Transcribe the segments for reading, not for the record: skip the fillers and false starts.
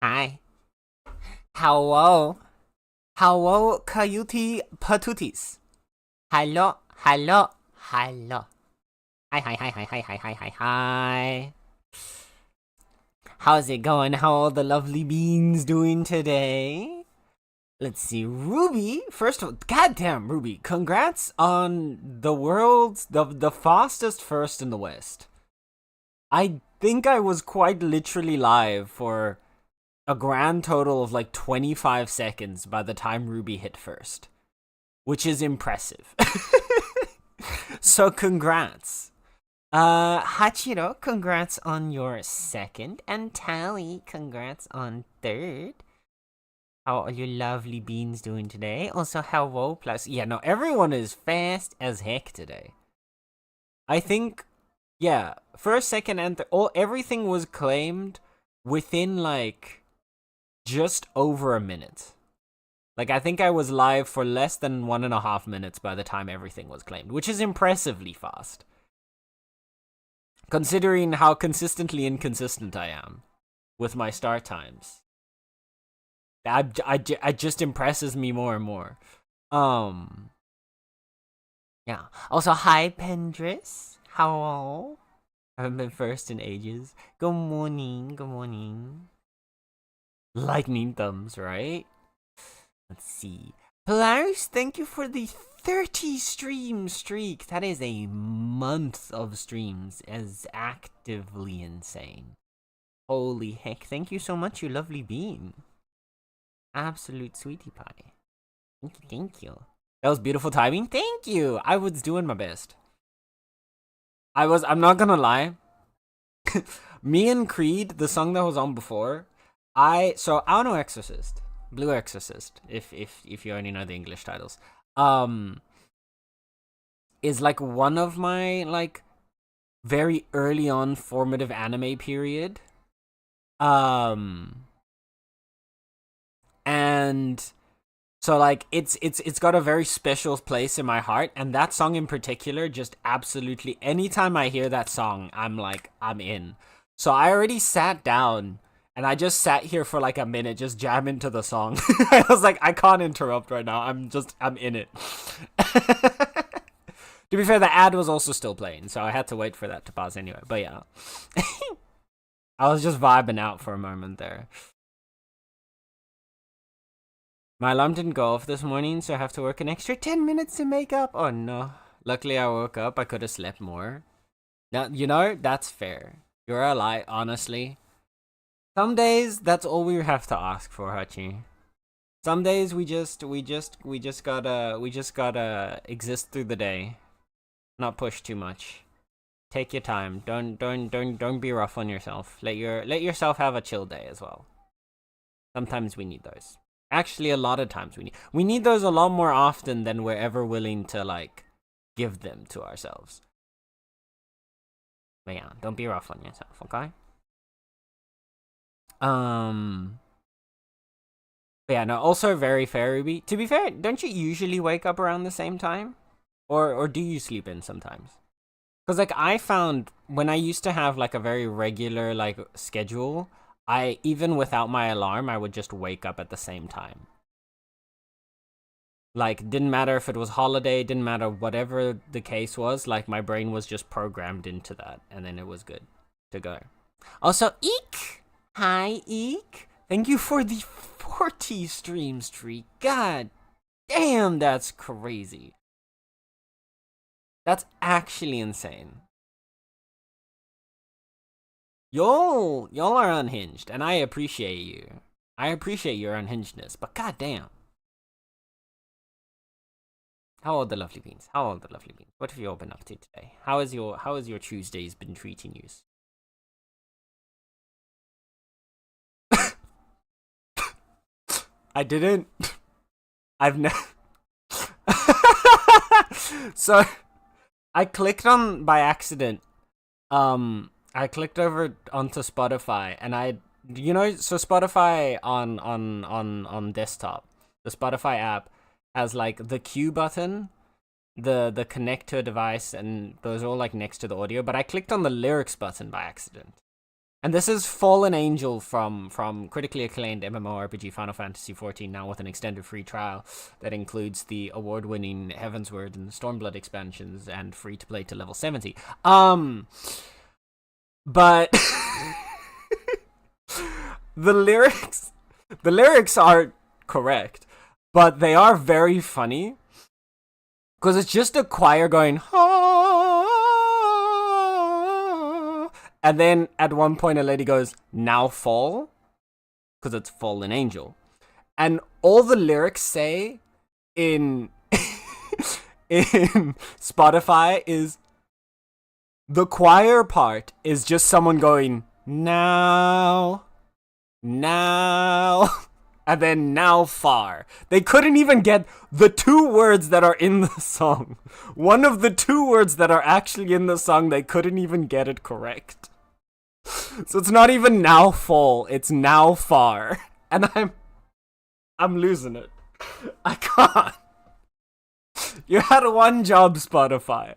Hi. Hello. Hello, Coyote Patooties. Hello, hello, hello. Hi, hi, hi, hi, hi, hi, hi, hi, hi. How's it going? How are the lovely beans doing today? Let's see, Ruby. First of all, goddamn Ruby, congrats on the fastest first in the West. I think I was quite literally live for a grand total of like 25 seconds by the time Ruby hit first, which is impressive. So congrats. Hachiro, congrats on your second, and Tally, congrats on third. How are your lovely beans doing today? Also, hello, plus, yeah, no, everyone is fast as heck today. I think, yeah, first, second, and everything was claimed within like just over a minute. Like, I think I was live for less than 1.5 minutes by the time everything was claimed, which is impressively fast. Considering how consistently inconsistent I am with my start times. It just impresses me more and more. Yeah. Also, hi, Pendris. Hello. I haven't been first in ages. Good morning, good morning. Lightning thumbs, right? Let's see. Polaris, thank you for the 30 stream streak. That is a month of streams as actively insane. Holy heck, thank you so much, you lovely bean. Absolute sweetie pie. Thank you, thank you. That was beautiful timing. Thank you. I was doing my best. I'm not gonna lie. Me and Creed, the song that was on before, Auto Exorcist, Blue Exorcist, if you only know the English titles, is like one of my like very early on formative anime period. And so like it's got a very special place in my heart, and that song in particular just absolutely anytime I hear that song, I'm in. So I already sat down and I just sat here for like a minute just jamming to the song. I was like, I can't interrupt right now. I'm in it. To be fair, the ad was also still playing, so I had to wait for that to pause anyway. But yeah. I was just vibing out for a moment there. My alarm didn't go off this morning, so I have to work an extra 10 minutes to make up. Oh no. Luckily I woke up. I could have slept more. Now, you know, that's fair. You're a lie, honestly. Some days, that's all we have to ask for, Hachi. Some days we just gotta exist through the day. Not push too much. Take your time. Don't be rough on yourself. Let yourself have a chill day as well. Sometimes we need those. Actually, a lot of times we need those a lot more often than we're ever willing to like give them to ourselves. But yeah, don't be rough on yourself, okay? But yeah, no, also very fair, Ruby. To be fair, don't you usually wake up around the same time? Or do you sleep in sometimes? Because like I found when I used to have like a very regular like schedule, I even without my alarm, I would just wake up at the same time. Like, didn't matter if it was holiday, didn't matter whatever the case was, like my brain was just programmed into that, and then it was good to go. Also, Eek! Hi, Eek! Thank you for the 40 stream streak. God damn, that's crazy. That's actually insane. Y'all are unhinged, and I appreciate you. I appreciate your unhingedness, but goddamn. How are the lovely beans? How are the lovely beans? What have you all been up to today? How has your Tuesdays been treating you? I didn't. I've never. So I clicked on by accident. I clicked over onto Spotify, and so Spotify on desktop, the Spotify app has like the Q button, the connect to a device, and those are all like next to the audio. But I clicked on the lyrics button by accident, And this is Fallen Angel from critically acclaimed MMORPG Final Fantasy XIV, now with an extended free trial that includes the award-winning Heavensward and Stormblood expansions and free to play to level 70. But the lyrics are correct, but they are very funny because it's just a choir going and then at one point a lady goes, "Now fall," because it's Fallen Angel. And all the lyrics say in in Spotify is, the choir part is just someone going, "Now, now," and then "now far." They couldn't even get the 2 words that are in the song. One of the 2 words that are actually in the song, they couldn't even get it correct. So it's not even "now fall," it's "now far." And I'm losing it. I can't. You had one job, Spotify.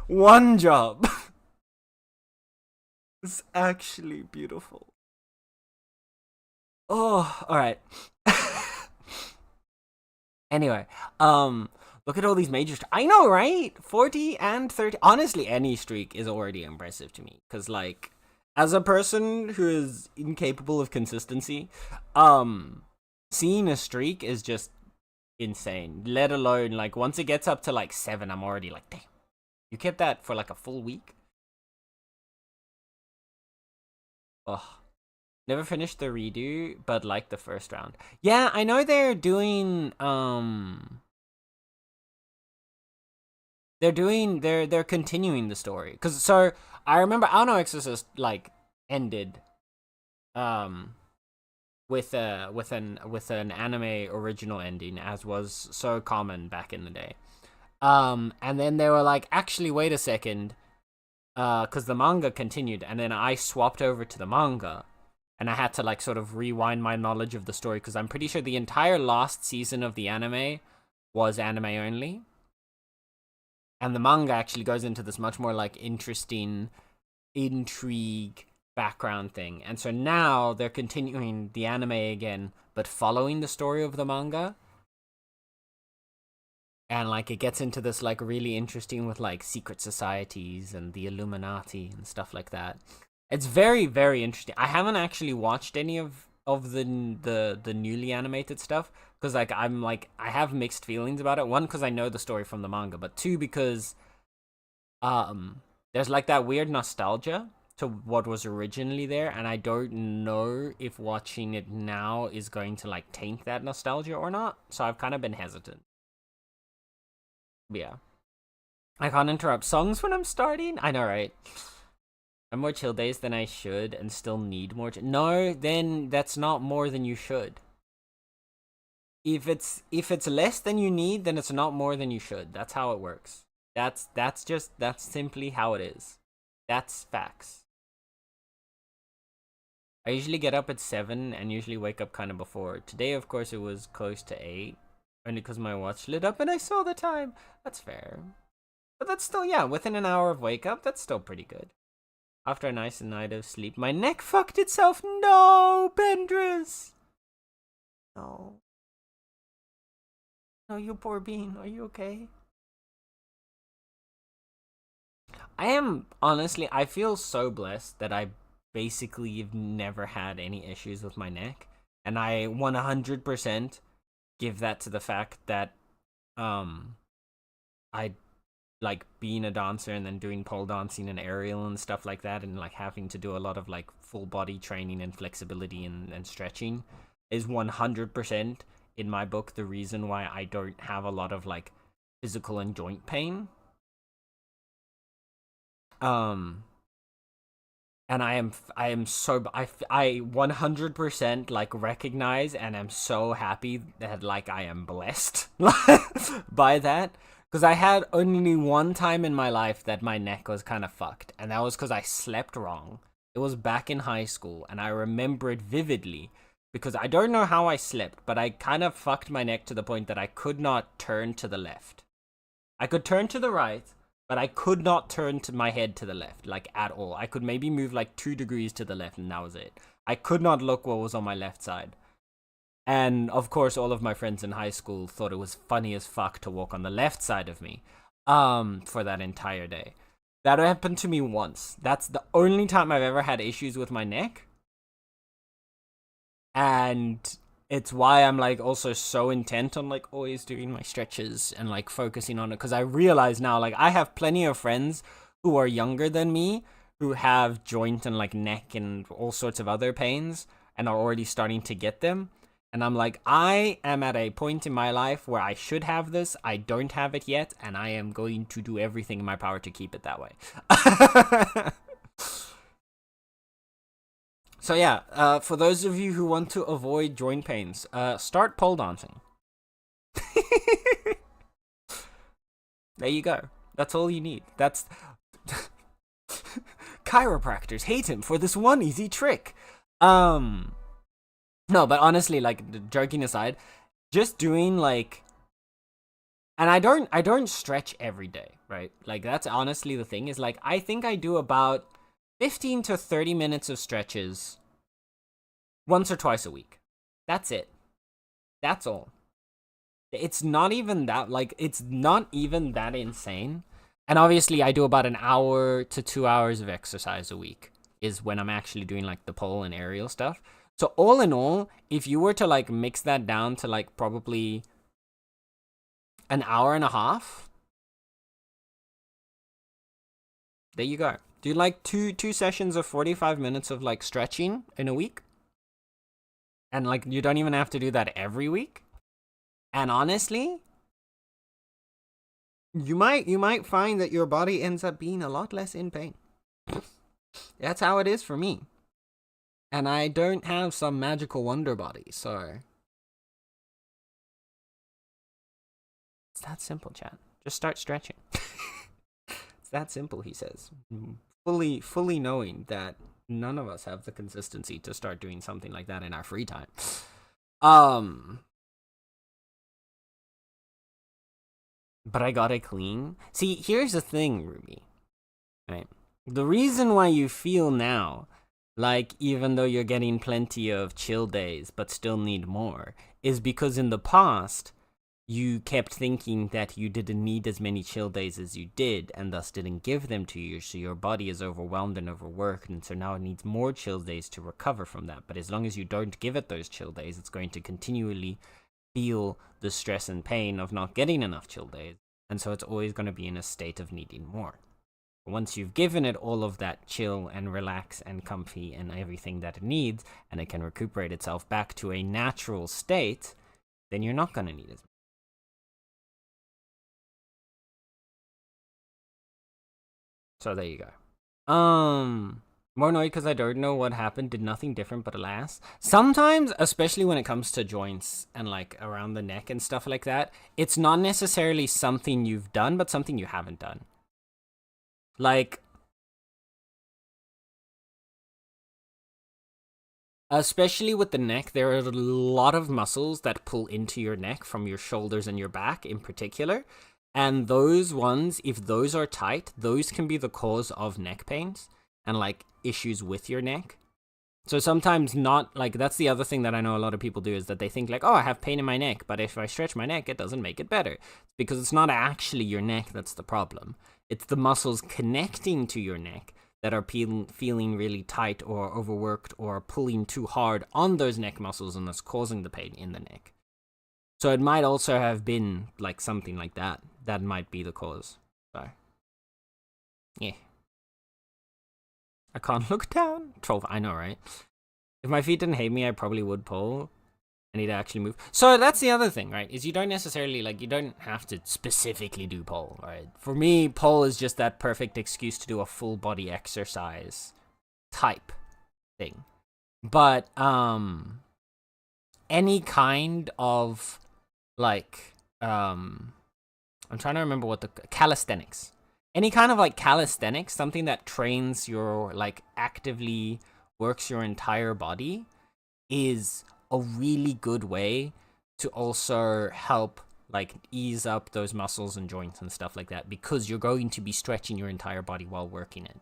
One job. It's actually beautiful. Oh, alright. Anyway, look at all these major I know, right? 40 and 30. Honestly, any streak is already impressive to me. Because, like, as a person who is incapable of consistency, seeing a streak is just insane. Let alone, like, once it gets up to, like, 7, I'm already like, damn. You kept that for, like, a full week? Ugh. Never finished the redo, but like the first round. Yeah, I know they're doing, they're continuing the story. Cause, so, I remember Anno Exorcist, like, ended, with an anime original ending, as was so common back in the day. And then they were like, actually, wait a second, cause the manga continued, and then I swapped over to the manga, and I had to, like, sort of rewind my knowledge of the story, because I'm pretty sure the entire last season of the anime was anime only. And the manga actually goes into this much more, like, interesting intrigue background thing. And so now they're continuing the anime again, but following the story of the manga. And, like, it gets into this, like, really interesting with, like, secret societies and the Illuminati and stuff like that. It's very, very interesting. I haven't actually watched any of the newly animated stuff, because, like, I have mixed feelings about it. One, because I know the story from the manga, but 2, because there's, like, that weird nostalgia to what was originally there, and I don't know if watching it now is going to, like, taint that nostalgia or not. So I've kind of been hesitant. Yeah. I can't interrupt songs when I'm starting. I know, right? I'm more chill days than I should and still need more. No, then that's not more than you should. If it's less than you need, then it's not more than you should. That's how it works. That's simply how it is. That's facts. I usually get up at 7 and usually wake up kind of before. Today, of course, it was close to 8. Only because my watch lit up and I saw the time. That's fair. But that's still, yeah, within an hour of wake up, that's still pretty good. After a nice night of sleep, my neck fucked itself. No, Bendris. No. No, you poor bean. Are you okay? I am, honestly, I feel so blessed that I basically have never had any issues with my neck. And I 100% give that to the fact that I like being a dancer and then doing pole dancing and aerial and stuff like that, and like having to do a lot of like full body training and flexibility and stretching is 100% in my book the reason why I don't have a lot of like physical and joint pain. And I am so, I 100% like recognize and am so happy that like I am blessed by that. Because I had only one time in my life that my neck was kind of fucked, and that was because I slept wrong. It was back in high school, and I remember it vividly, because I don't know how I slept, but I kind of fucked my neck to the point that I could not turn to the left. I could turn to the right, but I could not turn to my head to the left, like, at all. I could maybe move like 2 degrees to the left, and that was it. I could not look what was on my left side. And of course, all of my friends in high school thought it was funny as fuck to walk on the left side of me, for that entire day. That happened to me once. That's the only time I've ever had issues with my neck. And it's why I'm like also so intent on like always doing my stretches and like focusing on it. Because I realize now, like, I have plenty of friends who are younger than me who have joint and like neck and all sorts of other pains and are already starting to get them. And I'm like, I am at a point in my life where I should have this. I don't have it yet, and I am going to do everything in my power to keep it that way. So yeah, for those of you who want to avoid joint pains, start pole dancing. There you go. That's all you need. That's... Chiropractors hate him for this one easy trick. No, but honestly, like, joking aside, just doing like, and I don't stretch every day, right? Like, that's honestly the thing, is like, I think I do about 15 to 30 minutes of stretches once or twice a week. That's it. That's all. It's not even that, like, it's not even that insane. And obviously I do about an hour to 2 hours of exercise a week is when I'm actually doing like the pole and aerial stuff. So all in all, if you were to like mix that down to like probably an hour and a half, there you go. Do like two sessions of 45 minutes of like stretching in a week. And like, you don't even have to do that every week. And honestly, you might find that your body ends up being a lot less in pain. That's how it is for me. And I don't have some magical wonder body, so it's that simple, chat. Just start stretching. It's that simple, he says. Fully knowing that none of us have the consistency to start doing something like that in our free time. But I got it clean. See, here's the thing, Ruby. Right? The reason why you feel now like, even though you're getting plenty of chill days but still need more, is because in the past, you kept thinking that you didn't need as many chill days as you did, and thus didn't give them to you, so your body is overwhelmed and overworked, and so now it needs more chill days to recover from that. But as long as you don't give it those chill days, it's going to continually feel the stress and pain of not getting enough chill days, and so it's always going to be in a state of needing more. Once you've given it all of that chill and relax and comfy and everything that it needs, and it can recuperate itself back to a natural state, then you're not going to need as much. So there you go. More annoyed because I don't know what happened, did nothing different, but alas. Sometimes, especially when it comes to joints and like around the neck and stuff like that, it's not necessarily something you've done, but something you haven't done. Like, especially with the neck, there are a lot of muscles that pull into your neck from your shoulders and your back in particular. And those ones, if those are tight, those can be the cause of neck pains and like issues with your neck. So sometimes not, like, that's the other thing that I know a lot of people do, is that they think like, oh, I have pain in my neck, but if I stretch my neck, it doesn't make it better. It's because it's not actually your neck that's the problem. It's the muscles connecting to your neck that are feeling really tight or overworked or pulling too hard on those neck muscles, and that's causing the pain in the neck. So it might also have been like something like that. That might be the cause. So, yeah. I can't look down. Troll, I know, right? If my feet didn't hate me, I probably would pull. I need to actually move. So that's the other thing, right? Is you don't necessarily, like, you don't have to specifically do pole, right? For me, pole is just that perfect excuse to do a full body exercise type thing. But, any kind of, like, I'm trying to remember what the, calisthenics. Any kind of, like, calisthenics, something that trains your, like, actively works your entire body, is a really good way to also help like ease up those muscles and joints and stuff like that, because you're going to be stretching your entire body while working it.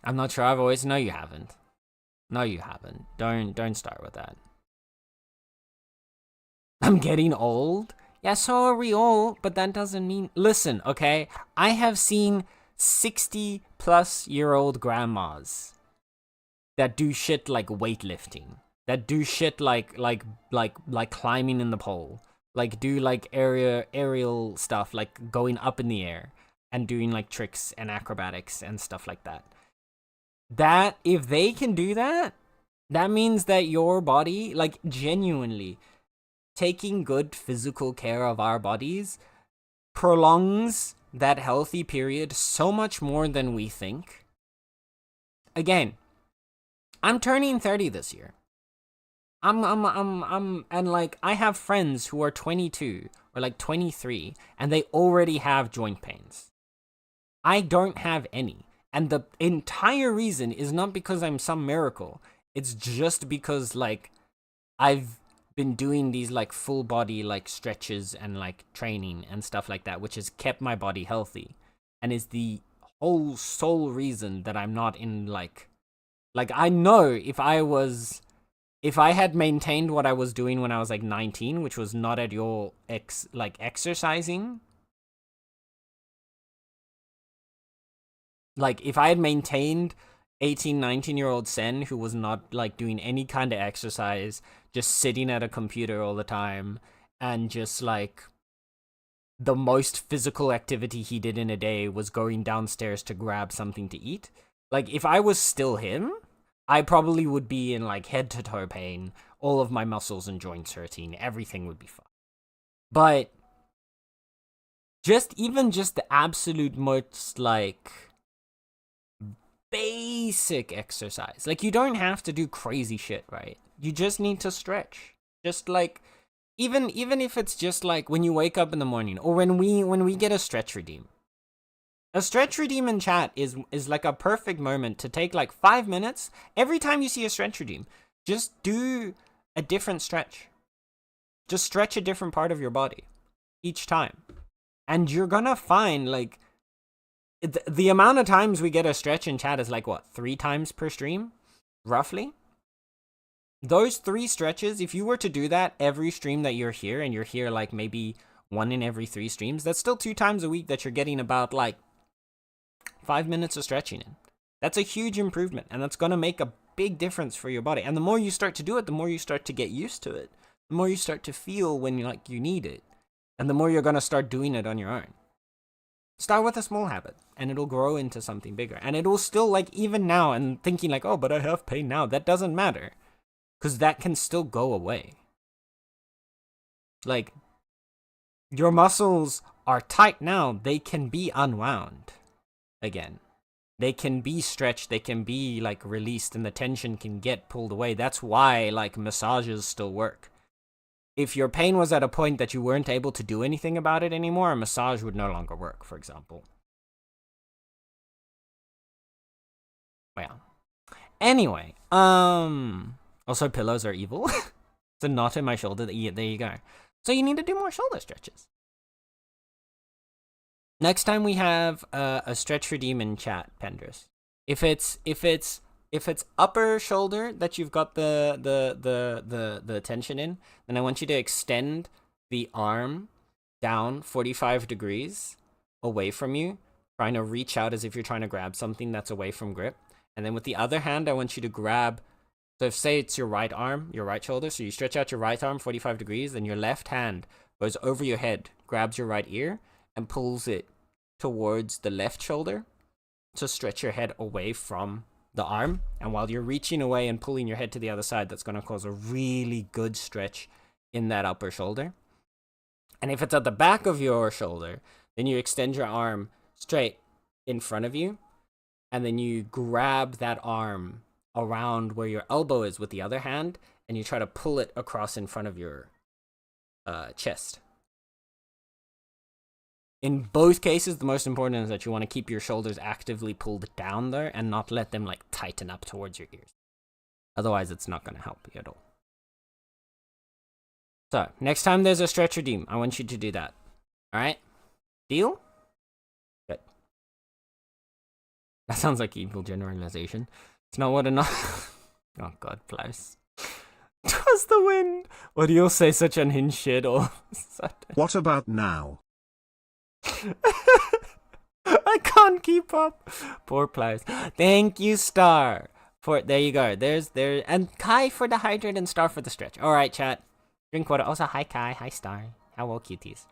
I'm not sure I've always... No, you haven't. No, you haven't. Don't start with that. I'm getting old? Yeah, so are we all, but that doesn't mean... Listen, okay? I have seen 60-plus-year-old grandmas that do shit like weightlifting, that do shit like climbing in the pole, like do like aerial stuff, like going up in the air and doing like tricks and acrobatics and stuff like that. That, if they can do that, that means that your body, like, genuinely taking good physical care of our bodies prolongs that healthy period so much more than we think. Again, I'm turning 30 this year. And like, I have friends who are 22 or like 23 and they already have joint pains. I don't have any. And the entire reason is not because I'm some miracle. It's just because, like, I've been doing these, like, full body, like, stretches and, like, training and stuff like that, which has kept my body healthy. And is the whole sole reason that I'm not in, like, I know if I had maintained what I was doing when I was, like, 19, which was not at your, exercising... Like, if I had maintained 18, 19-year-old Sen, who was not, like, doing any kind of exercise, just sitting at a computer all the time, and just, like, the most physical activity he did in a day was going downstairs to grab something to eat. Like, if I was still him, I probably would be in, like, head-to-toe pain, all of my muscles and joints hurting, everything would be fine. But even just the absolute most, like... basic exercise. Like, you don't have to do crazy shit, right? You just need to stretch. Just like, even if it's just like when you wake up in the morning, or when we get a stretch redeem. A stretch redeem in chat is like a perfect moment to take like 5 minutes. Every time you see a stretch redeem, just do a different stretch. Just stretch a different part of your body each time. And you're gonna find, like, the amount of times we get a stretch in chat is like, what, 3 times per stream? Roughly? Those 3 stretches, if you were to do that every stream that you're here, and you're here like maybe 1 in every 3 streams, that's still 2 times a week that you're getting about like 5 minutes of stretching in. That's a huge improvement, and that's going to make a big difference for your body. And the more you start to do it, the more you start to get used to it. The more you start to feel when you need it. And the more you're going to start doing it on your own. Start with a small habit, and it'll grow into something bigger. And it'll still, like, even now, and thinking like, oh, but I have pain now. That doesn't matter. Because that can still go away. Like, your muscles are tight now. They can be unwound again. They can be stretched. They can be, like, released, and the tension can get pulled away. That's why, like, massages still work. If your pain was at a point that you weren't able to do anything about it anymore, a massage would no longer work, for example. Well. Anyway, also pillows are evil. It's a knot in my shoulder. There you go. So you need to do more shoulder stretches. Next time we have a stretch redeem in chat, Pendris. If it's upper shoulder that you've got the tension in, then I want you to extend the arm down 45 degrees away from you, trying to reach out as if you're trying to grab something that's away from grip. And then with the other hand, I want you to grab, so if say it's your right arm, your right shoulder, so you stretch out your right arm 45 degrees, then your left hand goes over your head, grabs your right ear, and pulls it towards the left shoulder to stretch your head away from the arm. And while you're reaching away and pulling your head to the other side, that's going to cause a really good stretch in that upper shoulder. And if it's at the back of your shoulder, then you extend your arm straight in front of you, and then you grab that arm around where your elbow is with the other hand, and you try to pull it across in front of your chest. In both cases, the most important is that you want to keep your shoulders actively pulled down there and not let them, like, tighten up towards your ears. Otherwise, it's not going to help you at all. So, next time there's a stretch redeem, I want you to do that. Alright? Deal? Good. That sounds like evil generalization. It's not what enough. Oh god, Klaus. Twas the wind. What do you say such unhinged shit or What about now? I can't keep up. Poor Klaus. Thank you, Star. There you go. And Kai for the hydrate and Star for the stretch. Alright, chat. Drink water. Also, hi Kai, hi Star. How well, cuties.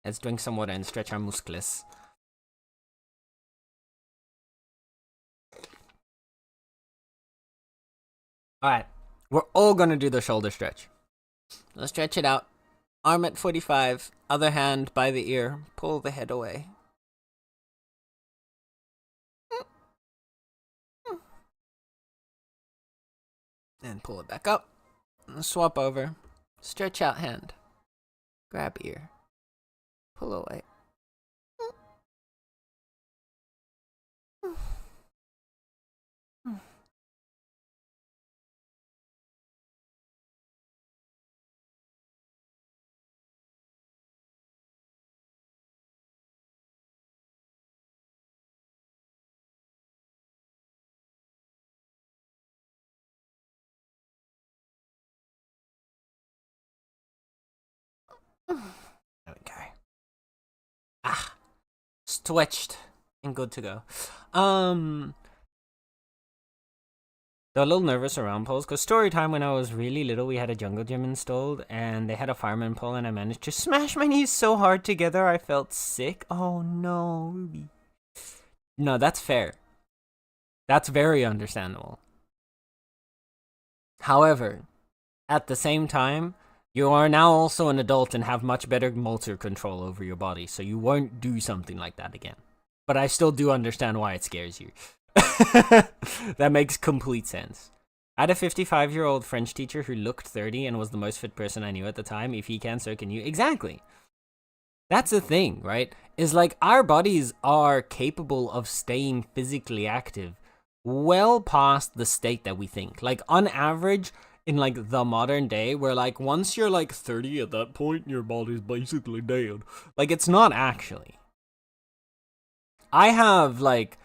Let's drink some water and stretch our muscles. Alright, we're all gonna do the shoulder stretch. Let's stretch it out. Arm at 45, other hand by the ear. Pull the head away. And pull it back up. Swap over. Stretch out hand. Grab ear. Pull away. There we go. Ah, stretched and good to go. They're a little nervous around poles because story time when I was really little, we had a jungle gym installed and they had a fireman pole and I managed to smash my knees so hard together I felt sick. Oh no, Ruby. No, that's fair. That's very understandable. However, at the same time, you are now also an adult and have much better motor control over your body, so you won't do something like that again. But I still do understand why it scares you. That makes complete sense. I had a 55-year-old French teacher who looked 30 and was the most fit person I knew at the time. If he can, so can you. Exactly. That's the thing, right? Is like our bodies are capable of staying physically active well past the state that we think. Like on average, in like the modern day, where like once you're like 30 at that point, your body's basically dead. Like it's not actually. I have like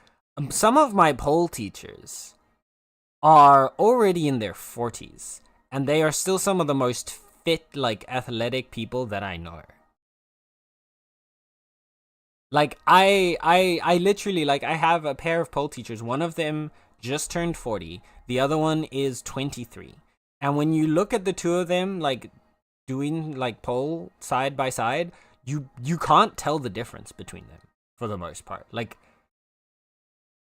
some of my pole teachers are already in their 40s and they are still some of the most fit, like athletic people that I know. Like I literally, like I have a pair of pole teachers. One of them just turned 40. The other one is 23. And when you look at the two of them, like doing like pole side by side, you can't tell the difference between them for the most part. Like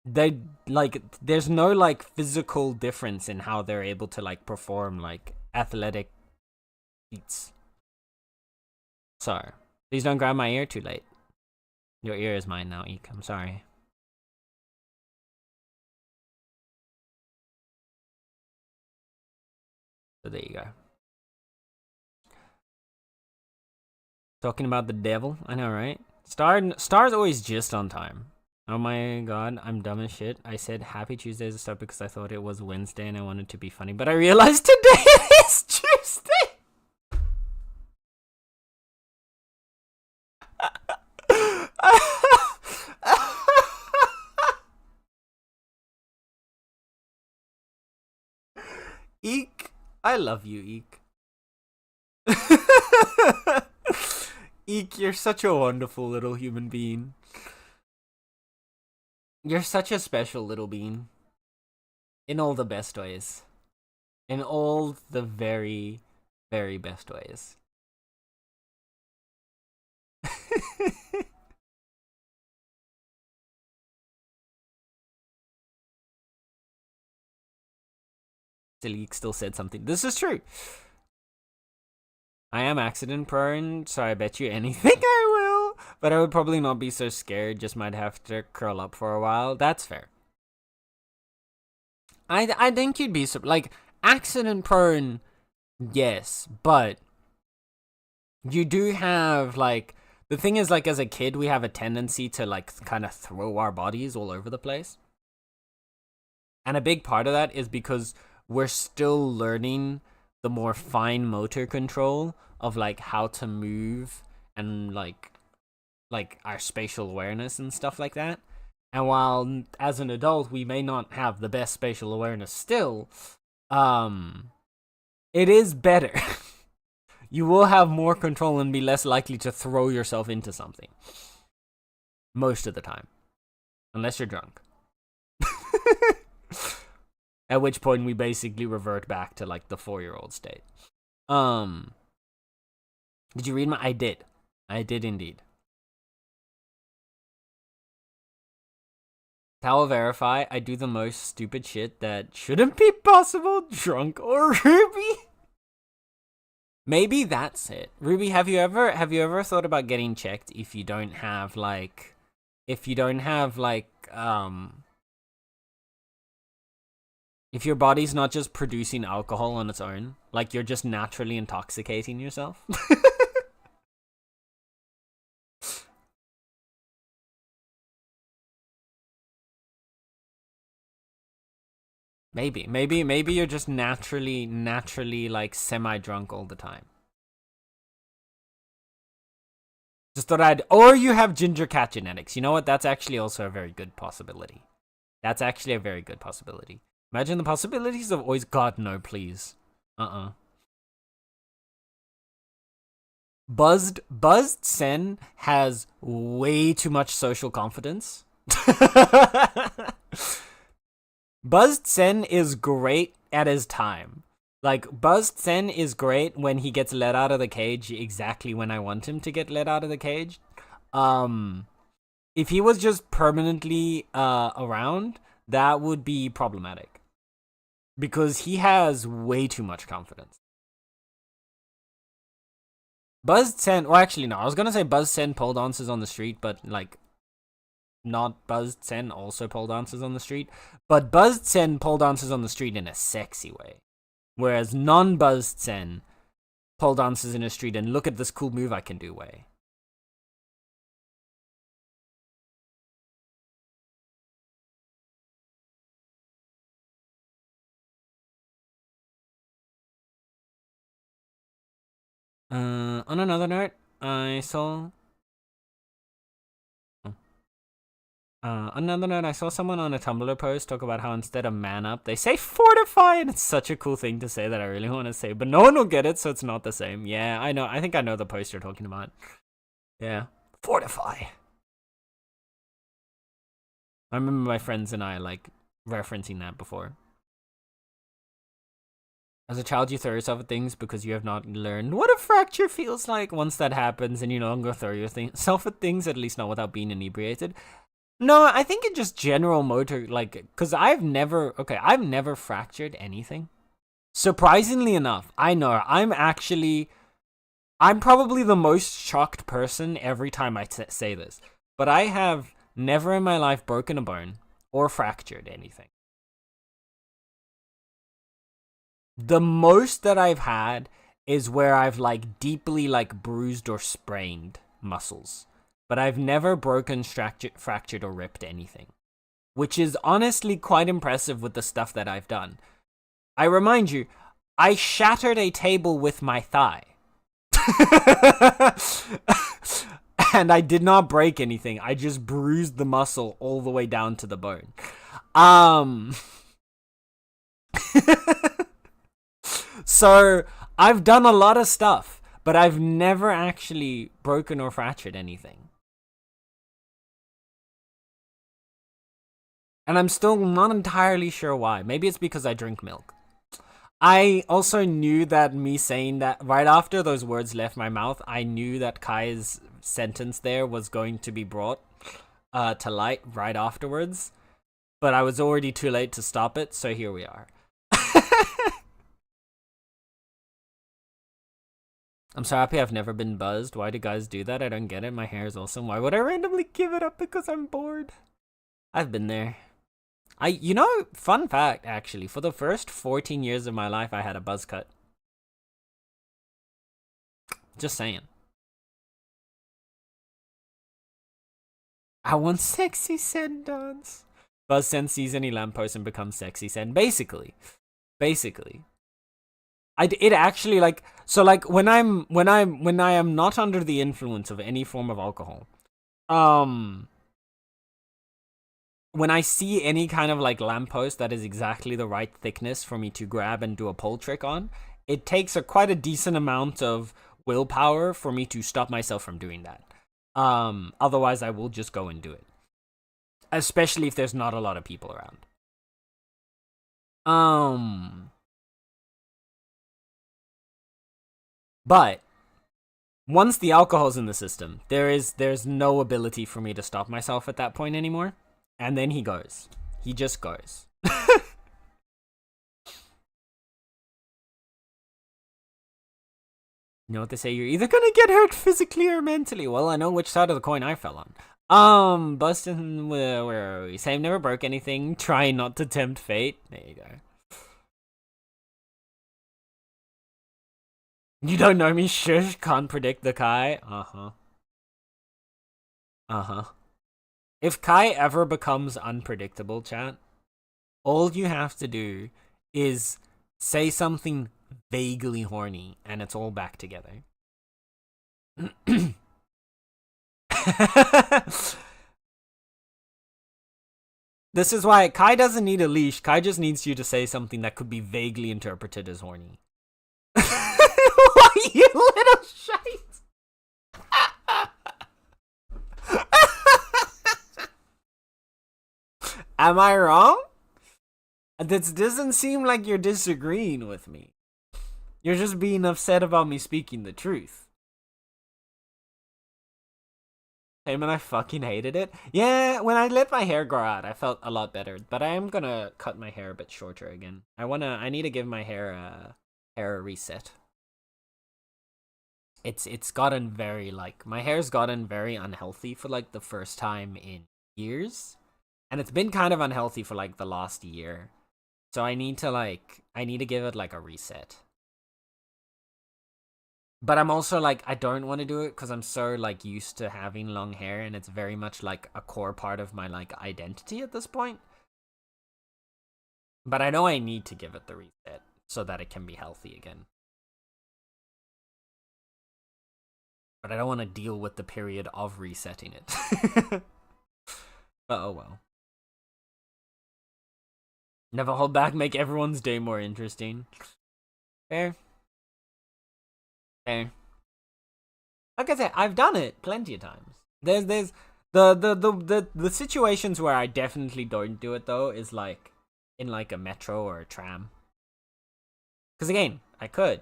they like there's no like physical difference in how they're able to like perform like athletic feats. Sorry, please don't grab my ear too late. Your ear is mine now, Eek. I'm sorry. So there you go. Talking about the devil, I know, right? Star's always just on time. Oh my god, I'm dumb as shit. I said happy Tuesday as a start because I thought it was Wednesday and I wanted to be funny, but I realized today it is Tuesday! Eek, I love you, Eek. Eek, you're such a wonderful little human being. You're such a special little being. In all the best ways. In all the very, very best ways. Eek still said something. This is true. I am accident prone, so I bet you anything I will. But I would probably not be so scared, just might have to curl up for a while. That's fair. I think you'd be, like, accident prone, yes, but you do have, like, the thing is, like, as a kid, we have a tendency to, like, kind of throw our bodies all over the place. And a big part of that is because we're still learning the more fine motor control of like how to move and like our spatial awareness and stuff like that. And while as an adult we may not have the best spatial awareness still, it is better. You will have more control and be less likely to throw yourself into something. Most of the time. Unless you're drunk. At which point we basically revert back to like the 4-year-old state. Did you read my? I did indeed. Tower verify. I do the most stupid shit that shouldn't be possible. Drunk or Ruby. Maybe that's it. Ruby, have you ever thought about getting checked if you don't have like if your body's not just producing alcohol on its own, like you're just naturally intoxicating yourself? Maybe you're just naturally like semi-drunk all the time. Just thought or you have ginger cat genetics. You know what? That's actually also a very good possibility. Imagine the possibilities of always. God, no, please. Buzzed Sen has way too much social confidence. Buzzed Sen is great at his time. Like, Buzzed Sen is great when he gets let out of the cage exactly when I want him to get let out of the cage. If he was just permanently around, that would be problematic. Because he has way too much confidence. Buzzed Sen, or actually no, I was gonna say Buzzed Sen pole dances on the street, but like, not Buzzed Sen also pole dances on the street. But Buzzed Sen pole dances on the street in a sexy way. Whereas non-Buzzed Sen pole dances in a street and look at this cool move I can do way. On another note, I saw someone on a Tumblr post talk about how instead of man up, they say fortify, and it's such a cool thing to say that I really want to say, but no one will get it, so it's not the same. Yeah, I know. I think I know the post you're talking about. Yeah. Fortify. I remember my friends and I, like, referencing that before. As a child, you throw yourself at things because you have not learned what a fracture feels like. Once that happens and you no longer throw yourself at things, at least not without being inebriated. No, I think in just general motor, like, because I've never fractured anything. Surprisingly enough, I know, I'm probably the most shocked person every time I say this. But I have never in my life broken a bone or fractured anything. The most that I've had is where I've like deeply like bruised or sprained muscles. But I've never broken, fractured, or ripped anything. Which is honestly quite impressive with the stuff that I've done. I remind you, I shattered a table with my thigh. And I did not break anything. I just bruised the muscle all the way down to the bone. So, I've done a lot of stuff, but I've never actually broken or fractured anything. And I'm still not entirely sure why. Maybe it's because I drink milk. I also knew that me saying that right after those words left my mouth, I knew that Kai's sentence there was going to be brought to light right afterwards. But I was already too late to stop it, so here we are. I'm so happy I've never been buzzed. Why do guys do that? I don't get it. My hair is awesome. Why would I randomly give it up because I'm bored? I've been there. Fun fact, actually, for the first 14 years of my life, I had a buzz cut. Just saying. I want sexy Sen dance. BuzzSen sees any lamppost and becomes sexy sen. Basically. It actually like, so like when I am not under the influence of any form of alcohol, when I see any kind of like lamppost that is exactly the right thickness for me to grab and do a pole trick on, it takes quite a decent amount of willpower for me to stop myself from doing that. Otherwise I will just go and do it. Especially if there's not a lot of people around. But once the alcohol's in the system, there's no ability for me to stop myself at that point anymore. And then he goes. He just goes. You know what they say? You're either gonna get hurt physically or mentally. Well, I know which side of the coin I fell on. Bustin', where are we? Same never broke anything. Try not to tempt fate. There you go. You don't know me, shush, can't predict the Kai. If Kai ever becomes unpredictable, chat, all you have to do is say something vaguely horny and it's all back together. This is why Kai doesn't need a leash. Kai just needs you to say something that could be vaguely interpreted as horny. Why, you little shite? Am I wrong? This doesn't seem like you're disagreeing with me. You're just being upset about me speaking the truth. Hey man, I fucking hated it. Yeah, when I let my hair grow out, I felt a lot better. But I am gonna cut my hair a bit shorter again. I need to give my hair a reset. It's gotten very, like, my hair's gotten very unhealthy for like the first time in years. And it's been kind of unhealthy for like the last year. So I need to give it like a reset. But I'm also like, I don't want to do it because I'm so like used to having long hair and it's very much like a core part of my like identity at this point. But I know I need to give it the reset so that it can be healthy again. But I don't want to deal with the period of resetting it. But oh well. Never hold back, make everyone's day more interesting. Fair. Fair. Like I said, I've done it plenty of times. There's the situations where I definitely don't do it though is like in like a metro or a tram. Because again, I could.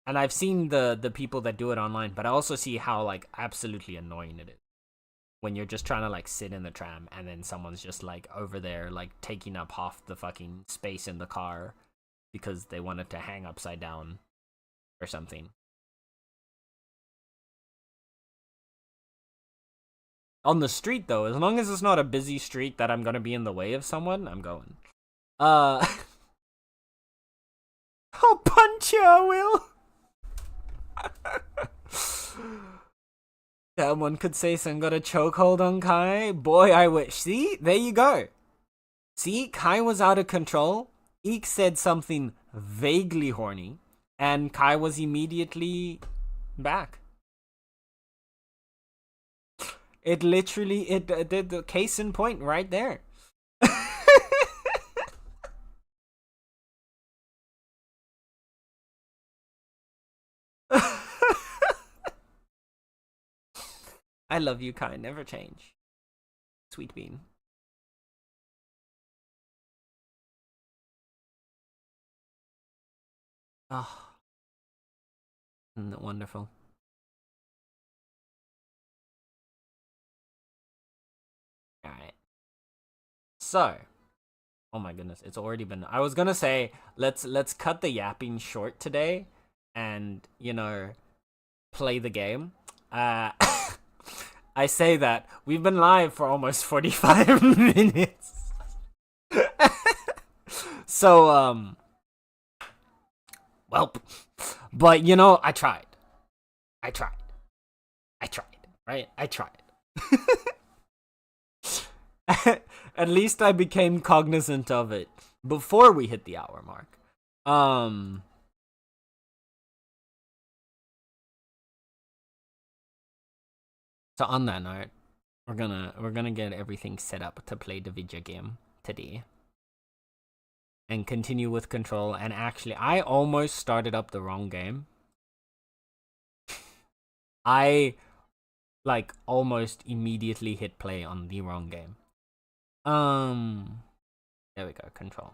And I've seen the people that do it online, but I also see how like absolutely annoying it is. When you're just trying to like sit in the tram and then someone's just like over there like taking up half the fucking space in the car because they wanted to hang upside down or something. On the street though, as long as it's not a busy street that I'm gonna be in the way of someone, I'm going. I'll punch you, I will. Someone could say some got a chokehold on Kai. Boy, I wish. See? There you go. See? Kai was out of control. Eek said something vaguely horny. And Kai was immediately back. It literally, did the case in point right there. I love you, Kai. Never change. Sweet bean. Oh. Isn't that wonderful? Alright. So. Oh my goodness. It's already been... I was gonna say, let's cut the yapping short today. And, you know, play the game. I say that we've been live for almost 45 minutes. So, well, but you know, I tried, right? I tried. At least I became cognizant of it before we hit the hour mark. So on that note, we're gonna get everything set up to play the video game today. And continue with Control. And actually, I almost started up the wrong game. I, like, almost immediately hit play on the wrong game. There we go, Control.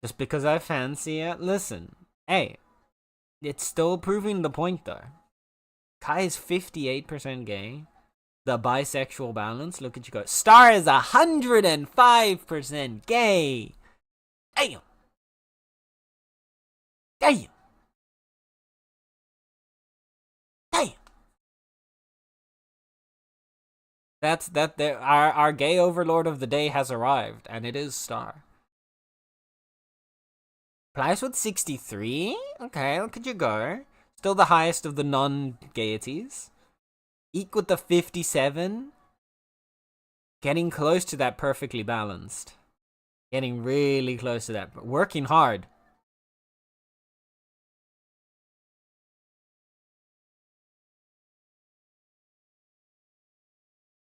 Just because I fancy it? Listen, hey, it's still proving the point though. Kai is 58% gay. The bisexual balance, look at you go. Star is 105% gay. Damn. Damn. Damn. Our gay overlord of the day has arrived, and it is Star. Plies with 63? Okay, look at you go. Still the highest of the non-gaities. Eek with the 57. Getting close to that perfectly balanced. Getting really close to that. Working hard.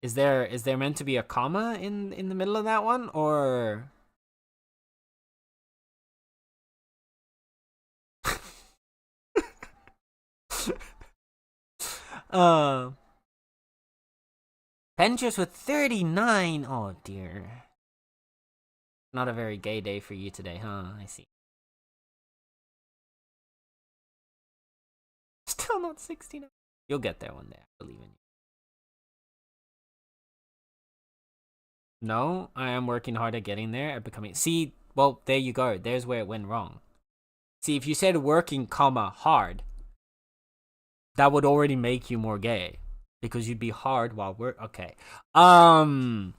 Is there meant to be a comma in the middle of that one, or... Ventures with 39. Oh dear. Not a very gay day for you today, huh? I see. Still not 69. You'll get there one day, I believe in you. No, I am working hard at getting there, at becoming... See, well, there you go. There's where it went wrong. See, if you said working, comma, hard, that would already make you more gay. Because you'd be hard while work... Okay. The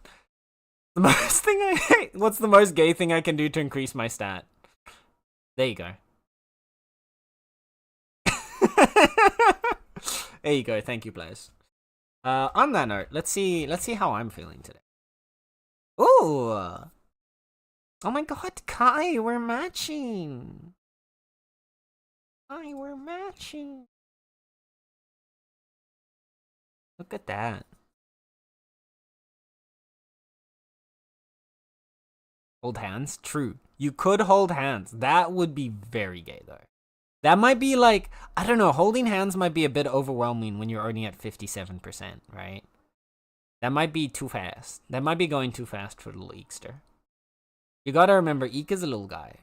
most thing I hate... What's the most gay thing I can do to increase my stat? There you go. There you go. Thank you, players. On that note, let's see how I'm feeling today. Ooh! Oh my god, Kai, we're matching! Kai, we're matching! Look at that. Hold hands? True. You could hold hands. That would be very gay, though. That might be like, I don't know, holding hands might be a bit overwhelming when you're already at 57%, right? That might be too fast. That might be going too fast for little Eekster. You gotta remember, Eek is a little guy.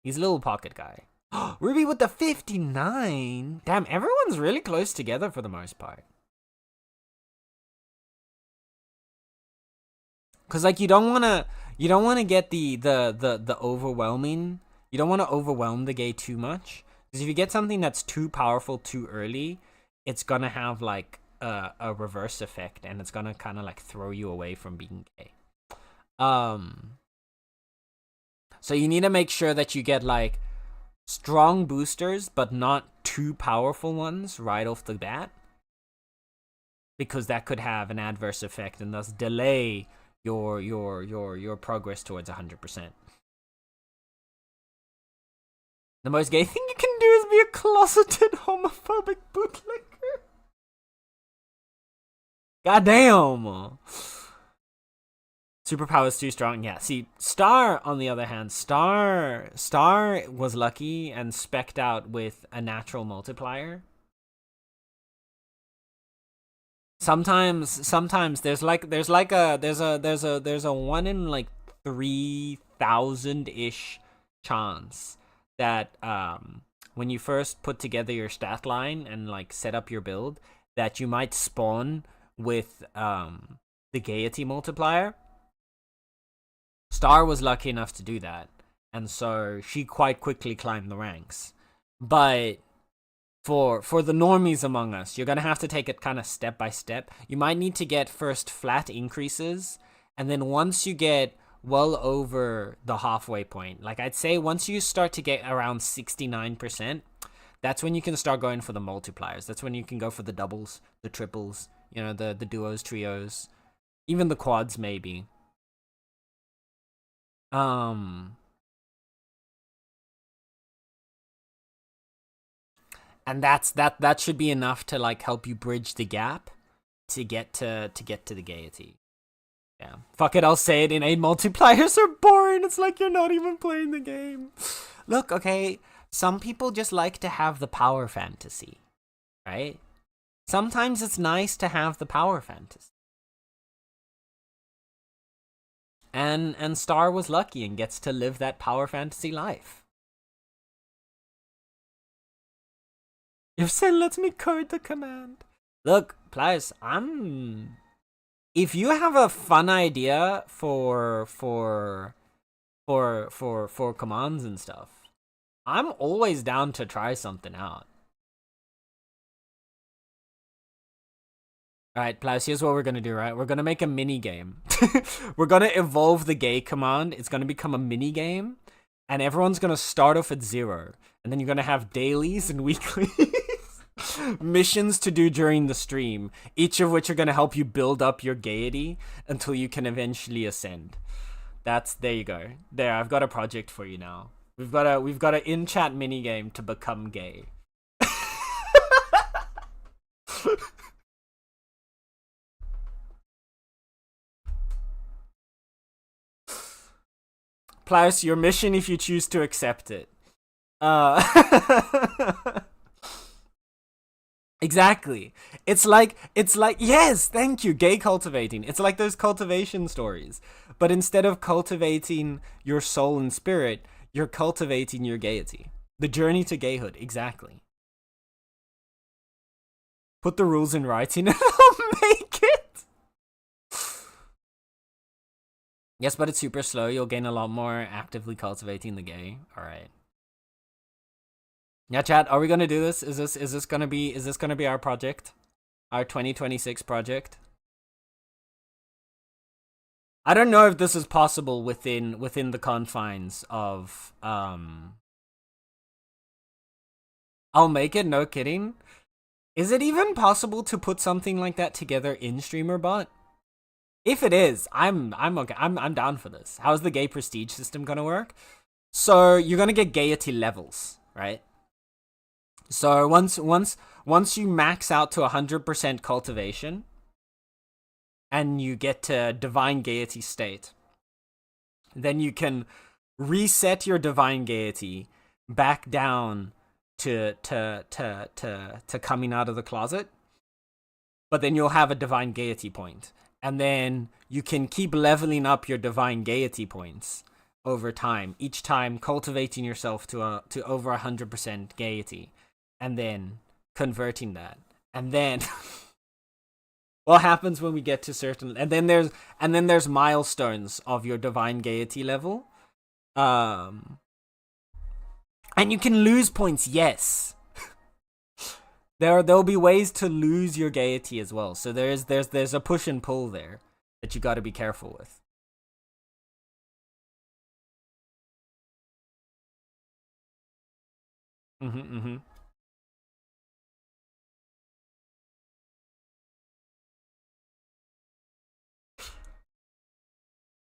He's a little pocket guy. Ruby with the 59! Damn, everyone's really close together for the most part. Cause like you don't wanna get the overwhelming. You don't wanna overwhelm the gay too much. Because if you get something that's too powerful too early, it's gonna have like a reverse effect, and it's gonna kind of like throw you away from being gay. So you need to make sure that you get like strong boosters, but not too powerful ones right off the bat, because that could have an adverse effect and thus delay your progress towards 100%. The most gay thing you can do is be a closeted homophobic bootlicker. Goddamn! Superpower's too strong. Yeah, see, Star, on the other hand, Star was lucky and specced out with a natural multiplier. Sometimes there's a 1 in like 3,000-ish chance that when you first put together your stat line and like set up your build, that you might spawn with the gaiety multiplier. Star was lucky enough to do that, and so she quite quickly climbed the ranks. But for the normies among us, you're gonna have to take it kind of step by step. You might need to get first flat increases, and then once you get well over the halfway point. Like, I'd say once you start to get around 69%, that's when you can start going for the multipliers. That's when you can go for the doubles, the triples, you know, the duos, trios, even the quads maybe. And that should be enough to like help you bridge the gap to get to the gaiety. Yeah. Fuck it, I'll say it. Innate multipliers are boring. It's like you're not even playing the game. Look, okay, some people just like to have the power fantasy, right? Sometimes it's nice to have the power fantasy. And Star was lucky and gets to live that power fantasy life. If Sen lets me code the command. Look, Pliers, if you have a fun idea for commands and stuff, I'm always down to try something out. Alright, Pliers, here's what we're gonna do, right? We're gonna make a mini game. We're gonna evolve the gay command. It's gonna become a mini game, and everyone's gonna start off at 0. And then you're gonna have dailies and weeklies. Missions to do during the stream, each of which are going to help you build up your gaiety until you can eventually ascend. There you go. There, I've got a project for you now. We've got an in-chat minigame to become gay. Plus, your mission if you choose to accept it. Exactly. It's like, yes, thank you, gay cultivating. It's like those cultivation stories. But instead of cultivating your soul and spirit, you're cultivating your gaiety. The journey to gayhood, exactly. Put the rules in writing and I'll make it. Yes, but it's super slow. You'll gain a lot more actively cultivating the gay. Alright. Yeah, chat, are we gonna do this? Is this gonna be our project? Our 2026 project? I don't know if this is possible within the confines of I'll make it, no kidding. Is it even possible to put something like that together in StreamerBot? If it is, I'm okay. I'm down for this. How's the gay prestige system gonna work? So you're gonna get gaiety levels, right? So once you max out to 100% cultivation, and you get to divine gaiety state, then you can reset your divine gaiety back down to coming out of the closet. But then you'll have a divine gaiety point, and then you can keep leveling up your divine gaiety points over time. Each time cultivating yourself to over 100% gaiety. And then converting that, and then what happens when we get to certain, and then there's milestones of your divine gaiety level, and you can lose points. Yes, there'll be ways to lose your gaiety as well. So there's a push and pull there that you got to be careful with.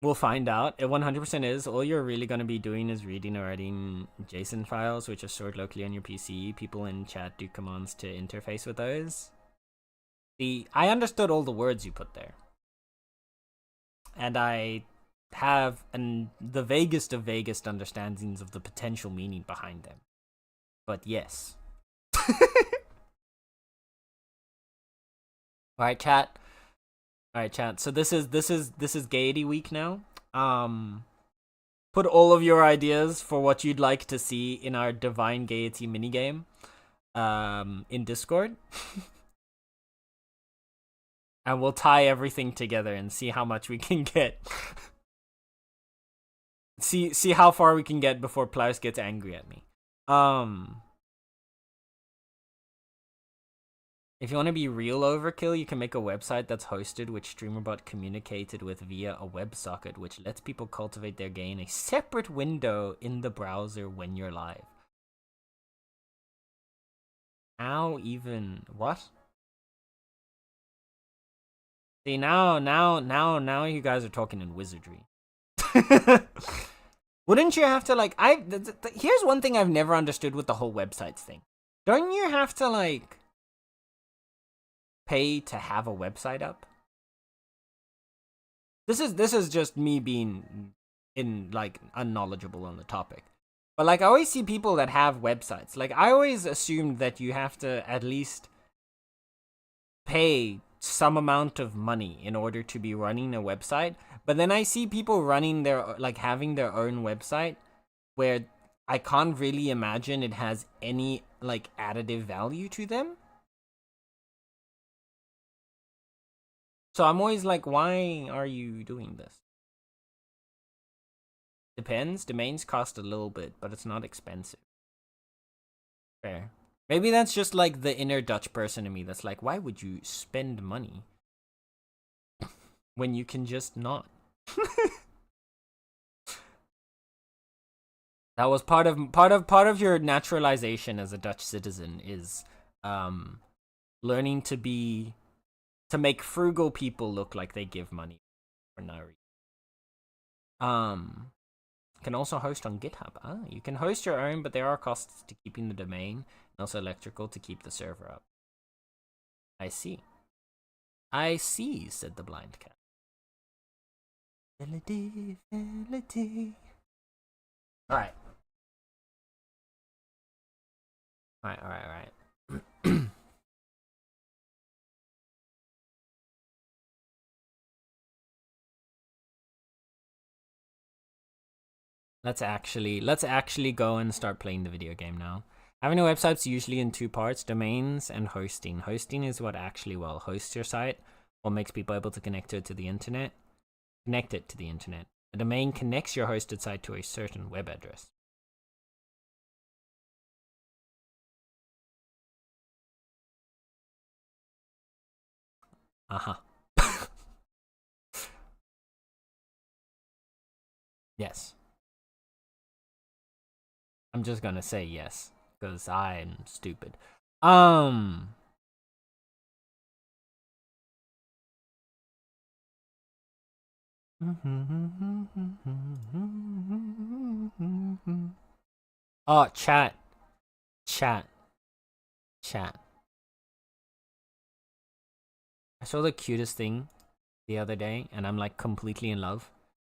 We'll find out. It 100% is. All you're really going to be doing is reading or writing JSON files, which are stored locally on your PC. People in chat do commands to interface with those. I understood all the words you put there. And I have the vaguest of vaguest understandings of the potential meaning behind them. But yes. Alright, chat. Alright, chat. So this is Gaiety Week now. Put all of your ideas for what you'd like to see in our Divine Gaiety minigame in Discord. And we'll tie everything together and see how much we can get. see how far we can get before Plaus gets angry at me. If you want to be real overkill, you can make a website that's hosted which StreamerBot communicated with via a WebSocket, which lets people cultivate their game in a separate window in the browser when you're live. How even what? See, now you guys are talking in wizardry. Wouldn't you have to like here's one thing I've never understood with the whole websites thing. Don't you have to like pay to have a website up? This is just me being unknowledgeable on the topic. But like I always see people that have websites. Like I always assumed that you have to at least pay some amount of money in order to be running a website. But then I see people running having their own website where I can't really imagine it has any additive value to them. So I'm always like, why are you doing this? Depends. Domains cost a little bit, but it's not expensive. Fair. Maybe that's just like the inner Dutch person in me that's like, why would you spend money when you can just not? That was part of your naturalization as a Dutch citizen is learning to make frugal people look like they give money for no reason. Can also host on GitHub. You can host your own, but there are costs to keeping the domain and also electrical to keep the server up. I see, said the blind cat. Alright. Let's actually go and start playing the video game now. Having a website's usually in two parts, domains and hosting. Hosting is what actually hosts your site, what makes people able to connect it to the internet. A domain connects your hosted site to a certain web address. Yes. I'm just gonna say yes, because I'm stupid. Oh, chat. I saw the cutest thing the other day, and I'm like completely in love,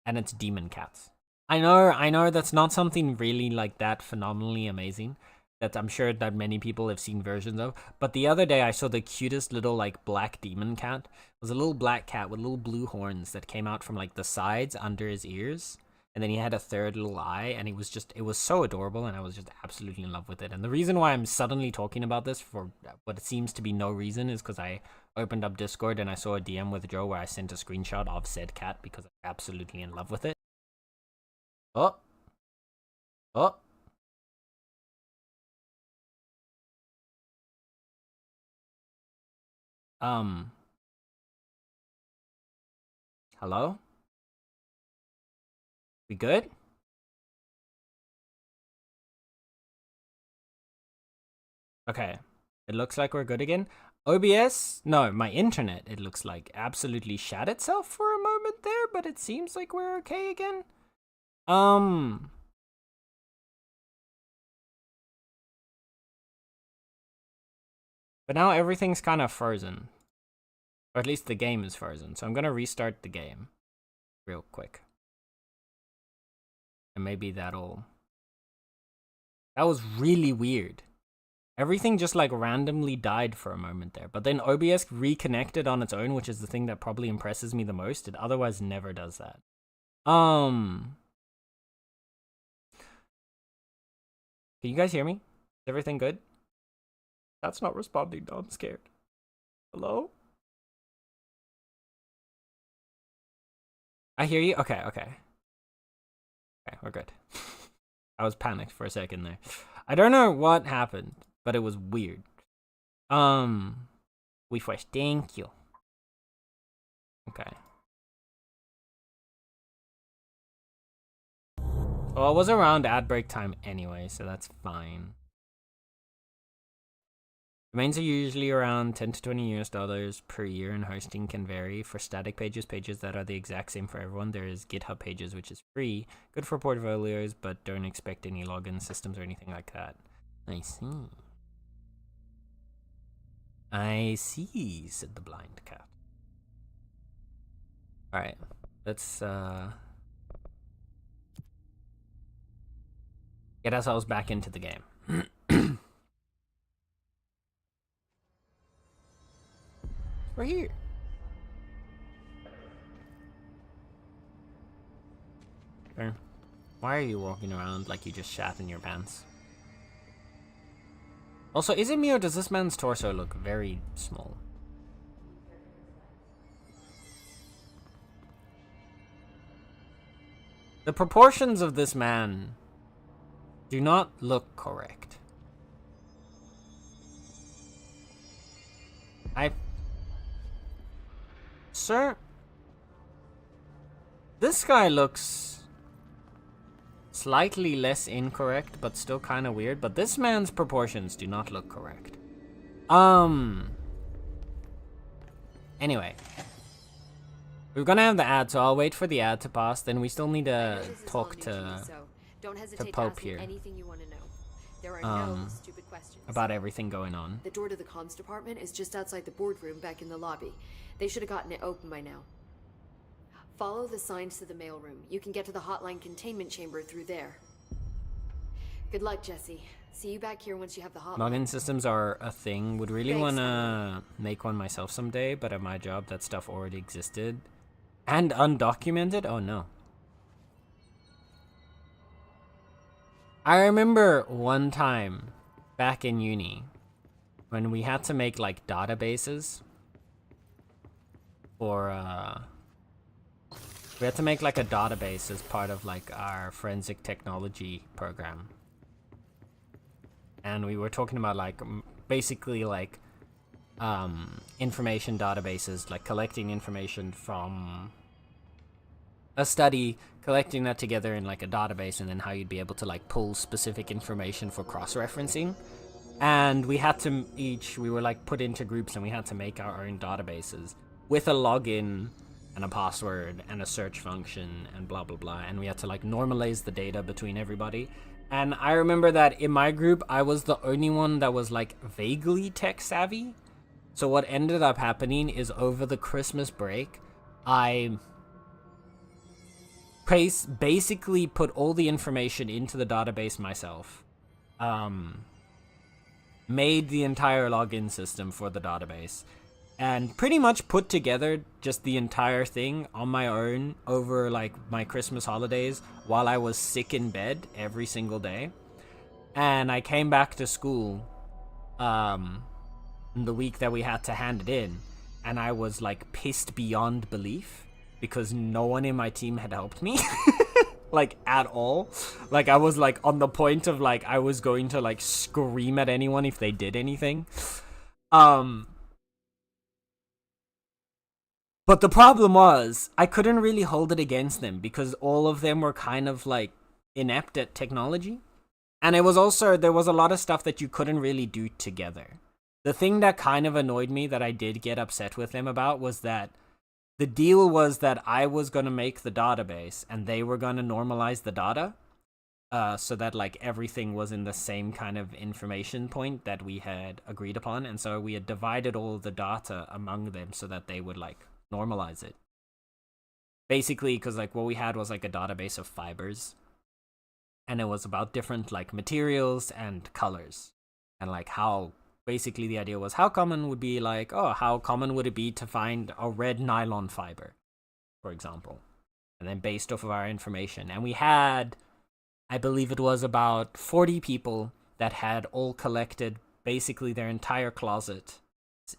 and it's demon cats. I know that's not something really like that phenomenally amazing that I'm sure that many people have seen versions of, but the other day I saw the cutest little like black demon cat. It was a little black cat with little blue horns that came out from like the sides under his ears, and then he had a third little eye, and it was so adorable, and I was just absolutely in love with it. And the reason why I'm suddenly talking about this for what seems to be no reason is because I opened up Discord and I saw a DM with Joe where I sent a screenshot of said cat because I'm absolutely in love with it. Oh. Hello? We good? Okay. It looks like we're good again. OBS? No, my internet, it looks like, absolutely shat itself for a moment there, but it seems like we're okay again. But now everything's kind of frozen. Or at least the game is frozen. So I'm gonna restart the game real quick. And maybe that was really weird. Everything just like randomly died for a moment there. But then OBS reconnected on its own, which is the thing that probably impresses me the most. It otherwise never does that. Can you guys hear me? Is everything good? That's not responding. No, I'm scared. Hello? I hear you? Okay. Okay, we're good. I was panicked for a second there. I don't know what happened, but it was weird. We first, thank you. Okay. Well, it was around ad break time anyway, so that's fine. Domains are usually around 10 to 20 US dollars per year, and hosting can vary. For static pages, pages that are the exact same for everyone, there is GitHub Pages, which is free, good for portfolios, but don't expect any login systems or anything like that. I see. I see, said the blind cat. Alright, let's get ourselves back into the game. We're here. Why are you walking around like you just shat in your pants? Also, is it me or does this man's torso look very small? The proportions of this man do not look correct. Sir, this guy looks slightly less incorrect, but still kind of weird. But this man's proportions do not look correct. Anyway. We're gonna have the ad, so I'll wait for the ad to pass. Then we still need to talk to Pope here. There are no stupid questions. About everything going on. The door to the comms department is just outside the boardroom back in the lobby. They should have gotten it open by now. Follow the signs to the mailroom. You can get to the hotline containment chamber through there. Good luck, Jesse. See you back here once you have the hotline. Login systems are a thing. Would really want to make one myself someday, but at my job that stuff already existed. And undocumented? Oh no. I remember one time back in uni when we had to make like databases for we had to make like a database as part of like our forensic technology program. And we were talking about like basically like information databases, like collecting information from a study, collecting that together in like a database, and then how you'd be able to like pull specific information for cross-referencing. And we had to we were like put into groups and we had to make our own databases with a login and a password and a search function and blah blah blah, and we had to like normalize the data between everybody. And I remember that in my group I was the only one that was like vaguely tech savvy. So what ended up happening is over the Christmas break I basically put all the information into the database myself, made the entire login system for the database, and pretty much put together just the entire thing on my own over like my Christmas holidays while I was sick in bed every single day. And I came back to school the week that we had to hand it in, and I was like pissed beyond belief because no one in my team had helped me. Like at all. Like I was like on the point of like I was going to like scream at anyone if they did anything. But the problem was I couldn't really hold it against them because all of them were kind of like inept at technology. And it was also, there was a lot of stuff that you couldn't really do together. The thing that kind of annoyed me that I did get upset with them about was that the deal was that I was going to make the database and they were going to normalize the data so that like everything was in the same kind of information point that we had agreed upon. And so we had divided all the data among them so that they would like normalize it. Basically, because like what we had was like a database of fibers, and it was about different like materials and colors, and like how basically the idea was how common would be like, oh, how common would it be to find a red nylon fiber, for example, and then based off of our information. And we had, I believe it was about 40 people that had all collected basically their entire closet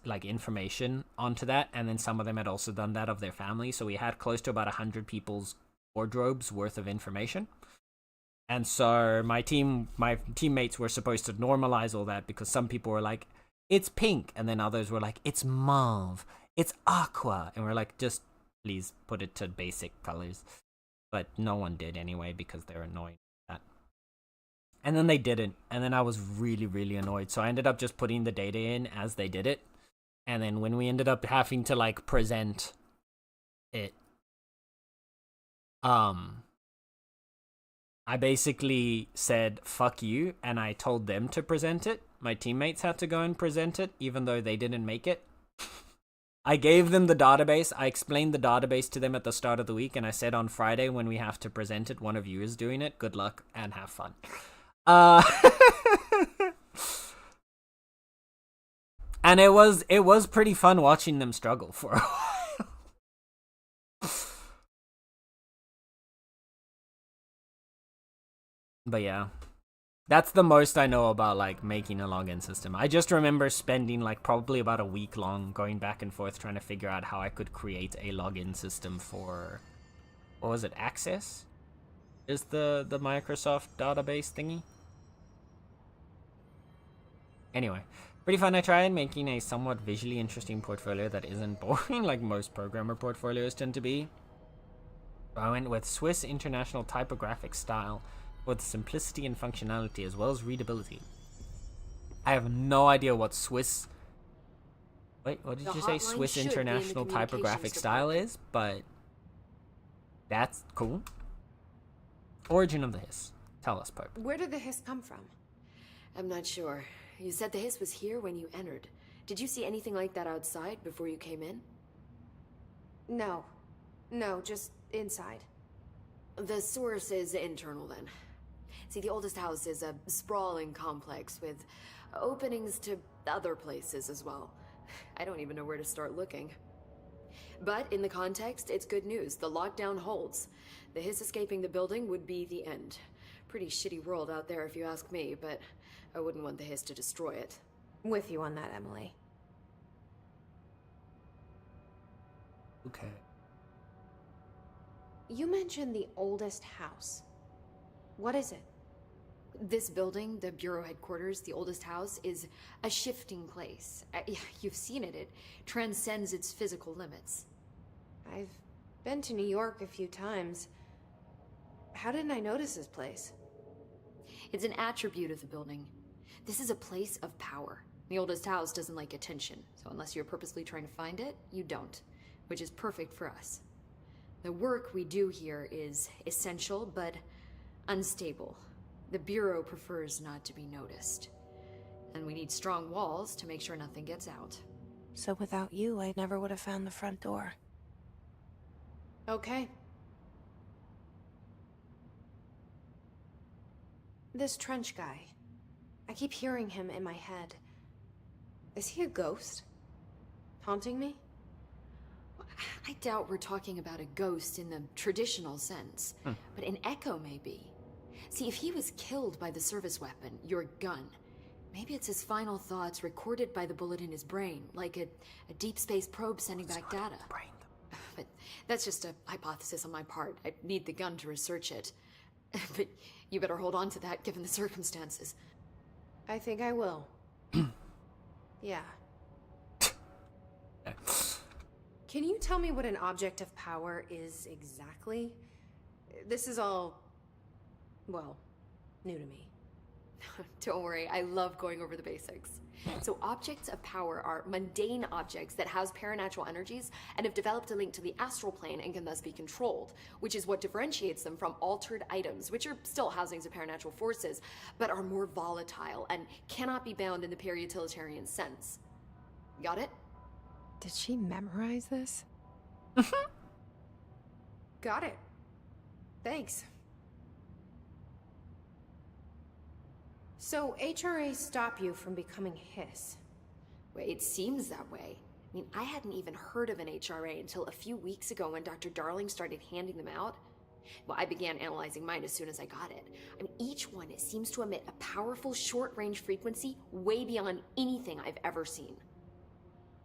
like information onto that, and then some of them had also done that of their family. So we had close to about 100 people's wardrobes worth of information. And so my teammates were supposed to normalize all that because some people were like, it's pink. And then others were like, it's mauve, it's aqua. And we're like, just please put it to basic colors. But no one did anyway because they're annoyed with that. And then they didn't. And then I was really, really annoyed. So I ended up just putting the data in as they did it. And then when we ended up having to like present it, I basically said, fuck you, and I told them to present it. My teammates had to go and present it, even though they didn't make it. I gave them the database. I explained the database to them at the start of the week, and I said on Friday when we have to present it, one of you is doing it. Good luck and have fun. And it was pretty fun watching them struggle for a while. But yeah, that's the most I know about like making a login system. I just remember spending like probably about a week long going back and forth trying to figure out how I could create a login system for, what was it, Access? Is the Microsoft database thingy? Anyway, pretty fun. I tried making a somewhat visually interesting portfolio that isn't boring like most programmer portfolios tend to be. I went with Swiss International Typographic Style with simplicity and functionality as well as readability. I have no idea what Swiss... Wait, what did you say? Swiss International Typographic Style is, but that's cool. Origin of the Hiss. Tell us, Pope. Where did the hiss come from? I'm not sure. You said the hiss was here when you entered. Did you see anything like that outside before you came in? No. No, just inside. The source is internal then. See, the oldest house is a sprawling complex with openings to other places as well. I don't even know where to start looking. But in the context, it's good news. The lockdown holds. The hiss escaping the building would be the end. Pretty shitty world out there if you ask me, but I wouldn't want the hiss to destroy it. With you on that, Emily. Okay. You mentioned the oldest house. What is it? This building, the Bureau headquarters, the oldest house, is a shifting place. You've seen it. It transcends its physical limits. I've been to New York a few times. How didn't I notice this place? It's an attribute of the building. This is a place of power. The oldest house doesn't like attention, so unless you're purposely trying to find it, you don't, which is perfect for us. The work we do here is essential, but unstable. The Bureau prefers not to be noticed. And we need strong walls to make sure nothing gets out. So without you, I never would have found the front door. Okay. This Trench guy. I keep hearing him in my head. Is he a ghost? Haunting me? I doubt we're talking about a ghost in the traditional sense, but an echo maybe. See, if he was killed by the service weapon, your gun, maybe it's his final thoughts recorded by the bullet in his brain, like a deep space probe sending back data. But that's just a hypothesis on my part. I need the gun to research it. But you better hold on to that given the circumstances. I think I will. Yeah. Can you tell me what an object of power is exactly? This is all, well, new to me. Don't worry, I love going over the basics. So objects of power are mundane objects that house paranatural energies and have developed a link to the astral plane and can thus be controlled, which is what differentiates them from altered items, which are still housings of paranatural forces, but are more volatile and cannot be bound in the peri-utilitarian sense. Got it? Did she memorize this? Got it. Thanks. So HRA stop you from becoming Hiss? Well, it seems that way. I mean, I hadn't even heard of an HRA until a few weeks ago when Dr. Darling started handing them out. Well, I began analyzing mine as soon as I got it. I mean, each one seems to emit a powerful short-range frequency way beyond anything I've ever seen.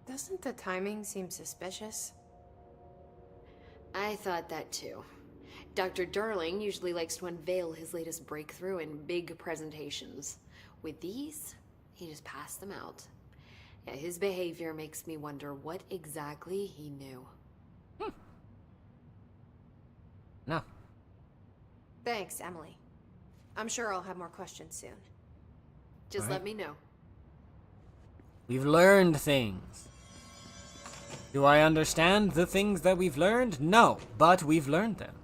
Doesn't the timing seem suspicious? I thought that too. Dr. Darling usually likes to unveil his latest breakthrough in big presentations. With these, he just passed them out. Yeah, his behavior makes me wonder what exactly he knew. No. Thanks, Emily. I'm sure I'll have more questions soon. Just Alright. let me know. We've learned things. Do I understand the things that we've learned? No, but we've learned them.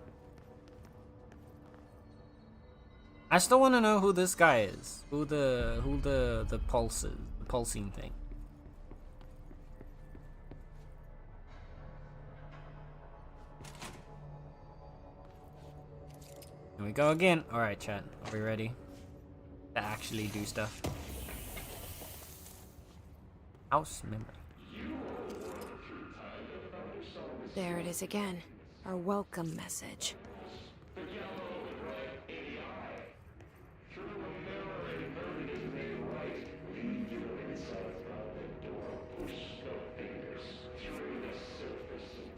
I still want to know who this guy is. Who the pulse is. The pulsing thing. Here we go again. Alright, chat. Are we ready to actually do stuff? House memory. There it is again. Our welcome message.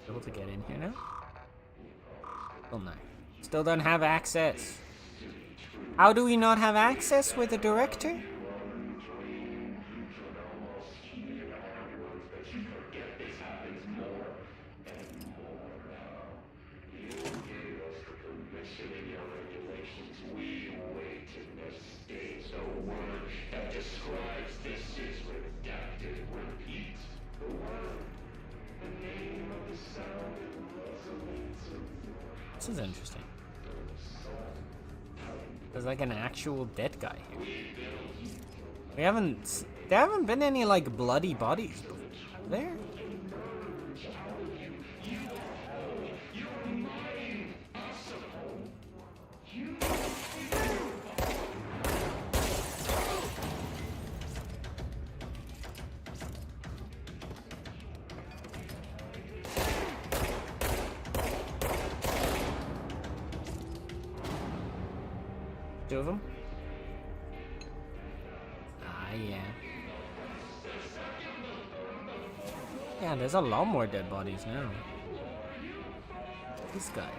Able to get in here now? Still no. Still don't have access. How do we not have access with the director? This is interesting. There's like an actual dead guy here. There haven't been any like bloody bodies before, have there? Two of them? Ah, yeah. Yeah, there's a lot more dead bodies now. These guys.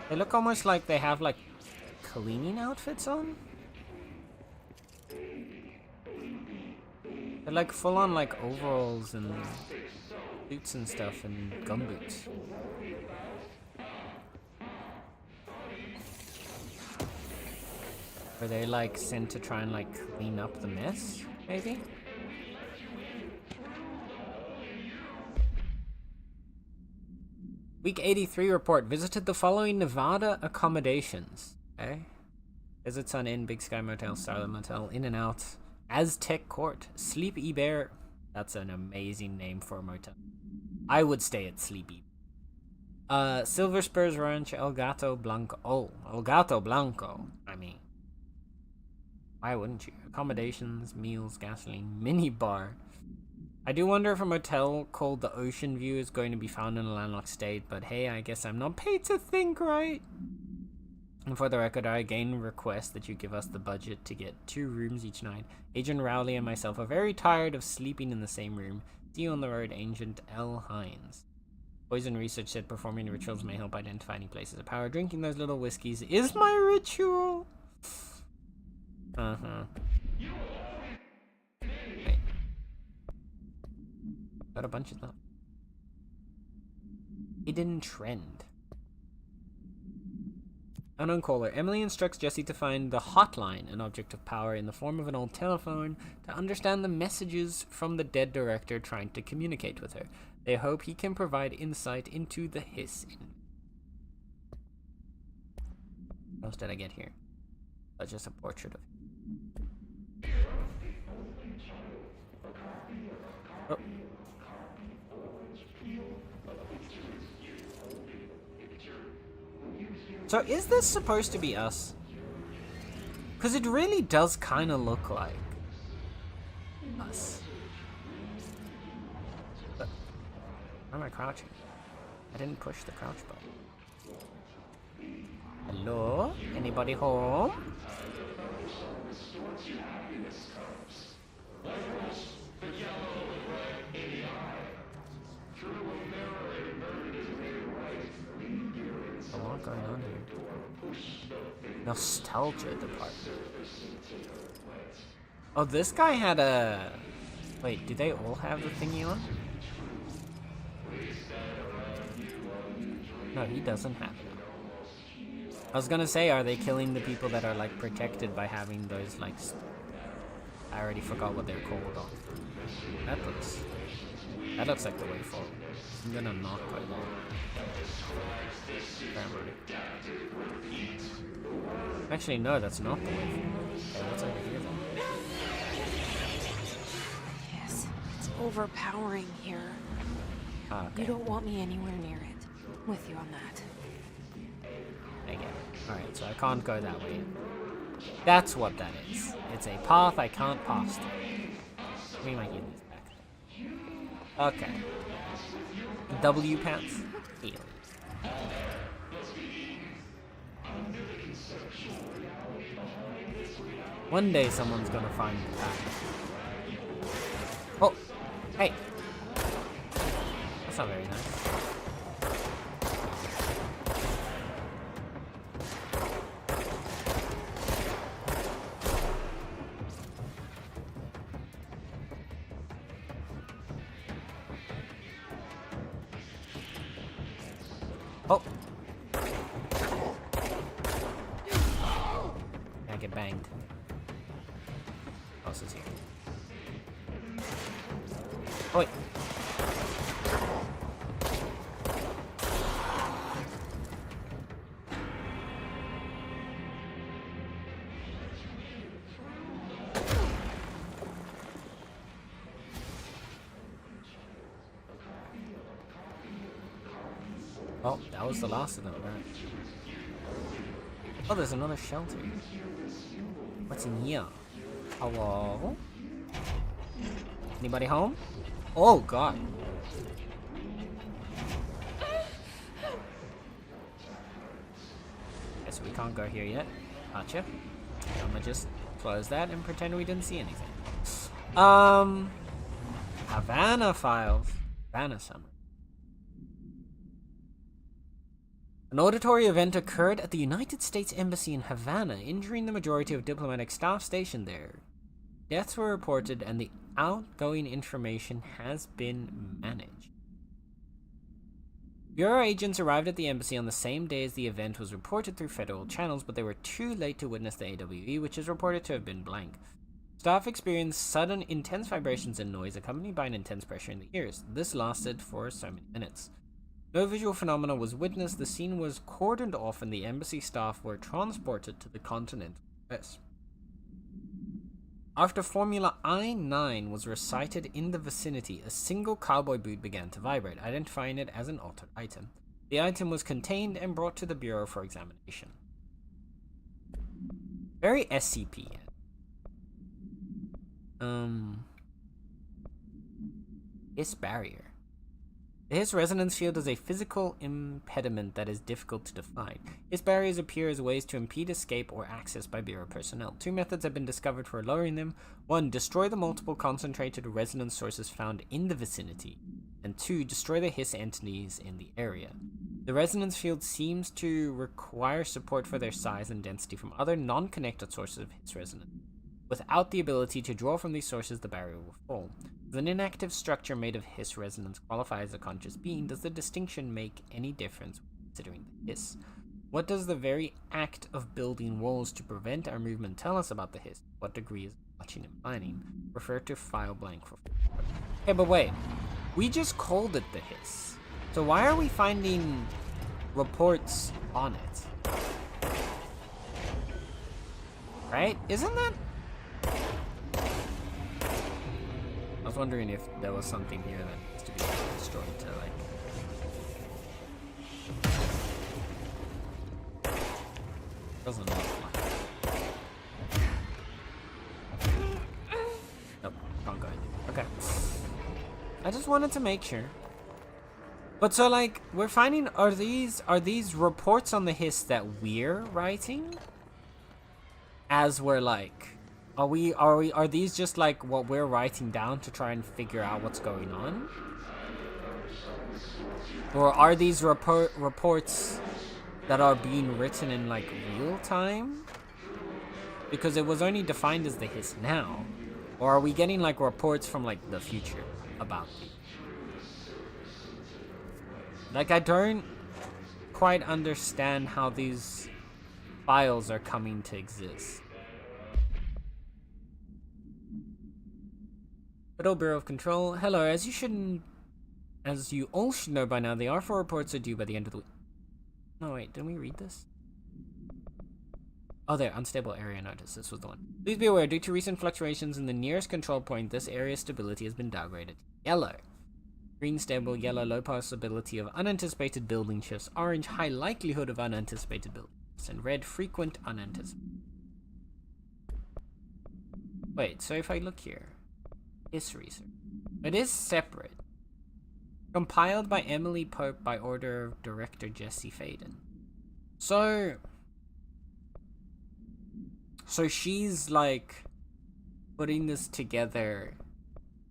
They look almost like they have like cleaning outfits on. They're like full on like overalls and boots and stuff and gumboots. Were they like sent to try and like clean up the mess, maybe? Week 83 report. Visited the following Nevada accommodations. Okay. Visits on Inn, Big Sky Motel, Starlight Motel, In and Out, Aztec Court, Sleepy Bear. That's an amazing name for a motel. I would stay at Sleepy. Silver Spurs Ranch, El Gato Blanco. Oh, El Gato Blanco. I mean, why wouldn't you? Accommodations, meals, gasoline, mini bar. I do wonder if a motel called the Ocean View is going to be found in a landlocked state, but hey, I guess I'm not paid to think, right? And for the record, I again request that you give us the budget to get 2 rooms each night. Agent Rowley and myself are very tired of sleeping in the same room. See you on the road, Agent L. Hines. Poison research said performing rituals may help identify any places of power. Drinking those little whiskeys is my ritual. Uh-huh. Wait. Got a bunch of them. Hidden trend. Unknown caller. Emily instructs Jesse to find the hotline, an object of power in the form of an old telephone, to understand the messages from the dead director trying to communicate with her. They hope he can provide insight into the hiss. What else did I get here? That's just a portrait of him. Oh. So is this supposed to be us? Because it really does kind of look like us. But why am I crouching? I didn't push the crouch button. Hello? Anybody home? A lot going on here. Nostalgia department. Oh, this guy had a... Wait, do they all have the thingy on? No, he doesn't have it. I was gonna say, are they killing the people that are like protected by having those like... I already forgot what they're called on. That looks like the way forward. I'm gonna not go there. Actually, no, that's not the way forward. Okay, what's over here then? Yes, it's overpowering here. Ah, okay. You don't want me anywhere near it. With you on that. I get it. Alright, so I can't go that way. That's what that is. It's a path I can't pass through. We might get these back. Okay. W pants. Heal. One day someone's gonna find the path. Oh! Hey! That's not very nice. Oh! I get banged. What else is here? Oh, wait. Oh, that was the last of them, right? Oh, there's another shelter. What's in here? Hello? Anybody home? Oh, God. Guess we can't go here yet. Gotcha. I'm gonna just close that and pretend we didn't see anything. Havana files. Havana summary. An auditory event occurred at the United States Embassy in Havana, injuring the majority of diplomatic staff stationed there. Deaths were reported and the outgoing information has been managed. Bureau agents arrived at the embassy on the same day as the event was reported through federal channels, but they were too late to witness the AWE, which is reported to have been blank. Staff experienced sudden intense vibrations and noise accompanied by an intense pressure in the ears. This lasted for so many minutes. No visual phenomena was witnessed, the scene was cordoned off and the embassy staff were transported to the continental US. After Formula I-9 was recited in the vicinity, a single cowboy boot began to vibrate, identifying it as an altered item. The item was contained and brought to the Bureau for examination. Very SCP. Hiss barrier. The Hiss resonance field is a physical impediment that is difficult to define. Hiss barriers appear as ways to impede escape or access by Bureau personnel. Two methods have been discovered for lowering them. 1. Destroy the multiple concentrated resonance sources found in the vicinity. And 2. Destroy the Hiss entities in the area. The resonance field seems to require support for their size and density from other non-connected sources of Hiss resonance. Without the ability to draw from these sources, the barrier will fall. If an inactive structure made of Hiss resonance qualifies as a conscious being, does the distinction make any difference considering the Hiss? What does the very act of building walls to prevent our movement tell us about the Hiss? What degree is watching and planning? Refer to file blank for... Okay, but wait. We just called it the Hiss. So why are we finding reports on it? Right? Isn't that... I was wondering if there was something here that needs to be destroyed to, like... Doesn't look like... Nope, can't go in. Okay. I just wanted to make sure. But so, like, we're finding... Are these reports on the Hiss that we're writing? As we're, like... Are these just like what we're writing down to try and figure out what's going on? Or are these reports that are being written in like real time? Because it was only defined as the hiss now. Or are we getting like reports from like the future about it? Like, I don't quite understand how these files are coming to exist. Federal Bureau of Control. Hello, as you all should know by now, the R4 reports are due by the end of the week. No, wait, didn't we read this? Oh, there, unstable area notice. This was the one. Please be aware, due to recent fluctuations in the nearest control point, this area's stability has been downgraded. Yellow. Green stable, yellow low possibility of unanticipated building shifts, orange high likelihood of unanticipated building shifts, and red frequent unanticipated. Wait, so if I look here, this research, it is separate. Compiled by Emily Pope by order of director Jesse Faden. So she's like putting this together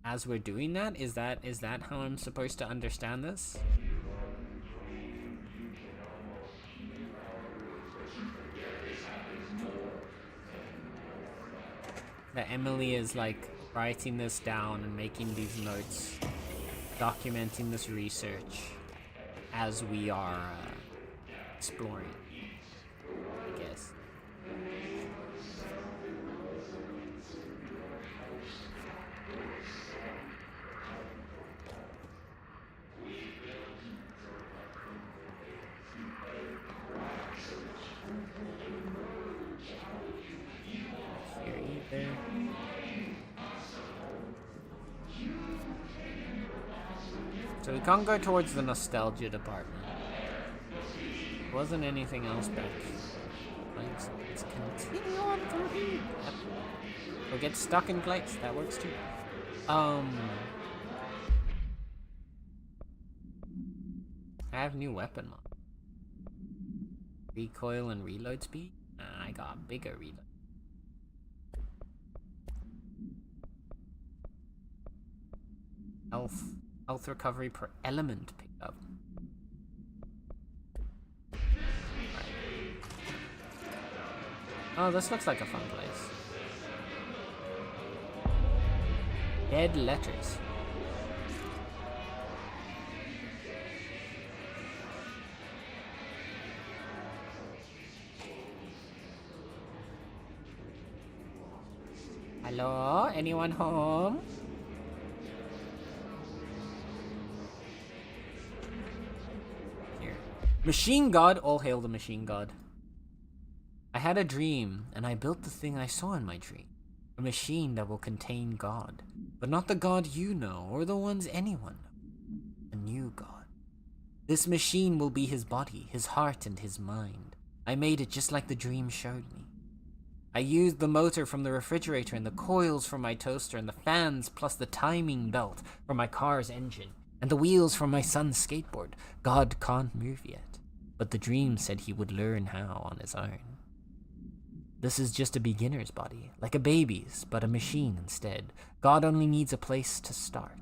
as we're doing that? Is that how I'm supposed to understand this? That Emily is like writing this down and making these notes, documenting this research as we are exploring, I guess. Here either. So we can't go towards the nostalgia department. There wasn't anything else back. Let's continue on through here. Or get stuck in place. That works too. I have new weapon mod. Recoil and reload speed. I got bigger reload. Health recovery per element pickup. Right. Oh, this looks like a fun place. Dead letters. Hello? Anyone home? Here. Machine God? All hail the Machine God. I had a dream, and I built the thing I saw in my dream. A machine that will contain God. But not the God you know, or the ones anyone knows. A new God. This machine will be his body, his heart, and his mind. I made it just like the dream showed me. I used the motor from the refrigerator and the coils from my toaster and the fans plus the timing belt from my car's engine and the wheels from my son's skateboard. God can't move yet, but the dream said he would learn how on his own. This is just a beginner's body, like a baby's, but a machine instead. God only needs a place to start.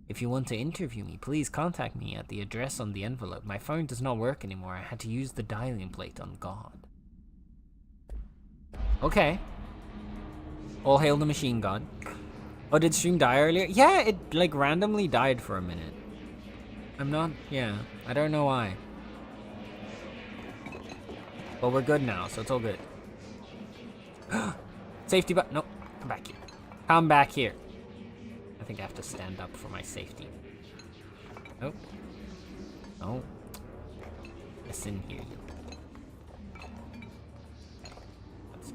If you want to interview me, please contact me at the address on the envelope. My phone does not work anymore. I had to use the dialing plate on God. Okay. All hail the Machine God. Oh, did stream die earlier? Yeah, it like randomly died for a minute. I don't know why. But we're good now, so it's all good. Safety button. No, come back here. Come back here. I think I have to stand up for my safety. Oh. Oh. Listen here.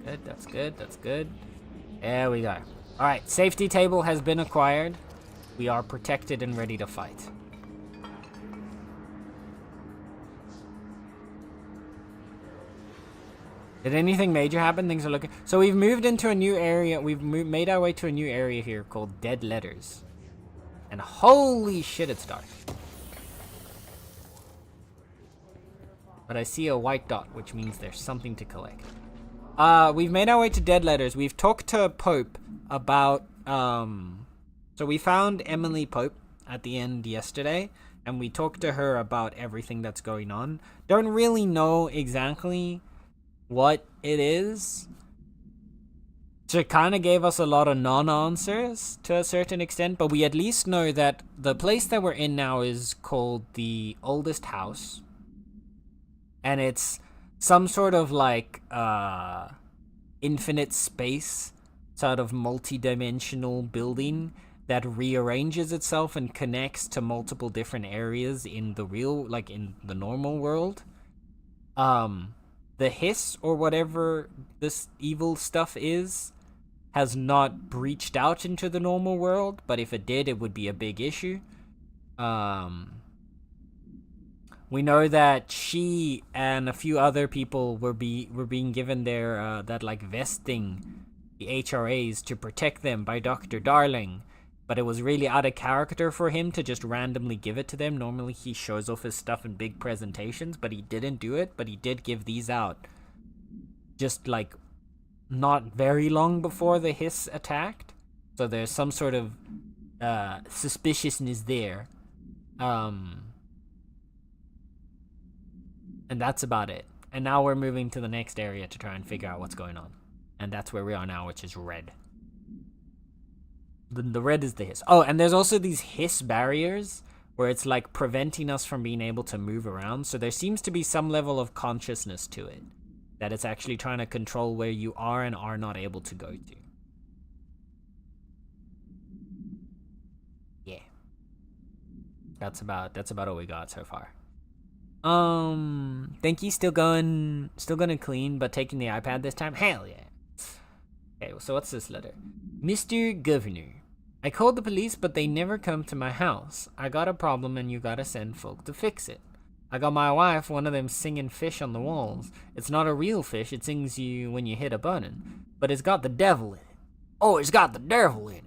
That's good. There we go. Alright, safety table has been acquired. We are protected and ready to fight. Did anything major happen? Things are looking... So we've moved into a new area. We've made our way to a new area here called Dead Letters. And holy shit, it's dark. But I see a white dot, which means there's something to collect. We've made our way to Dead Letters. We've talked to Pope about, so we found Emily Pope at the end yesterday, and we talk to her about everything that's going on. Don't really know exactly what it is. She kind of gave us a lot of non-answers to a certain extent, but we at least know that the place that we're in now is called the Oldest House. And it's some sort of like infinite space, sort of multi-dimensional building that rearranges itself and connects to multiple different areas in the real, like in the normal world. The hiss or whatever this evil stuff is has not breached out into the normal world, but if it did, it would be a big issue. We know that she and a few other people were being given their that like vesting, the HRAs, to protect them by Dr. Darling, but it was really out of character for him to just randomly give it to them. Normally he shows off his stuff in big presentations, but he didn't do it, but he did give these out just like not very long before the hiss attacked. So there's some sort of suspiciousness there. And that's about it. And now we're moving to the next area to try and figure out what's going on. And that's where we are now, which is red. The red is the hiss. Oh, and there's also these hiss barriers where it's like preventing us from being able to move around. So there seems to be some level of consciousness to it, that it's actually trying to control where you are and are not able to go to. Yeah. That's about all we got so far. Think he's still gonna clean, but taking the iPad this time? Hell yeah. Okay, so what's this letter? Mr. Governor, I called the police, but they never come to my house. I got a problem and you gotta send folk to fix it. I got my wife one of them singing fish on the walls. It's not a real fish, it sings you when you hit a button, but it's got the devil in it. Oh, it's got the devil in it.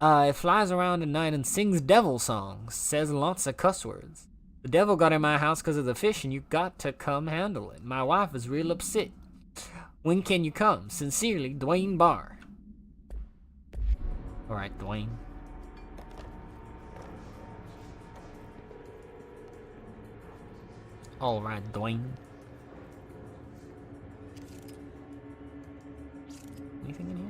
It flies around at night and sings devil songs, says lots of cuss words. The devil got in my house because of the fish, and you got to come handle it. My wife is real upset. When can you come? Sincerely, Dwayne Barr. Alright, Dwayne. Alright, Dwayne. Anything in here?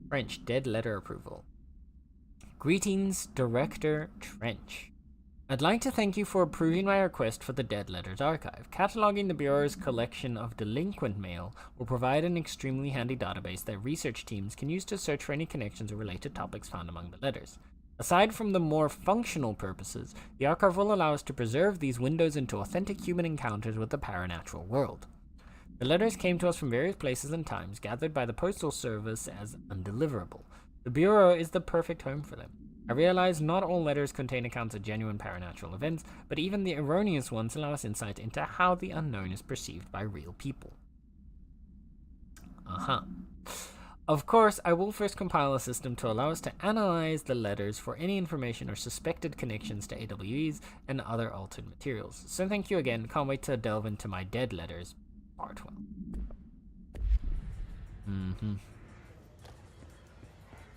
French dead letter approval. Greetings, Director Trench. I'd like to thank you for approving my request for the Dead Letters Archive. Cataloging the Bureau's collection of delinquent mail will provide an extremely handy database that research teams can use to search for any connections or related topics found among the letters. Aside from the more functional purposes, the archive will allow us to preserve these windows into authentic human encounters with the paranatural world. The letters came to us from various places and times, gathered by the Postal Service as undeliverable. The Bureau is the perfect home for them. I realize not all letters contain accounts of genuine paranatural events, but even the erroneous ones allow us insight into how the unknown is perceived by real people. Of course, I will first compile a system to allow us to analyze the letters for any information or suspected connections to AWEs and other altered materials. So thank you again, can't wait to delve into my dead letters. Part 12.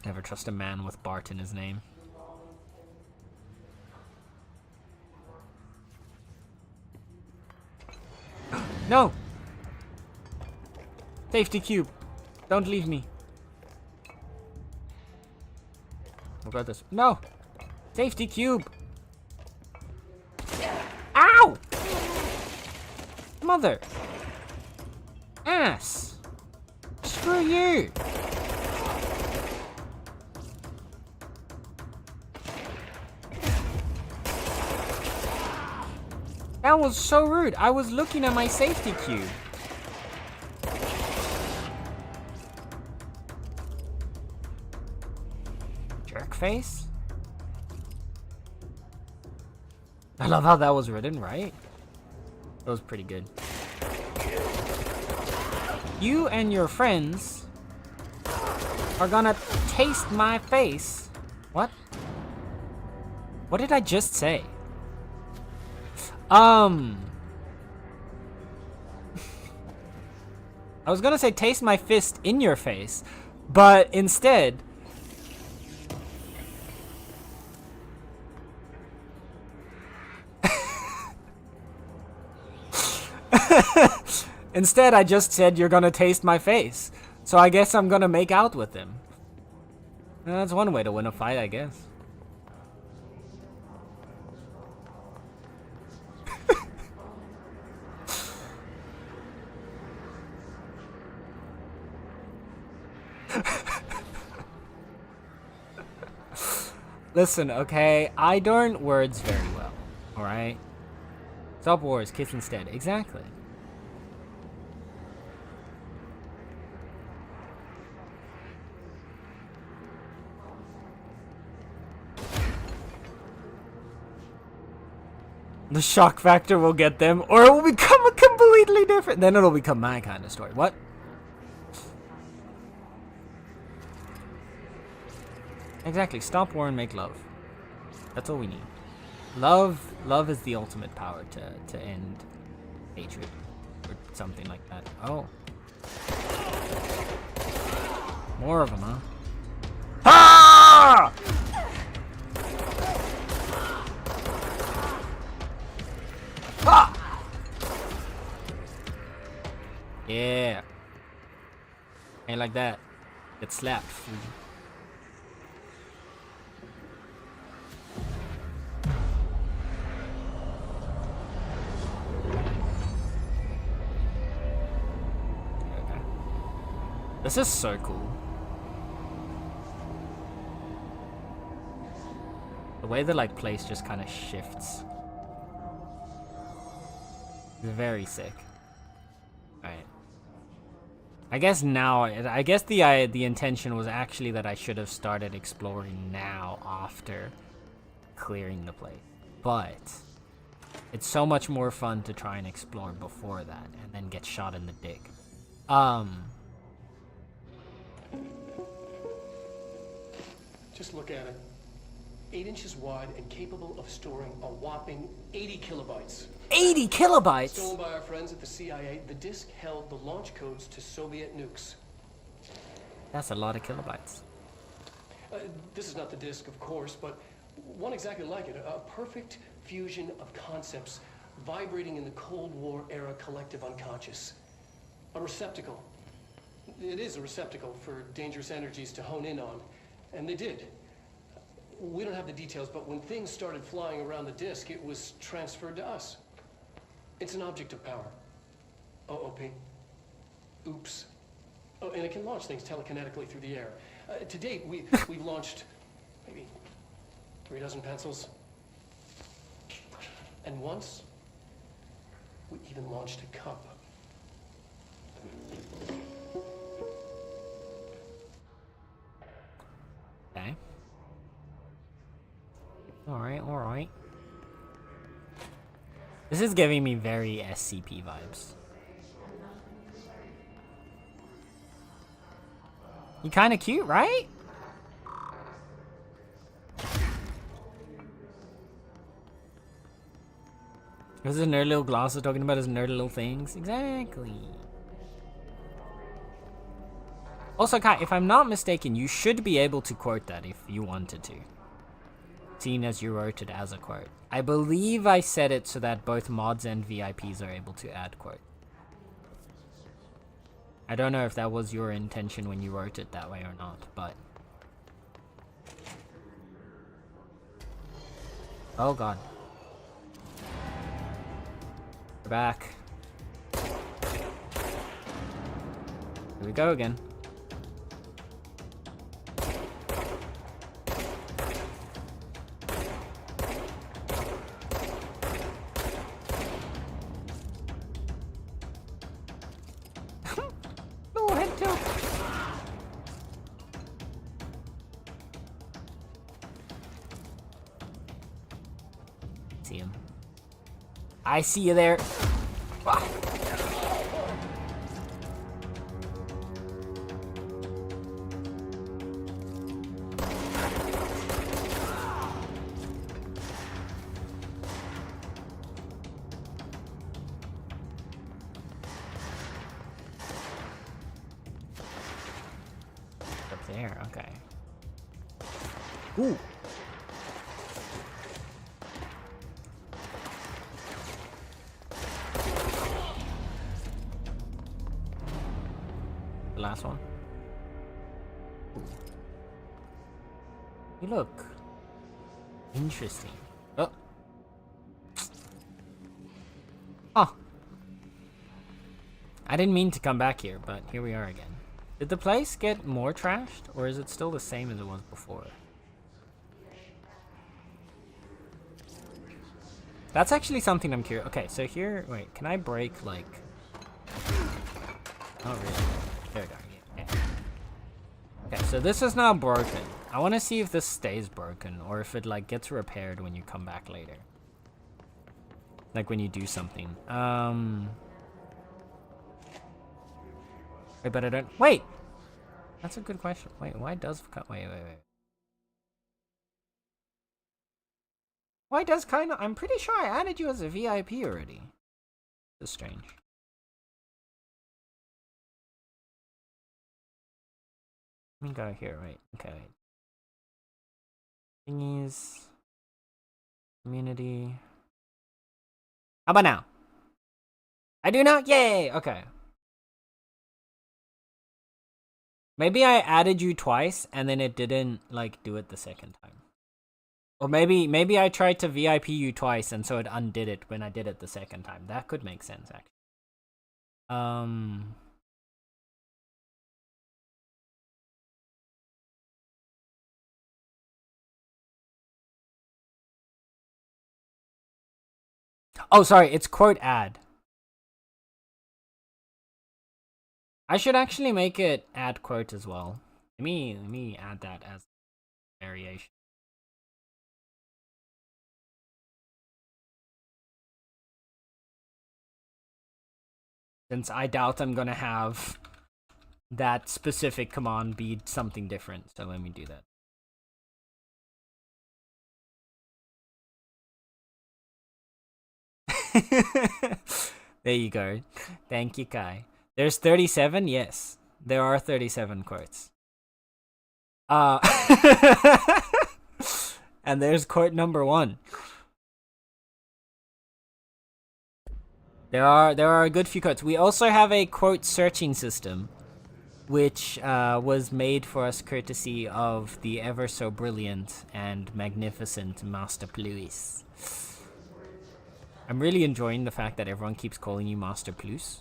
Never trust a man with Bart in his name. No! Safety cube. Don't leave me. What about this? No! Safety cube! Ow! Mother! Ass! Screw you! That was so rude. I was looking at my safety cube. Jerk face? I love how that was written, right? That was pretty good. You and your friends are gonna taste my face. What? What did I just say? I was gonna say taste my fist in your face, but instead... Instead, I just said you're gonna taste my face. So I guess I'm gonna make out with him. That's one way to win a fight, I guess. Listen, okay? I don't words very well, alright? Stop wars, kiss instead. Exactly. The shock factor will get them, or it will become a completely different... Then it'll become my kind of story. What? Exactly. Stop war and make love. That's all we need. Love is the ultimate power to end hatred. Or something like that. Oh. More of them, huh? Ah! Ah! Yeah. Ain't like that. Get slapped. Okay. This is so cool. The way the like place just kind of shifts. Very sick. Alright. I guess now, I guess the intention was actually that I should have started exploring now after clearing the place. But it's so much more fun to try and explore before that and then get shot in the dick. Just look at it. 8 inches wide and capable of storing a whopping 80 kilobytes. 80 kilobytes? Stolen by our friends at the CIA, the disk held the launch codes to Soviet nukes. That's a lot of kilobytes. This is not the disk, of course, but one exactly like it. A perfect fusion of concepts vibrating in the Cold War era collective unconscious. A receptacle. It is a receptacle for dangerous energies to hone in on. And they did. We don't have the details, but when things started flying around the disk, it was transferred to us. It's an object of power. OOP. Oops. Oh, and it can launch things telekinetically through the air. To date, we've launched maybe 3 dozen pencils. And once, we even launched a cup. Okay. Alright. This is giving me very SCP vibes. You kinda cute, right? This is a nerd little gloss talking about his nerdy little things. Exactly. Also, Kai, if I'm not mistaken, you should be able to quote that if you wanted to. Seen as you wrote it as a quote. I believe I said it so that both mods and VIPs are able to add quote. I don't know if that was your intention when you wrote it that way or not, but... Oh god. We're back. Here we go again. No head tilt. See him. I see you there. Ah. there, okay. Ooh. The last one. You look interesting. Oh. Oh. I didn't mean to come back here, but here we are again. Did the place get more trashed, or is it still the same as it was before? That's actually something I'm curious. Okay, so here, wait, can I break like? Oh really? There we go. Yeah. Okay, so this is now broken. I want to see if this stays broken or if it like gets repaired when you come back later. Like when you do something. Wait, but I don't. Wait. That's a good question. Wait, why does wait. Why does kinda? I'm pretty sure I added you as a VIP already. This is strange. Let me go here. Wait. Okay. Wait. Thingies. Community. How about now? I do now? Yay! Okay. Maybe I added you twice and then it didn't like do it the second time. Or maybe I tried to VIP you twice and so it undid it when I did it the second time. That could make sense actually. Oh, sorry, it's quote add. I should actually make it add quote as well. Let me add that as variation. Since I doubt I'm gonna have that specific command be something different, so let me do that. There you go. Thank you, Kai. There's 37? Yes. There are 37 quotes. And there's quote number 1. There are a good few quotes. We also have a quote searching system, which was made for us courtesy of the ever so brilliant and magnificent Master Pluis. I'm really enjoying the fact that everyone keeps calling you Master Pluis,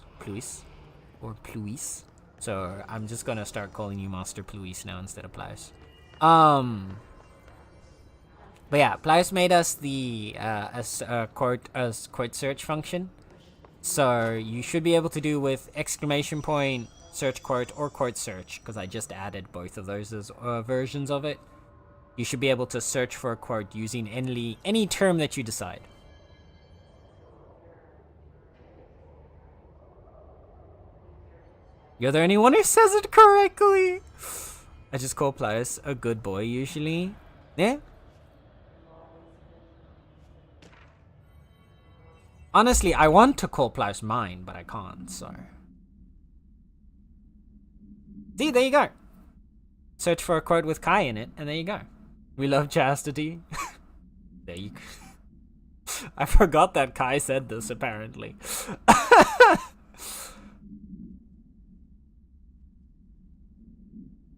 or Pluis. So I'm just gonna start calling you Master Pluis now instead of Plaus. But yeah, Plaus made us the quote search function. So you should be able to do with exclamation point, search quote, or quote search, because I just added both of those as versions of it. You should be able to search for a quote using any term that you decide. You're the only one who says it correctly. I just call Plaus a good boy usually. Yeah. Honestly, I want to call Plaus mine, but I can't, so. See, there you go. Search for a quote with Kai in it, and there you go. We love chastity. There you go. I forgot that Kai said this, apparently.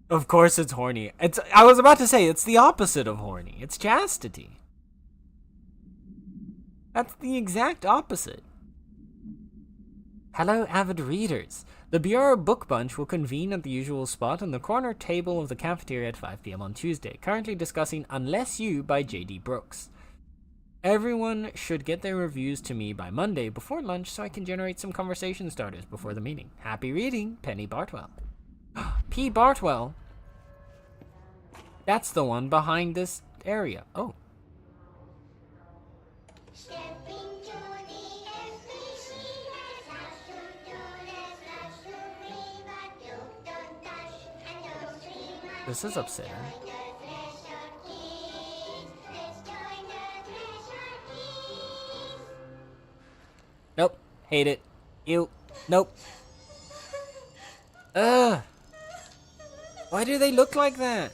Of course it's horny. I was about to say, it's the opposite of horny. It's chastity. That's the exact opposite. Hello, avid readers. The Bureau Book Bunch will convene at the usual spot on the corner table of the cafeteria at 5 p.m. on Tuesday, currently discussing Unless You by J.D. Brooks. Everyone should get their reviews to me by Monday before lunch so I can generate some conversation starters before the meeting. Happy reading, Penny Bartwell. P. Bartwell. That's the one behind this area. Oh. This is upsetting. Nope. Hate it. Ew. Nope. Ugh. Why do they look like that?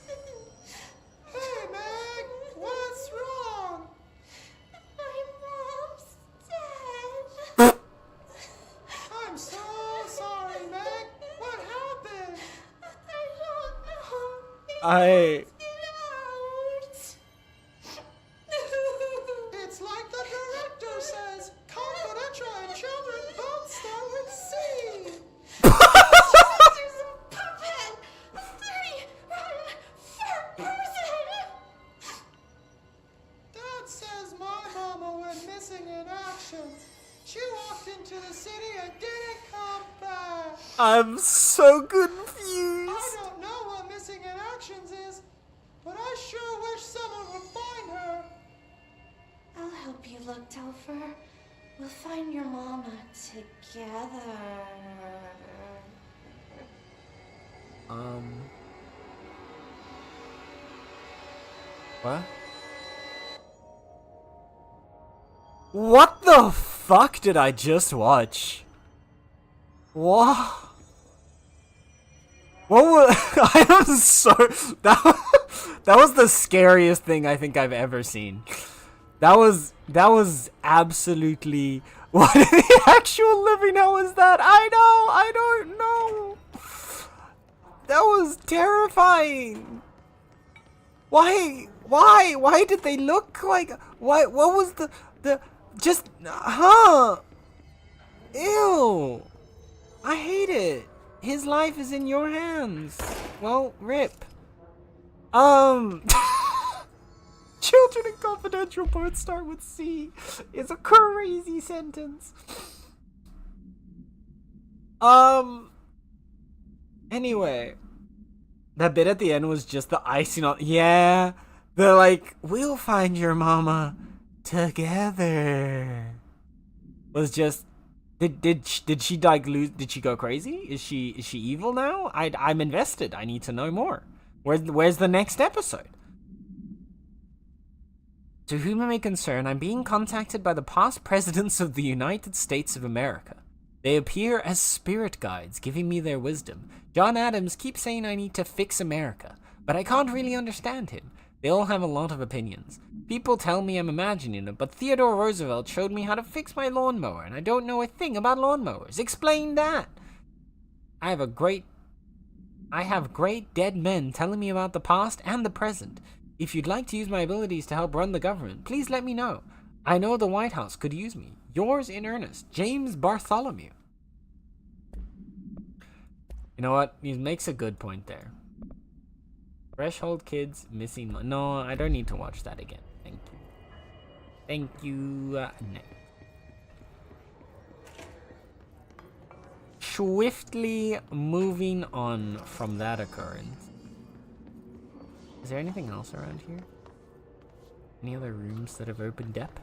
Hey, Meg! What's wrong? My mom's dead. I'm so sorry, Meg. What happened? I don't know. I... It's like the director says. Confidential and children both start with C. There's a puppet. A dirty, rotten, fat person. Dad says my mama went missing in action. She walked into the city and didn't come back. I'm so I confused. don't know what missing in actions is, but I sure wish someone would find her. I'll help you look, Telfer. We'll find your mama together. What? What the fuck did I just watch? What? What was... I am so... That was the scariest thing I think I've ever seen. That was absolutely... What in the actual living hell is that? I don't know. That was terrifying. Why did they look like... What was the just... Ew. I hate it. His life is in your hands. Well, rip. Children and confidential both start with C. It's a crazy sentence. Anyway. That bit at the end was just the icing on... Yeah. They're like, we'll find your mama together. Was just... Did she like lose? Did she go crazy? Is she evil now? I'm invested. I need to know more. Where's the next episode? To whom it may concern, I'm being contacted by the past presidents of the United States of America. They appear as spirit guides, giving me their wisdom. John Adams keeps saying I need to fix America, but I can't really understand him. They all have a lot of opinions. People tell me I'm imagining it, but Theodore Roosevelt showed me how to fix my lawnmower, and I don't know a thing about lawnmowers. Explain that! I have great dead men telling me about the past and the present. If you'd like to use my abilities to help run the government, please let me know. I know the White House could use me. Yours in earnest, James Bartholomew. You know what? He makes a good point there. Threshold kids missing... No, I don't need to watch that again. Thank you. Thank you. No. Swiftly moving on from that occurrence. Is there anything else around here? Any other rooms that have opened up?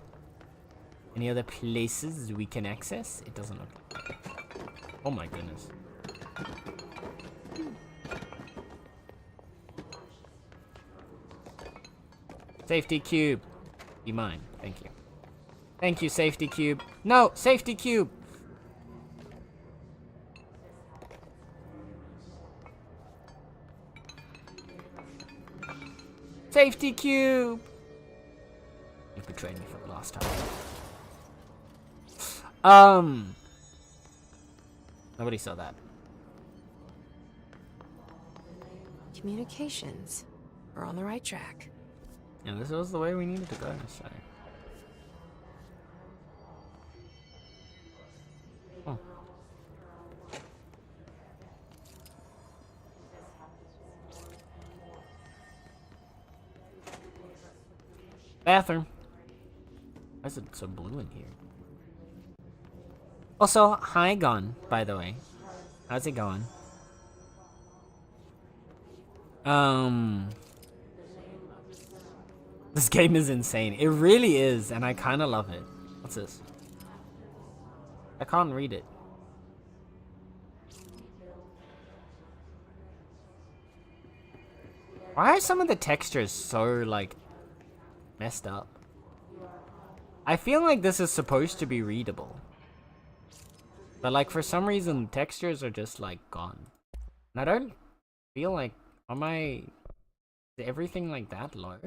Any other places we can access? It doesn't look like it. Oh my goodness. Safety cube. Be mine. Thank you. Thank you, safety cube. No! Safety cube! Safety cube! You betrayed me for the last time. Nobody saw that. Communications. We're on the right track. Yeah, this was the way we needed to go, so... Oh. Bathroom. Why is it so blue in here? Also, hi Gon, by the way. How's it going? This game is insane. It really is, and I kind of love it. What's this? I can't read it. Why are some of the textures so, like, messed up? I feel like this is supposed to be readable. But, like, for some reason, textures are just, like, gone. And I don't feel like Am I... Is everything like that low?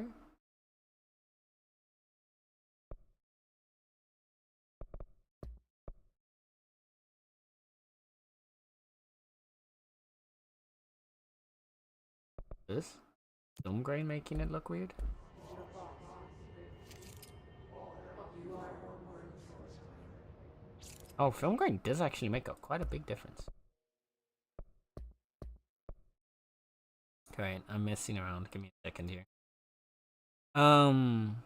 This? Film grain making it look weird? Oh, film grain does actually make quite a big difference. Alright, I'm messing around. Give me a second here. I'm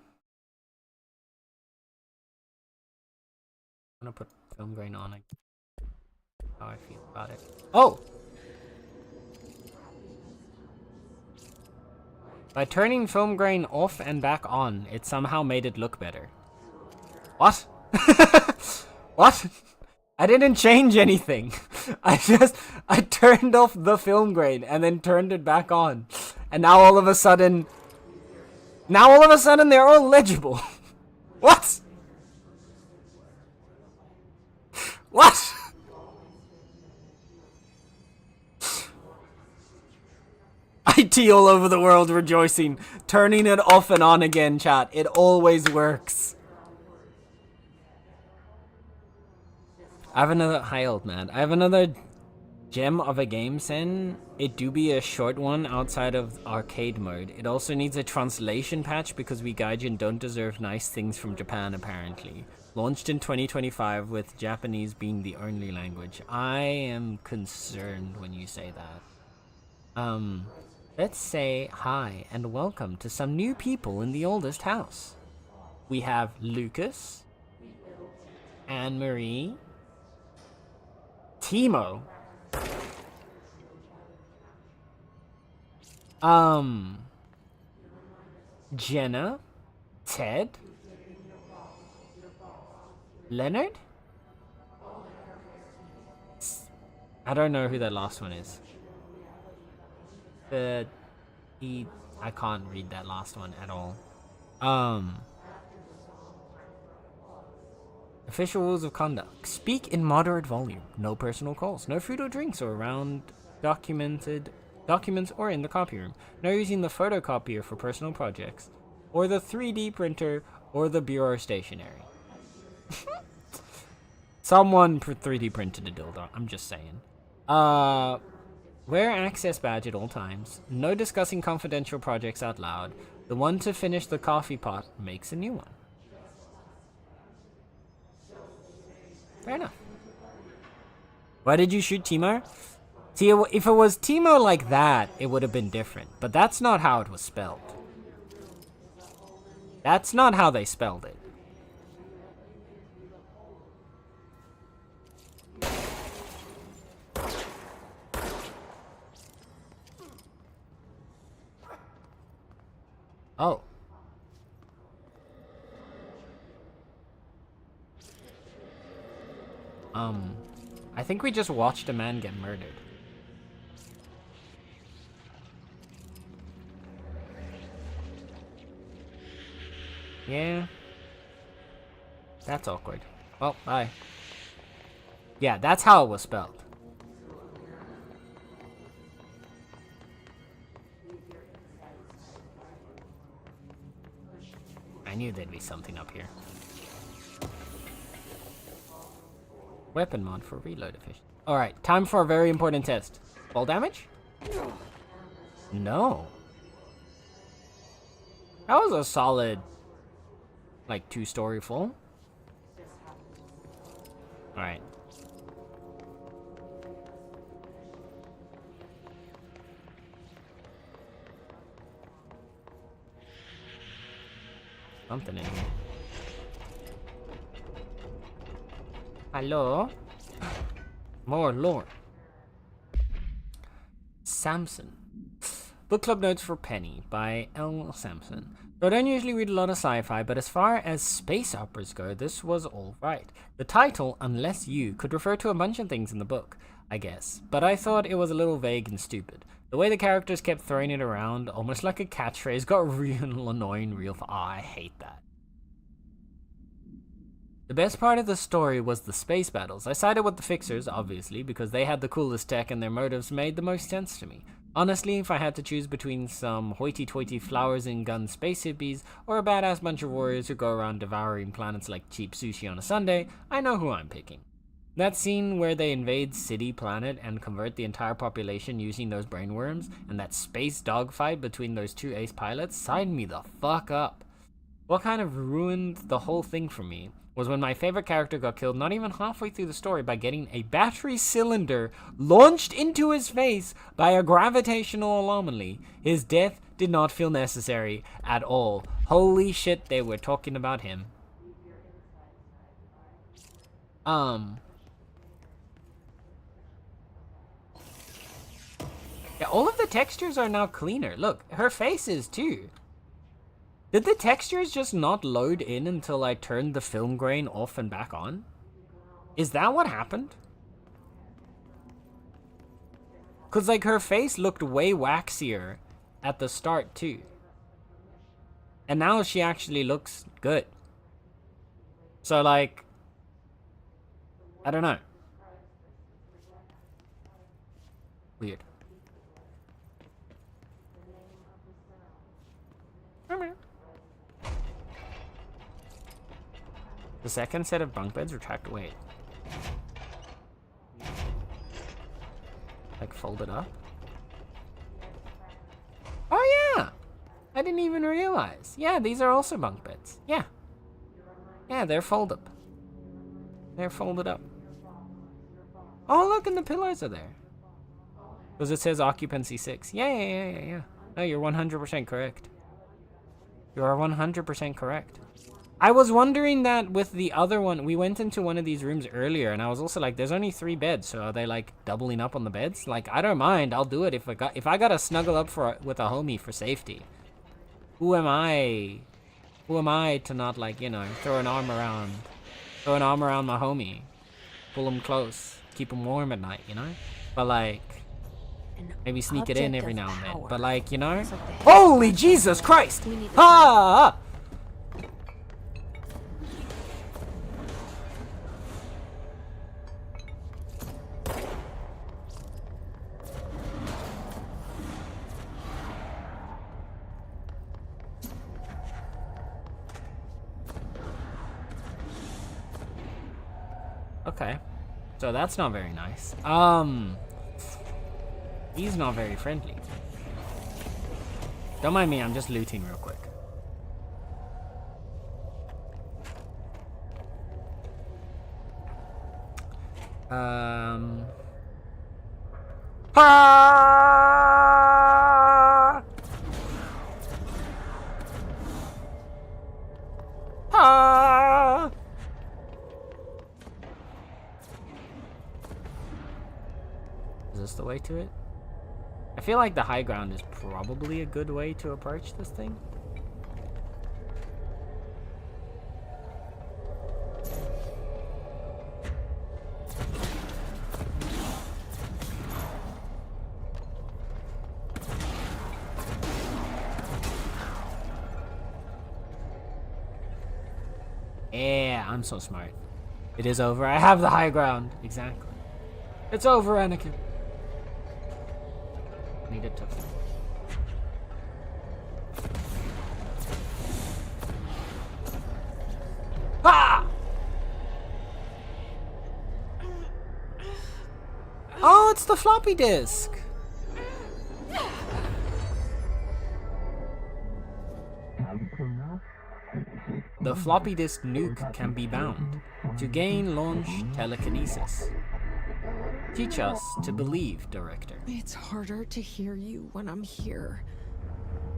gonna put film grain on it. How I feel about it. Oh! By turning film grain off and back on, it somehow made it look better. What? What? I didn't change anything. I turned off the film grain and then turned it back on. And now all of a sudden they're all legible. What? What? IT all over the world rejoicing. Turning it off and on again, chat. It always works. I have another... Hi, old man. I have another gem of a game, Sen. It do be a short one outside of arcade mode. It also needs a translation patch because we gaijin don't deserve nice things from Japan, apparently. Launched in 2025 with Japanese being the only language. I am concerned when you say that. Let's say hi and welcome to some new people in the oldest house. We have Lucas, Anne-Marie, Timo, Jenna, Ted, Leonard? I don't know who that last one is. I can't read that last one at all. Official rules of conduct. Speak in moderate volume. No personal calls. No food or drinks or around documents or in the copy room. No using the photocopier for personal projects. Or the 3D printer or the bureau stationery. Someone 3D printed a dildo. I'm just saying. Wear access badge at all times. No discussing confidential projects out loud. The one to finish the coffee pot makes a new one. Fair enough. Why did you shoot Timo? See, if it was Timo like that, it would have been different. But that's not how it was spelled. That's not how they spelled it. Oh. I think we just watched a man get murdered. Yeah. That's awkward. Well, bye. Yeah, that's how it was spelled. I knew there'd be something up here. Weapon mod for reload efficiency. Alright, time for a very important test. Fall damage? No. That was a solid, like, 2-story full. Alright. Something in here. Hello? More lore. Samson. Book club notes for Penny by L. Samson. So I don't usually read a lot of sci-fi, but as far as space operas go, this was alright. The title, Unless You, could refer to a bunch of things in the book, I guess, but I thought it was a little vague and stupid. The way the characters kept throwing it around, almost like a catchphrase, got real annoying real fast. I hate that. The best part of the story was the space battles. I sided with the Fixers, obviously, because they had the coolest tech and their motives made the most sense to me. Honestly, if I had to choose between some hoity-toity flowers and gun space hippies or a badass bunch of warriors who go around devouring planets like cheap sushi on a Sunday, I know who I'm picking. That scene where they invade City Planet and convert the entire population using those brainworms, and that space dogfight between those two ace pilots, signed me the fuck up. What kind of ruined the whole thing for me was when my favorite character got killed not even halfway through the story by getting a battery cylinder launched into his face by a gravitational anomaly. His death did not feel necessary at all. Holy shit, they were talking about him. Yeah, all of the textures are now cleaner. Look, her face is too. Did the textures just not load in until I turned the film grain off and back on? Is that what happened? Cause like her face looked way waxier at the start too. And now she actually looks good. So like, I don't know. Weird. The second set of bunk beds retract. Wait. Like folded up? Oh yeah! I didn't even realize. Yeah, these are also bunk beds. Yeah. Yeah, they're fold up. They're folded up. Oh look, and the pillows are there. Because it says occupancy 6. Yeah. No, you're 100% correct. You are 100% correct. I was wondering that with the other one, we went into one of these rooms earlier, and I was also like, there's only 3 beds, so are they like doubling up on the beds? Like, I don't mind, I'll do it if I gotta snuggle up with a homie for safety. Who am I? Who am I to not like, you know, throw an arm around my homie, pull him close, keep him warm at night, you know? But like, maybe sneak it in every now and then. But like, you know? Holy Jesus Christ! Ah! Okay, so that's not very nice. He's not very friendly. Don't mind me, I'm just looting real quick. Is this the way to it? I feel like the high ground is probably a good way to approach this thing. Yeah, I'm so smart. It is over. I have the high ground. Exactly. It's over, Anakin. Need it to. Ah! Oh, it's the floppy disk. The floppy disk nuke can be bound to gain launch telekinesis. Teach us to believe, Director. It's harder to hear you when I'm here.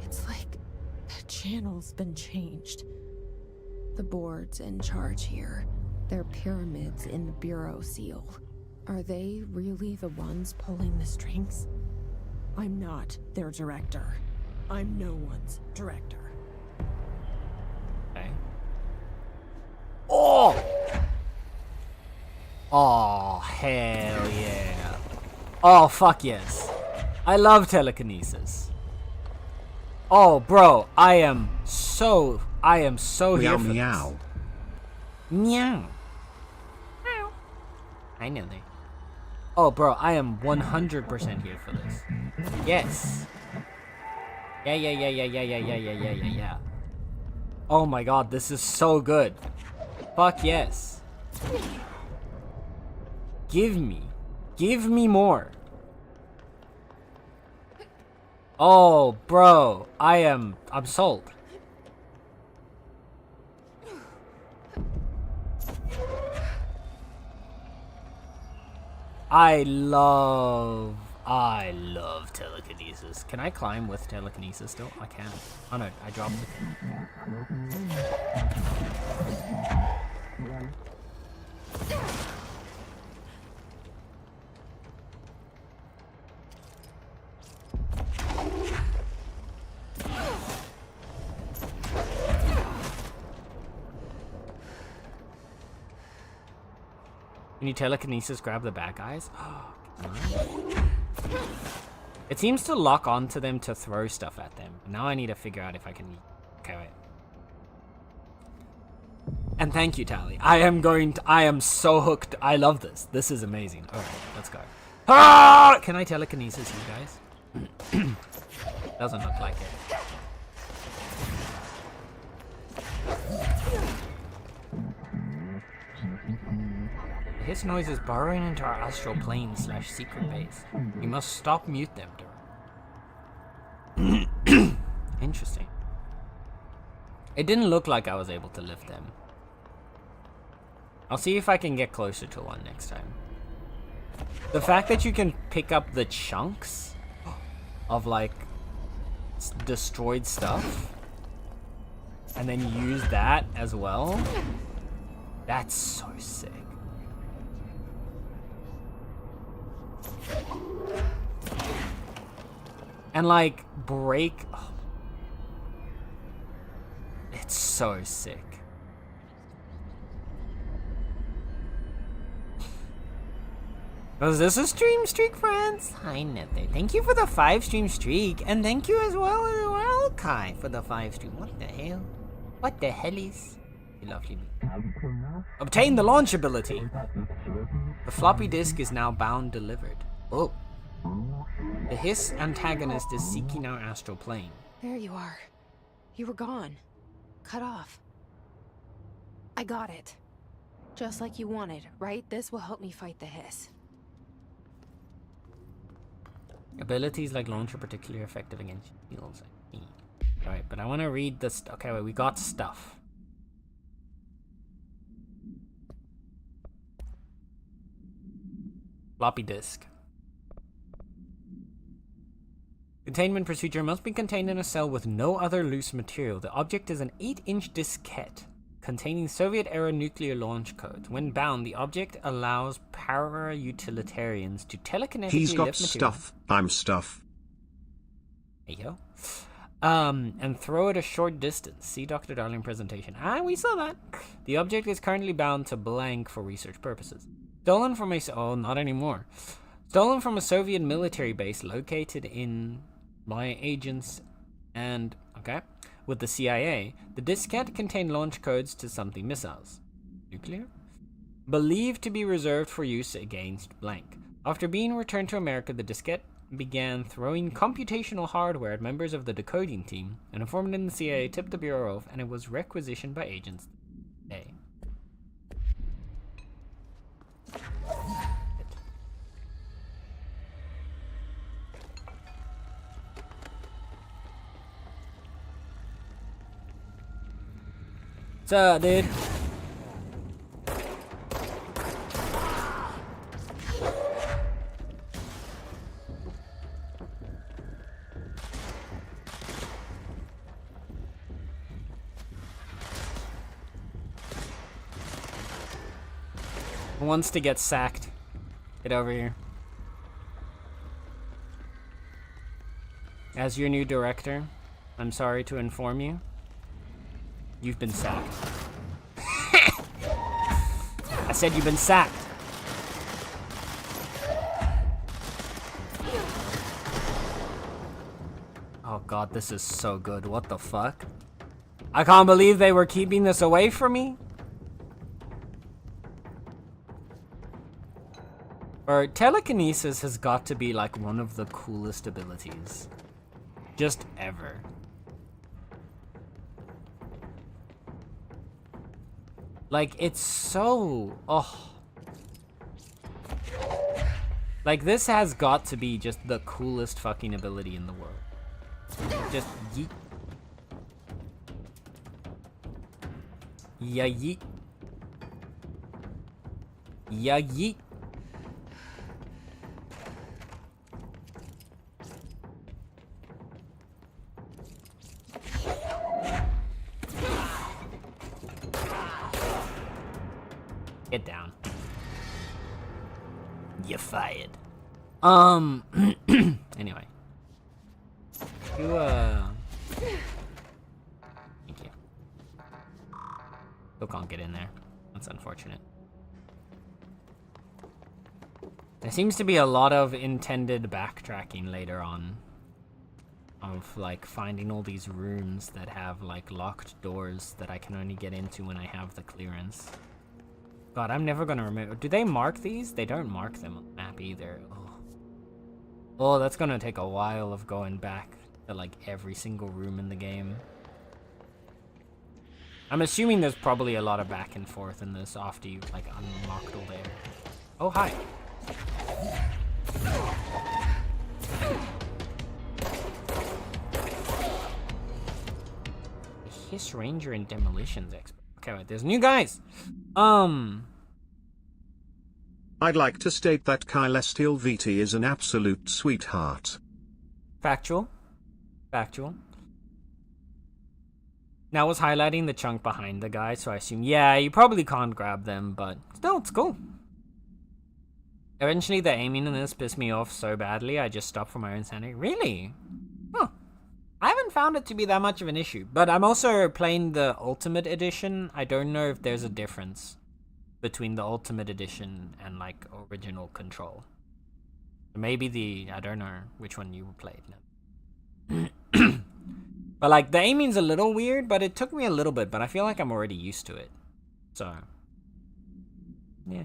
It's like the channel's been changed. The board's in charge here. They're pyramids in the Bureau seal. Are they really the ones pulling the strings? I'm not their director. I'm no one's director. Okay. Oh! Oh, hell yeah. Oh, fuck yes. I love telekinesis. Oh, bro, I am so here for Meow. this. Meow. Meow. Hi, Nelly. Oh, bro, I am 100% here for this. Yes. Yeah. Oh my god, this is so good. Fuck yes. Give me more. Oh, bro, I'm sold. I love telekinesis. Can I climb with telekinesis still? I can. Oh no, I dropped it. Can you telekinesis grab the bad guys? It seems to lock onto them to throw stuff at them. Now I need to figure out if I can... Okay, wait. And thank you, Tally. I am so hooked. I love this. This is amazing. Alright, let's go. Ah! Can I telekinesis you guys? Doesn't look like it. His noise is burrowing into our astral plane / secret base. We must stop mute them, Durham. Interesting. It didn't look like I was able to lift them. I'll see if I can get closer to one next time. The fact that you can pick up the chunks of like destroyed stuff and then use that as well, that's so sick. And like break, oh. It's so sick. Was this a stream streak, friends? Hi, Nether. Thank you for the 5 stream streak, and thank you as well, Kai, for the 5 stream. What the hell? What the hell is? You lovely me. Obtain the launch ability. The floppy disk is now bound delivered. Oh. The Hiss antagonist is seeking our astral plane. There you are. You were gone. Cut off. I got it. Just like you wanted, right? This will help me fight the Hiss. Abilities like launch are particularly effective against shields. Alright, but I want to read this. Okay, wait, we got stuff. Floppy disk. Containment procedure must be contained in a cell with no other loose material. The object is an 8-inch diskette containing Soviet-era nuclear launch codes. When bound, the object allows para-utilitarians to telekinetically He's got lift material. stuff. I'm stuff. There you go. And throw it a short distance. See Dr. Darling presentation. Ah, we saw that. The object is currently bound to blank for research purposes. Stolen from a... Oh, not anymore. Stolen from a Soviet military base located in... by agents and... Okay. With the CIA, the diskette contained launch codes to something missiles. Nuclear? Believed to be reserved for use against blank. After being returned to America, the diskette began throwing computational hardware at members of the decoding team. An informant in the CIA tipped the Bureau off, and it was requisitioned by agents. A. What's up, dude? Who wants to get sacked? Get over here. As your new director, I'm sorry to inform you, you've been sacked. I said you've been sacked. Oh god, this is so good. What the fuck? I can't believe they were keeping this away from me. Or telekinesis has got to be like one of the coolest abilities. Just ever. Like, it's so... Oh. Like, this has got to be just the coolest fucking ability in the world. Just yeet. Yeah, yeet. Yeah, yeet. Get down. You're fired. Anyway. You, Thank you. Still can't get in there. That's unfortunate. There seems to be a lot of intended backtracking later on. Of, like, finding all these rooms that have, like, locked doors that I can only get into when I have the clearance. God, I'm never gonna remember. Do they mark these? They don't mark them on the map either. Oh, that's gonna take a while of going back to like every single room in the game. I'm assuming there's probably a lot of back and forth in this after you've like unlocked all there. Oh, hi. The Hiss Ranger and Demolitions expert. Okay, wait, there's new guys. I'd like to state that Celestial VT is an absolute sweetheart. Factual. Factual. Now I was highlighting the chunk behind the guy, so I assume, yeah, you probably can't grab them, but still, it's cool. Eventually, the aiming in this pissed me off so badly, I just stopped for my own sanity. Really? Huh. I haven't found it to be that much of an issue, but I'm also playing the Ultimate Edition. I don't know if there's a difference between the Ultimate Edition and, like, original Control. Maybe I don't know which one you played. But, like, the aiming's a little weird, but it took me a little bit, but I feel like I'm already used to it. So, yeah.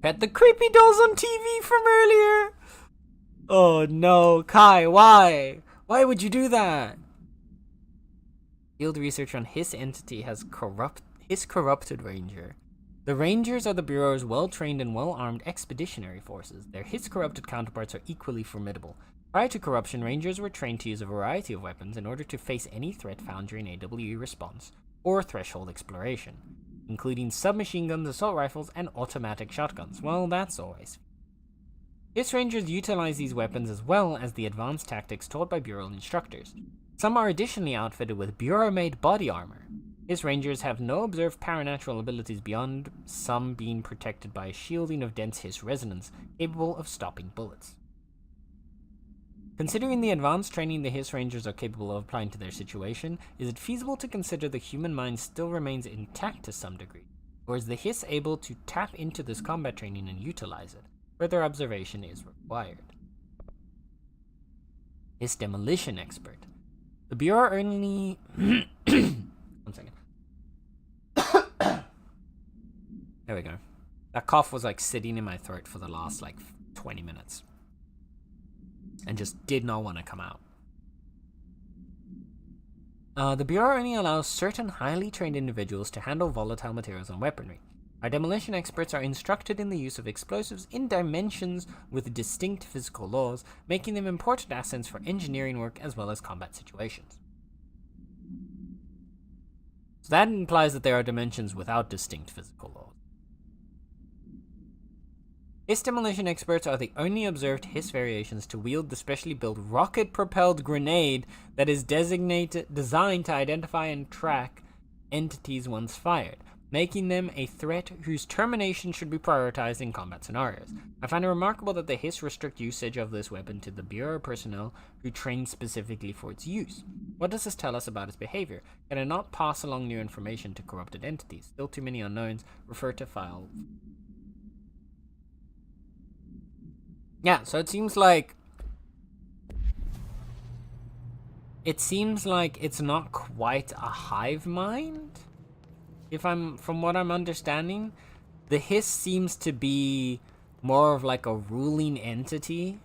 Pet the creepy dolls on TV from earlier! Oh no, Kai, why? Why would you do that? Field research on Hiss entity has corrupted Ranger. The Rangers are the Bureau's well-trained and well-armed expeditionary forces. Their Hiss-corrupted counterparts are equally formidable. Prior to corruption, Rangers were trained to use a variety of weapons in order to face any threat found during AWE response or threshold exploration, including submachine guns, assault rifles, and automatic shotguns. Well, that's always. Hiss Rangers utilize these weapons as well as the advanced tactics taught by Bureau instructors. Some are additionally outfitted with Bureau-made body armor. Hiss Rangers have no observed paranatural abilities beyond some being protected by a shielding of dense Hiss resonance, capable of stopping bullets. Considering the advanced training the Hiss Rangers are capable of applying to their situation, is it feasible to consider the human mind still remains intact to some degree? Or is the Hiss able to tap into this combat training and utilize it? Further observation is required. Hiss Demolition Expert. The Bureau only... One second. There we go. That cough was like sitting in my throat for the last like 20 minutes. And just did not want to come out. The Bureau only allows certain highly trained individuals to handle volatile materials and weaponry. Our demolition experts are instructed in the use of explosives in dimensions with distinct physical laws, making them important assets for engineering work as well as combat situations. So that implies that there are dimensions without distinct physical laws. Hiss demolition experts are the only observed Hiss variations to wield the specially built rocket-propelled grenade that is designed to identify and track entities once fired, making them a threat whose termination should be prioritized in combat scenarios. I find it remarkable that the Hiss restrict usage of this weapon to the Bureau personnel who train specifically for its use. What does this tell us about its behavior? Can it not pass along new information to corrupted entities? Still too many unknowns. Refer to file. Yeah, so it seems like it's not quite a hive mind. From what I'm understanding, the hiss seems to be more of like a ruling entity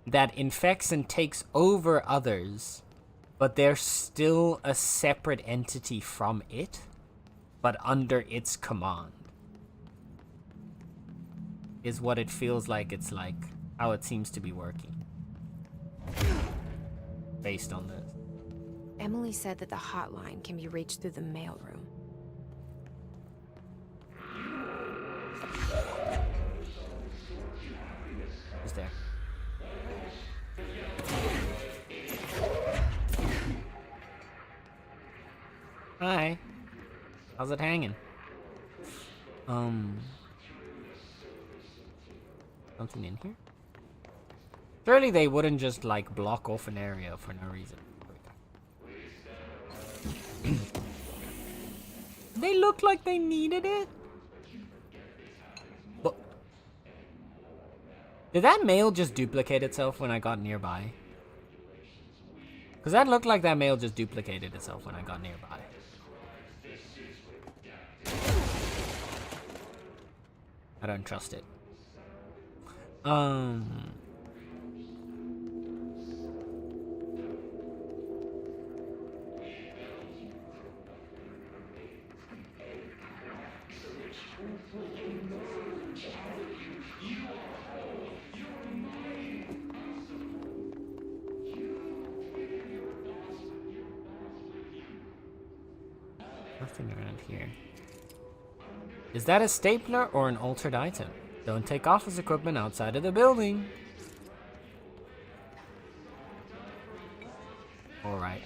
that infects and takes over others, but they're still a separate entity from it, but under its command. Is what it feels like. It's like how it seems to be working. Based on this. Emily said that the hotline can be reached through the mailroom. Who's there? Hi. How's it hanging? Something in here? Surely they wouldn't just like block off an area for no reason. They look like they needed it. But did that mail just duplicate itself when I got nearby? Because that looked like that mail just duplicated itself when I got nearby. I don't trust it. Nothing around here. Is that a stapler or an altered item? Don't take office equipment outside of the building. Alright.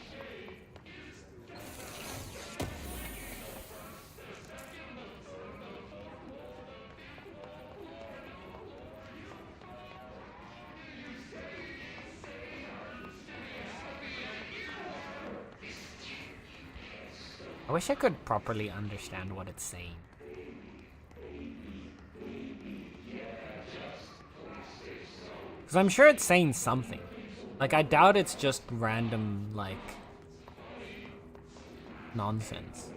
I wish I could properly understand what it's saying. Because I'm sure it's saying something. Like, I doubt it's just random, like, nonsense.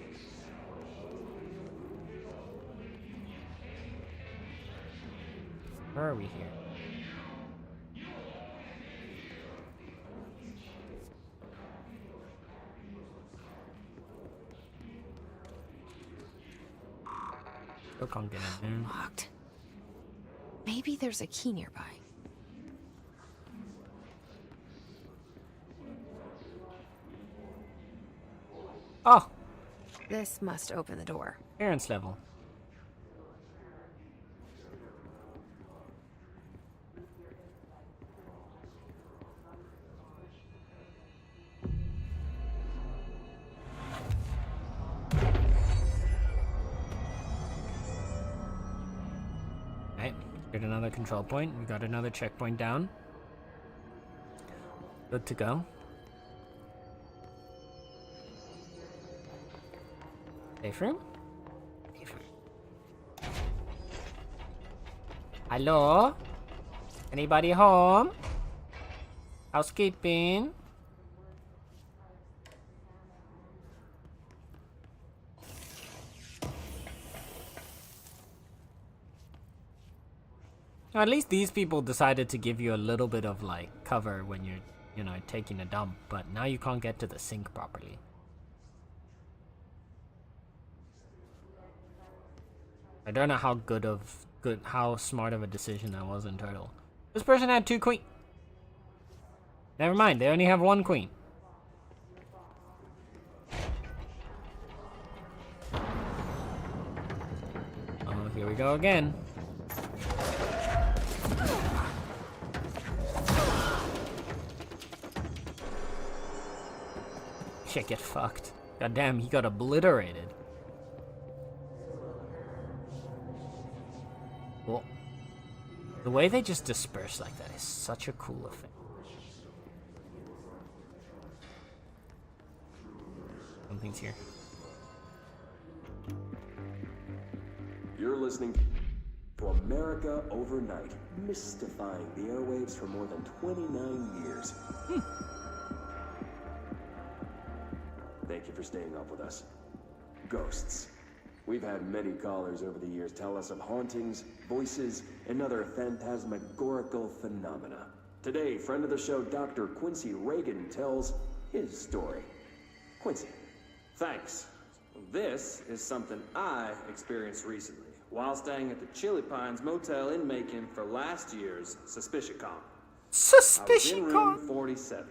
Where are we here? Still can't get in there. Locked. Maybe there's a key nearby. Oh! This must open the door. Clearance level. Alright, get another control point. We got another checkpoint down. Good to go. Safe room? Safe room. Hello? Anybody home? Housekeeping? At least these people decided to give you a little bit of like cover when you're, you know, taking a dump, but now you can't get to the sink properly. I don't know how how smart of a decision that was in total. This person had 2 queen. Never mind, they only have 1 queen. Oh, here we go again. Shit, get fucked. God damn, he got obliterated. Well, the way they just disperse like that is such a cool effect. Something's here. You're listening to America Overnight, mystifying the airwaves for more than 29 years. Thank you for staying up with us. Ghosts. We've had many callers over the years tell us of hauntings, voices, and other phantasmagorical phenomena. Today, friend of the show, Dr. Quincy Reagan, tells his story. Quincy. Thanks. This is something I experienced recently while staying at the Chili Pines Motel in Macon for last year's SuspiciaCon. I was in room 47.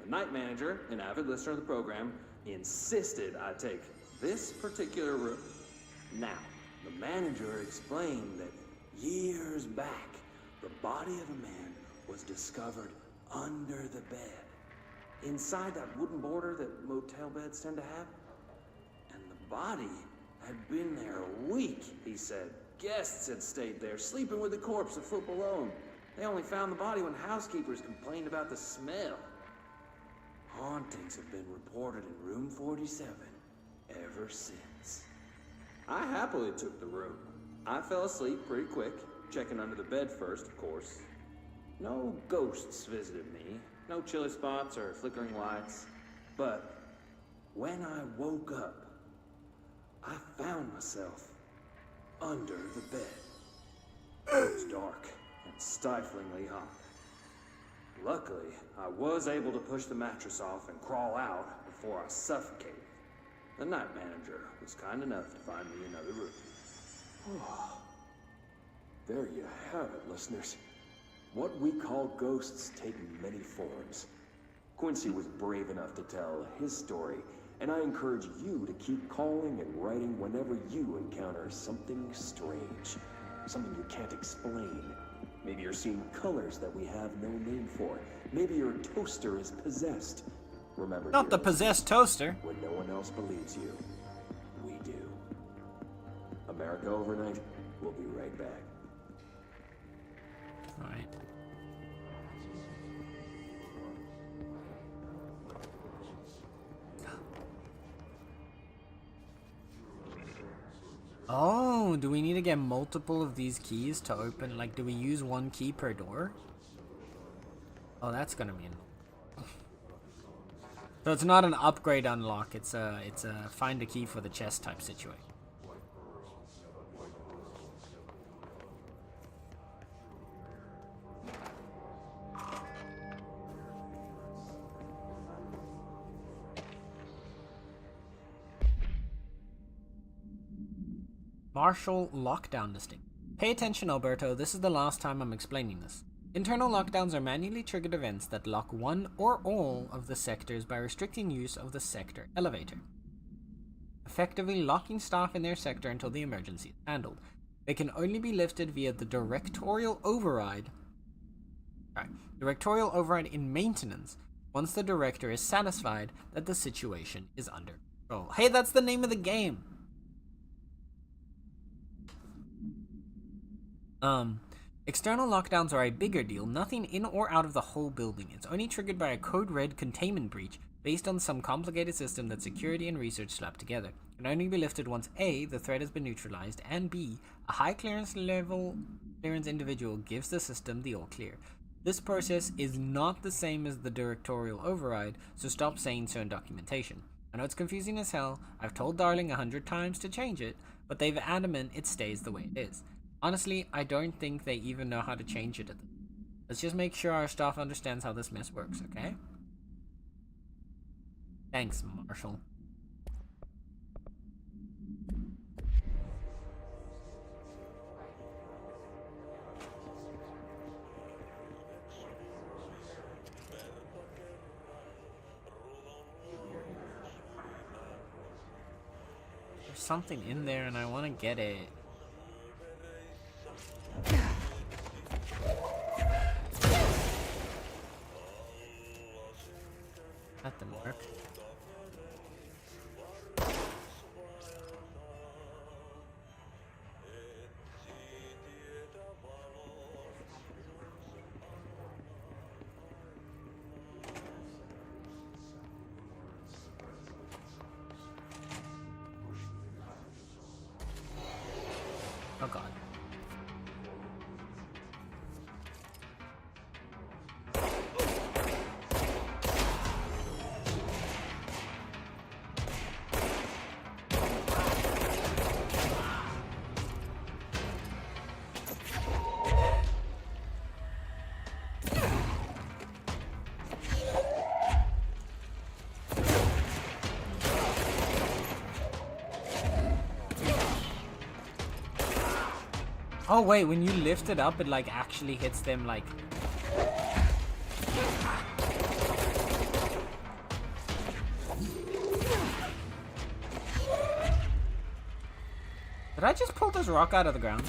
The night manager, an avid listener of the program, insisted I take this particular room. Now, the manager explained that years back, the body of a man was discovered under the bed, inside that wooden border that motel beds tend to have. And the body had been there a week, he said. Guests had stayed there, sleeping with the corpse a foot below them. They only found the body when housekeepers complained about the smell. Hauntings have been reported in room 47 ever since. I happily took the room. I fell asleep pretty quick, checking under the bed first, of course. No ghosts visited me, no chilly spots or flickering lights. But when I woke up, I found myself under the bed. It was dark and stiflingly hot. Luckily, I was able to push the mattress off and crawl out before I suffocated. The night manager was kind enough to find me another room. There you have it, listeners. What we call ghosts take many forms. Quincy was brave enough to tell his story, and I encourage you to keep calling and writing whenever you encounter something strange, something you can't explain. Maybe you're seeing colors that we have no name for. Maybe your toaster is possessed. Remember, Not the possessed toaster. when no one else believes you, we do. America Overnight, we'll be right back. Alright. Oh, do we need to get multiple of these keys to open? Like, do we use one key per door? Oh, that's gonna be So it's not an upgrade unlock, it's a find a key for the chest type situation. Marshall lockdown listing. Pay attention, Alberto, this is the last time I'm explaining this. Internal lockdowns are manually triggered events that lock one or all of the sectors by restricting use of the sector elevator, effectively locking staff in their sector until the emergency is handled. They can only be lifted via the directorial override in maintenance once the director is satisfied that the situation is under control. Hey, that's the name of the game! External lockdowns are a bigger deal, nothing in or out of the whole building. It's only triggered by a code red containment breach based on some complicated system that security and research slapped together. It can only be lifted once A, the threat has been neutralized, and B, a high clearance individual gives the system the all clear. This process is not the same as the directorial override, so stop saying so in documentation. I know it's confusing as hell, I've told Darling 100 times to change it, but they've adamant it stays the way it is. Honestly, I don't think they even know how to change it. Let's just make sure our staff understands how this mess works, okay? Thanks, Marshall. There's something in there and I want to get it. That didn't work. Oh god. Oh wait, when you lift it up, it like actually hits them like... Did I just pull this rock out of the ground?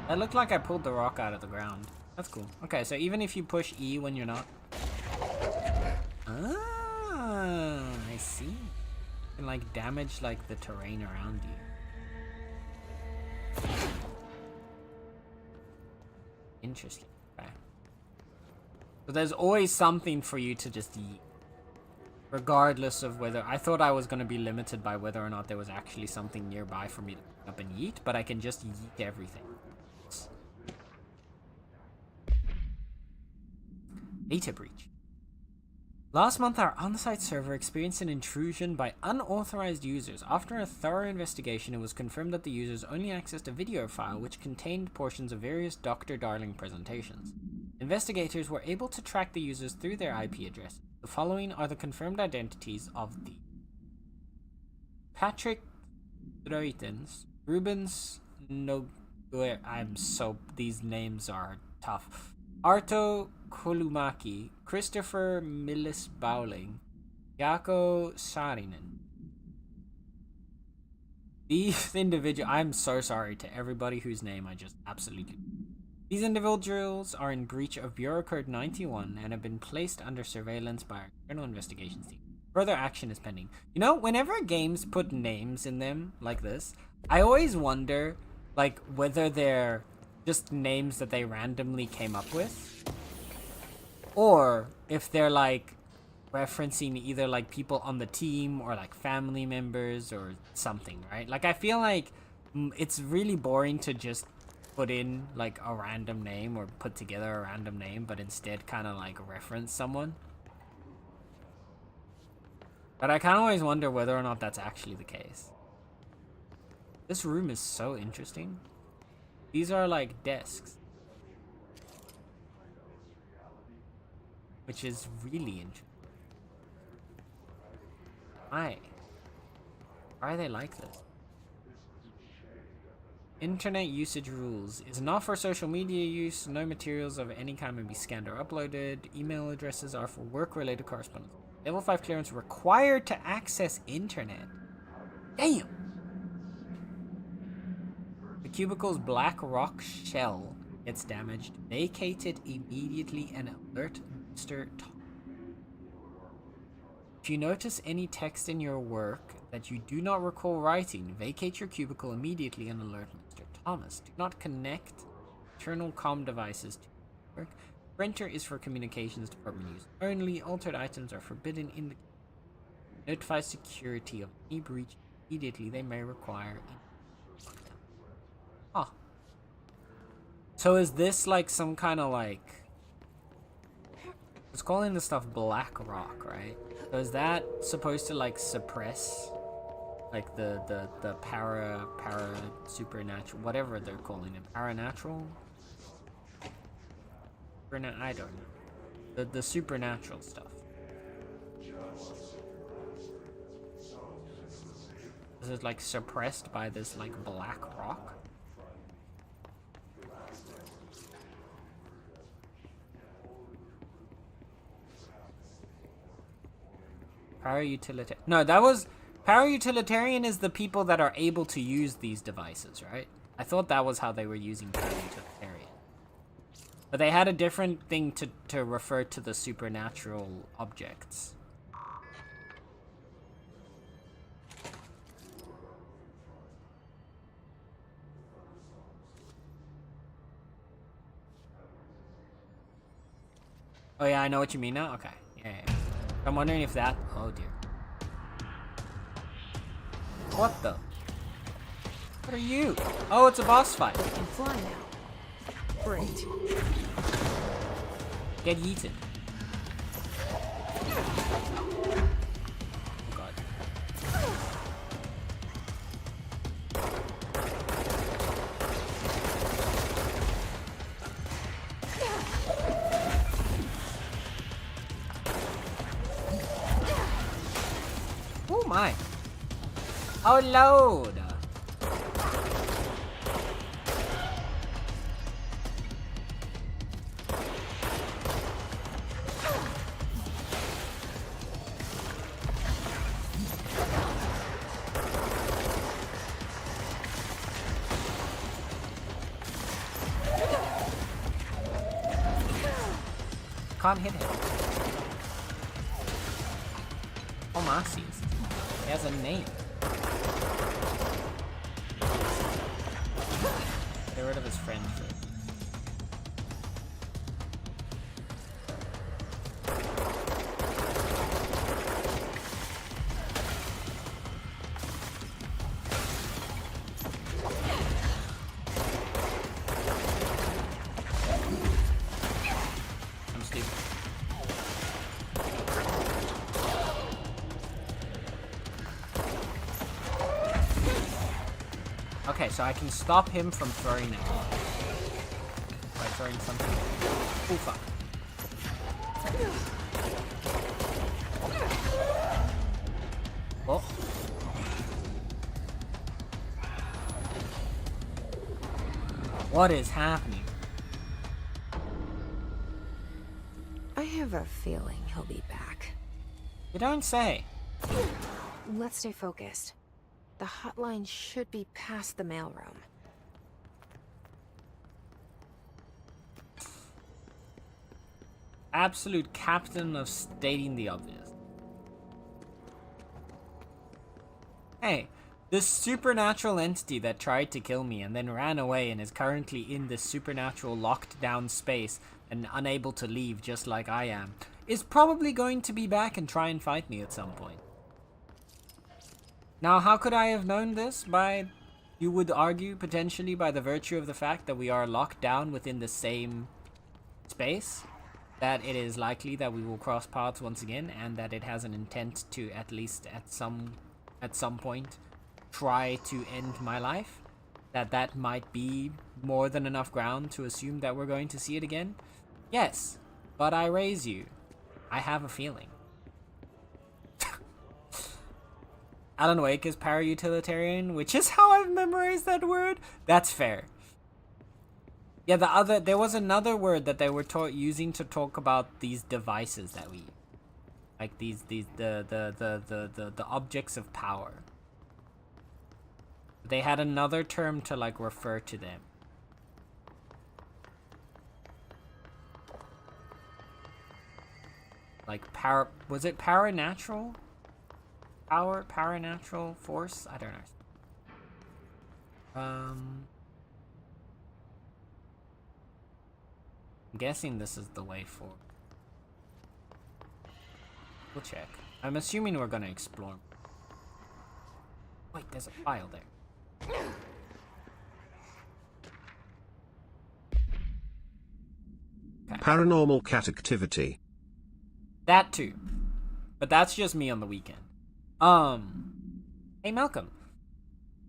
That looked like I pulled the rock out of the ground. That's cool. Okay, so even if you push E when you're not... Ah, I see. You can like damage like the terrain around you. Interesting. Okay. So there's always something for you to just eat. Regardless of whether... I thought I was going to be limited by whether or not there was actually something nearby for me to pick up and eat, but I can just eat everything. Data breach. Last month, our on-site server experienced an intrusion by unauthorized users. After a thorough investigation, it was confirmed that the users only accessed a video file which contained portions of various Dr. Darling presentations. Investigators were able to track the users through their IP address. The following are the confirmed identities of the Patrick Reutens, Rubens these names are tough. Arto Kolumaki, Christopher Millis Bowling, Jaakko Saarinen. These individuals, I'm so sorry to everybody whose name I just absolutely... These individuals are in breach of Bureau Code 91 and have been placed under surveillance by our internal investigations team. Further action is pending. You know, whenever games put names in them like this, I always wonder, like, whether they're just names that they randomly came up with, or if they're like referencing either like people on the team or like family members or something, right? Like I feel like it's really boring to just put in like a random name or put together a random name, but instead kind of like reference someone. But I kind of always wonder whether or not that's actually the case. This room is so interesting. These are like desks, which is really interesting. Why are they like this? Internet usage rules is not for social media use. No materials of any kind may be scanned or uploaded. Email addresses are for work-related correspondence. Level 5 clearance required to access internet. Damn! The cubicle's black rock shell gets damaged. Vacate it immediately and alert Mr. Thomas. If you notice any text in your work that you do not recall writing, vacate your cubicle immediately and alert Mr. Thomas. Do not connect internal comm devices to your work. Printer is for communications department use only. Altered items are forbidden in the... Notify security of any breach immediately. They may require... Ah. So is this like some kind of like... It's calling this stuff black rock, right? So is that supposed to like suppress like the para supernatural, whatever they're calling it, paranatural? I don't know. The supernatural stuff. Is it like suppressed by this like black rock? Para-utilitarian. No, that was... Para-utilitarian is the people that are able to use these devices, right? I thought that was how they were using para-utilitarian. But they had a different thing to refer to the supernatural objects. Oh yeah, I know what you mean now? Okay. Yeah. I'm wondering if that... Oh dear. What the? What are you? Oh, it's a boss fight. I can fly now. Great. Get yeeted. Oh god. my. Oh, load. Can't hit him. Oh, Marcy's. He has a name. Get rid of his friend first. Okay, so I can stop him from throwing it. By throwing something. Oh, fuck. Oh. What is happening? I have a feeling he'll be back. You don't say. Let's stay focused. The hotline should be past the mailroom. Absolute captain of stating the obvious. Hey, this supernatural entity that tried to kill me and then ran away and is currently in this supernatural locked down space and unable to leave just like I am, is probably going to be back and try and fight me at some point. Now, how could I have known this? You would argue, potentially by the virtue of the fact that we are locked down within the same space, that it is likely that we will cross paths once again, and that it has an intent to, at least at some point, try to end my life. That might be more than enough ground to assume that we're going to see it again. Yes, but I raise you. I have a feeling. Alan Wake is para-utilitarian, which is how I've memorized that word. That's fair. Yeah, there was another word that they were using to talk about these devices that we use. Like the objects of power. They had another term to like refer to them. Like was it paranatural? Paranatural force? I don't know. I'm guessing this is the way forward. We'll check. I'm assuming we're gonna explore. Wait, there's a file there. Okay. Paranormal cat activity. That too. But that's just me on the weekend. Hey Malcolm.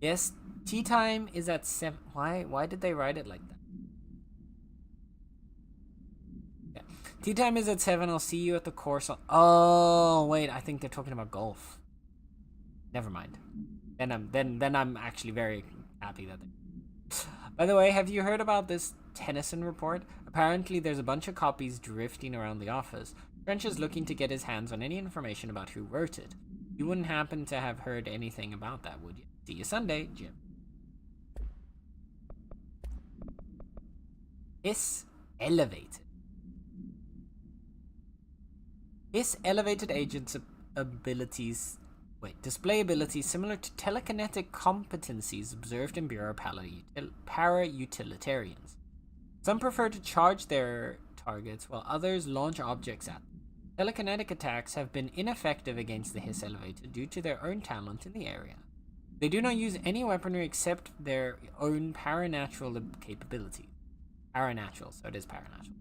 Yes, tea time is at 7. Why did they write it like that? Yeah. Tea time is at 7. I'll see you at the course on... Oh, wait, I think they're talking about golf. Never mind. Then I'm actually very happy that they... By the way, have you heard about this Tennyson report? Apparently there's a bunch of copies drifting around the office. French is looking to get his hands on any information about who wrote it. You wouldn't happen to have heard anything about that, would you? See you Sunday, Jim. Hiss elevated. Hiss elevated agents' abilities... display abilities similar to telekinetic competencies observed in Bureau para-utilitarians. Some prefer to charge their targets, while others launch objects at them. Telekinetic attacks have been ineffective against the Hiss Elevator due to their own talent in the area. They do not use any weaponry except their own paranatural capabilities. Paranatural, so it is paranatural.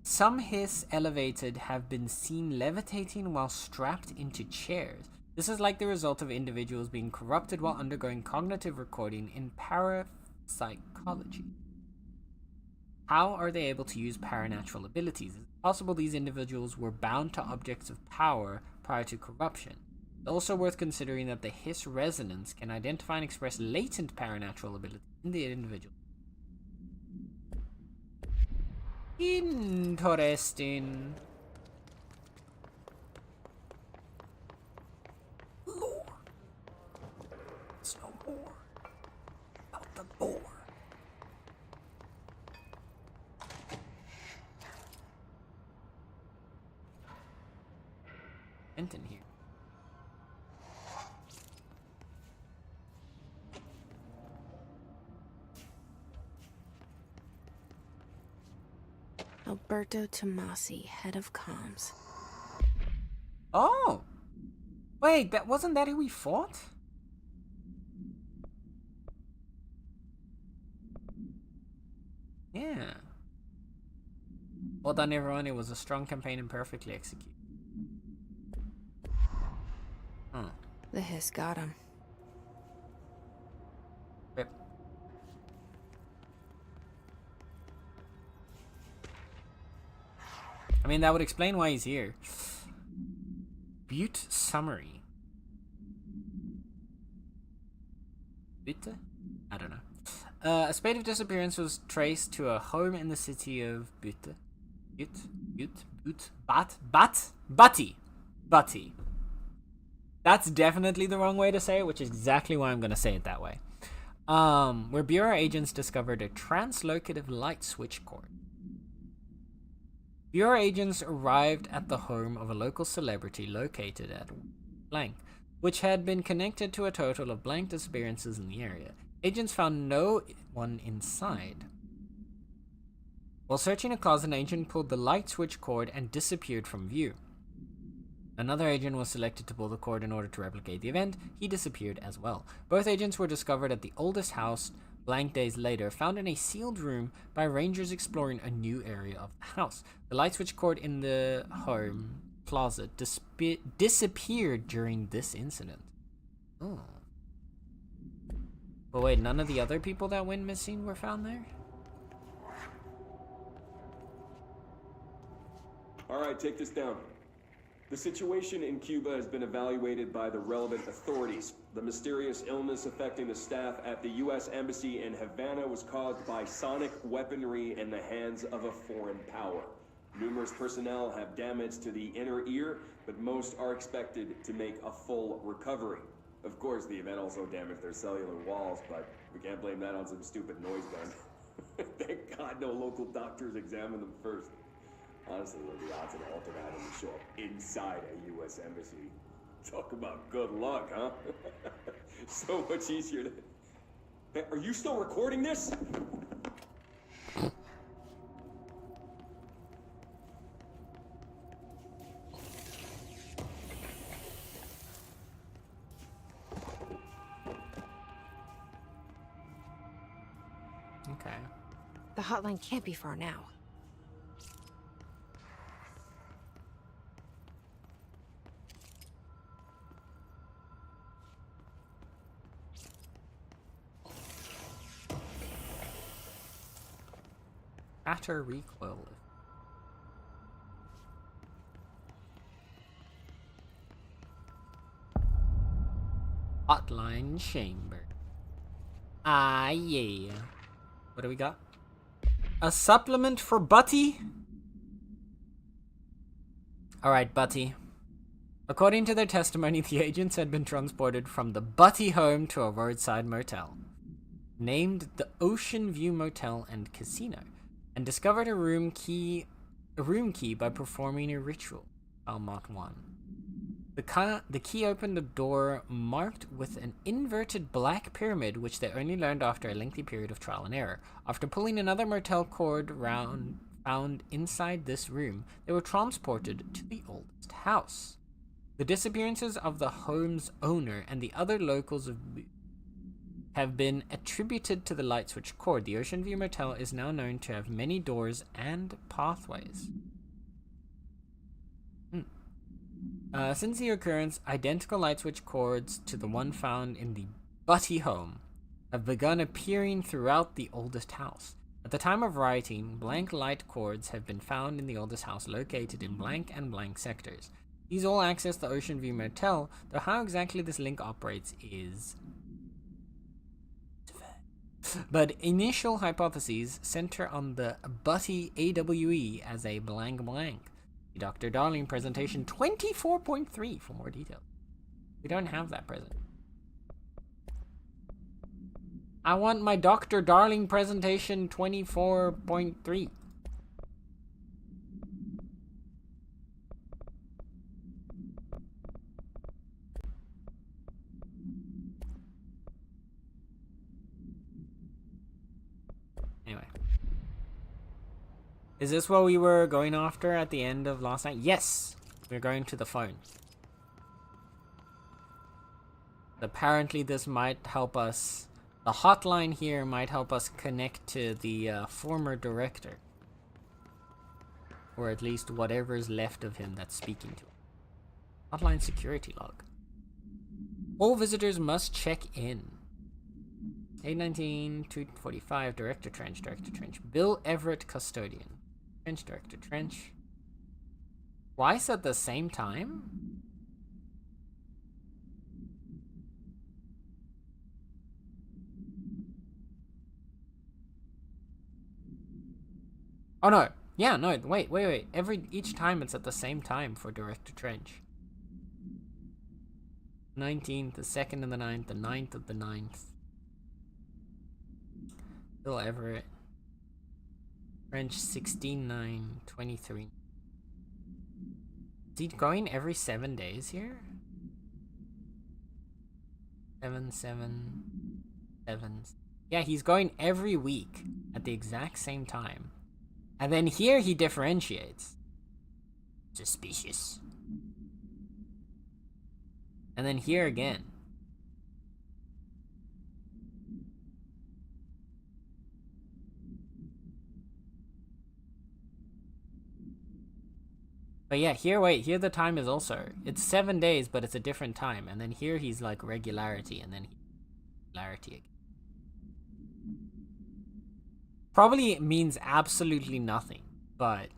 Some Hiss Elevated have been seen levitating while strapped into chairs. This is like the result of individuals being corrupted while undergoing cognitive recording in parapsychology. How are they able to use paranatural abilities? Is it possible these individuals were bound to objects of power prior to corruption. It's also worth considering that the Hiss resonance can identify and express latent paranatural ability in the individual. Interesting. Lore. Let's know more about the boar. Vent in here. Alberto Tomasi, head of comms. Oh! Wait, wasn't that who we fought? Yeah. Well done, everyone. It was a strong campaign and perfectly executed. Huh. The Hiss got him. Rip. I mean, that would explain why he's here. Butte summary. Butte? I don't know. A spate of disappearance was traced to a home in the city of Butte. Butty. That's definitely the wrong way to say it, which is exactly why I'm going to say it that way. Where Bureau agents discovered a translocative light switch cord. Bureau agents arrived at the home of a local celebrity located at blank, which had been connected to a total of blank disappearances in the area. Agents found no one inside. While searching a closet, an agent pulled the light switch cord and disappeared from view. Another agent was selected to pull the cord in order to replicate the event. He disappeared as well. Both agents were discovered at the oldest house blank days later, found in a sealed room by rangers exploring a new area of the house. The light switch cord in the home closet disappeared during this incident. Oh. But wait, none of the other people that went missing were found there? Alright, take this down. The situation in Cuba has been evaluated by the relevant authorities. The mysterious illness affecting the staff at the U.S. Embassy in Havana was caused by sonic weaponry in the hands of a foreign power. Numerous personnel have damage to the inner ear, but most are expected to make a full recovery. Of course, the event also damaged their cellular walls, but we can't blame that on some stupid noise gun. Thank God no local doctors examined them first. Honestly, what are the odds of an altered item to show up inside a U.S. embassy? Talk about good luck, huh? So much easier to... Hey, are you still recording this? Okay. The hotline can't be far now. Shatter recoil. Hotline chamber. Ah, yeah. What do we got? A supplement for Butty? Alright, Butty. According to their testimony, the agents had been transported from the Butty home to a roadside motel, named the Ocean View Motel and Casino, and discovered a room key by performing a ritual. Almont 1. The key opened a door marked with an inverted black pyramid, which they only learned after a lengthy period of trial and error. After pulling another motel cord found inside this room, they were transported to the oldest house. The disappearances of the home's owner and the other locals have been attributed to the light switch cord. The Ocean View Motel is now known to have many doors and pathways. Since the occurrence, identical light switch cords to the one found in the Butty home have begun appearing throughout the oldest house. At the time of writing, blank light cords have been found in the oldest house located in blank and blank sectors. These all access the Ocean View Motel, though how exactly this link operates is... But initial hypotheses center on the Butty AWE as a blank blank. Dr. Darling presentation 24.3 for more details. We don't have that present. I want my Dr. Darling presentation 24.3. Anyway. Is this what we were going after at the end of last night? Yes! We're going to the phone. Apparently this might help us... The hotline here might help us connect to the former director. Or at least whatever's left of him that's speaking to him. Hotline security log. All visitors must check in. 819, 245, Director Trench, Director Trench. Bill Everett, Custodian. Trench, Director Trench. Twice at the same time? Oh no, yeah, no, wait. Each time it's at the same time for Director Trench. 19th, the 2nd and the 9th, the 9th of the 9th. Bill Everett. Trench 16-9-23. Is he going every 7 days here? 7, 7, 7. Yeah, he's going every week at the exact same time. And then here he differentiates. Suspicious. And then here again. But yeah, here the time is also. It's 7 days, but it's a different time. And then here he's like regularity, and then regularity again. Probably means absolutely nothing, but...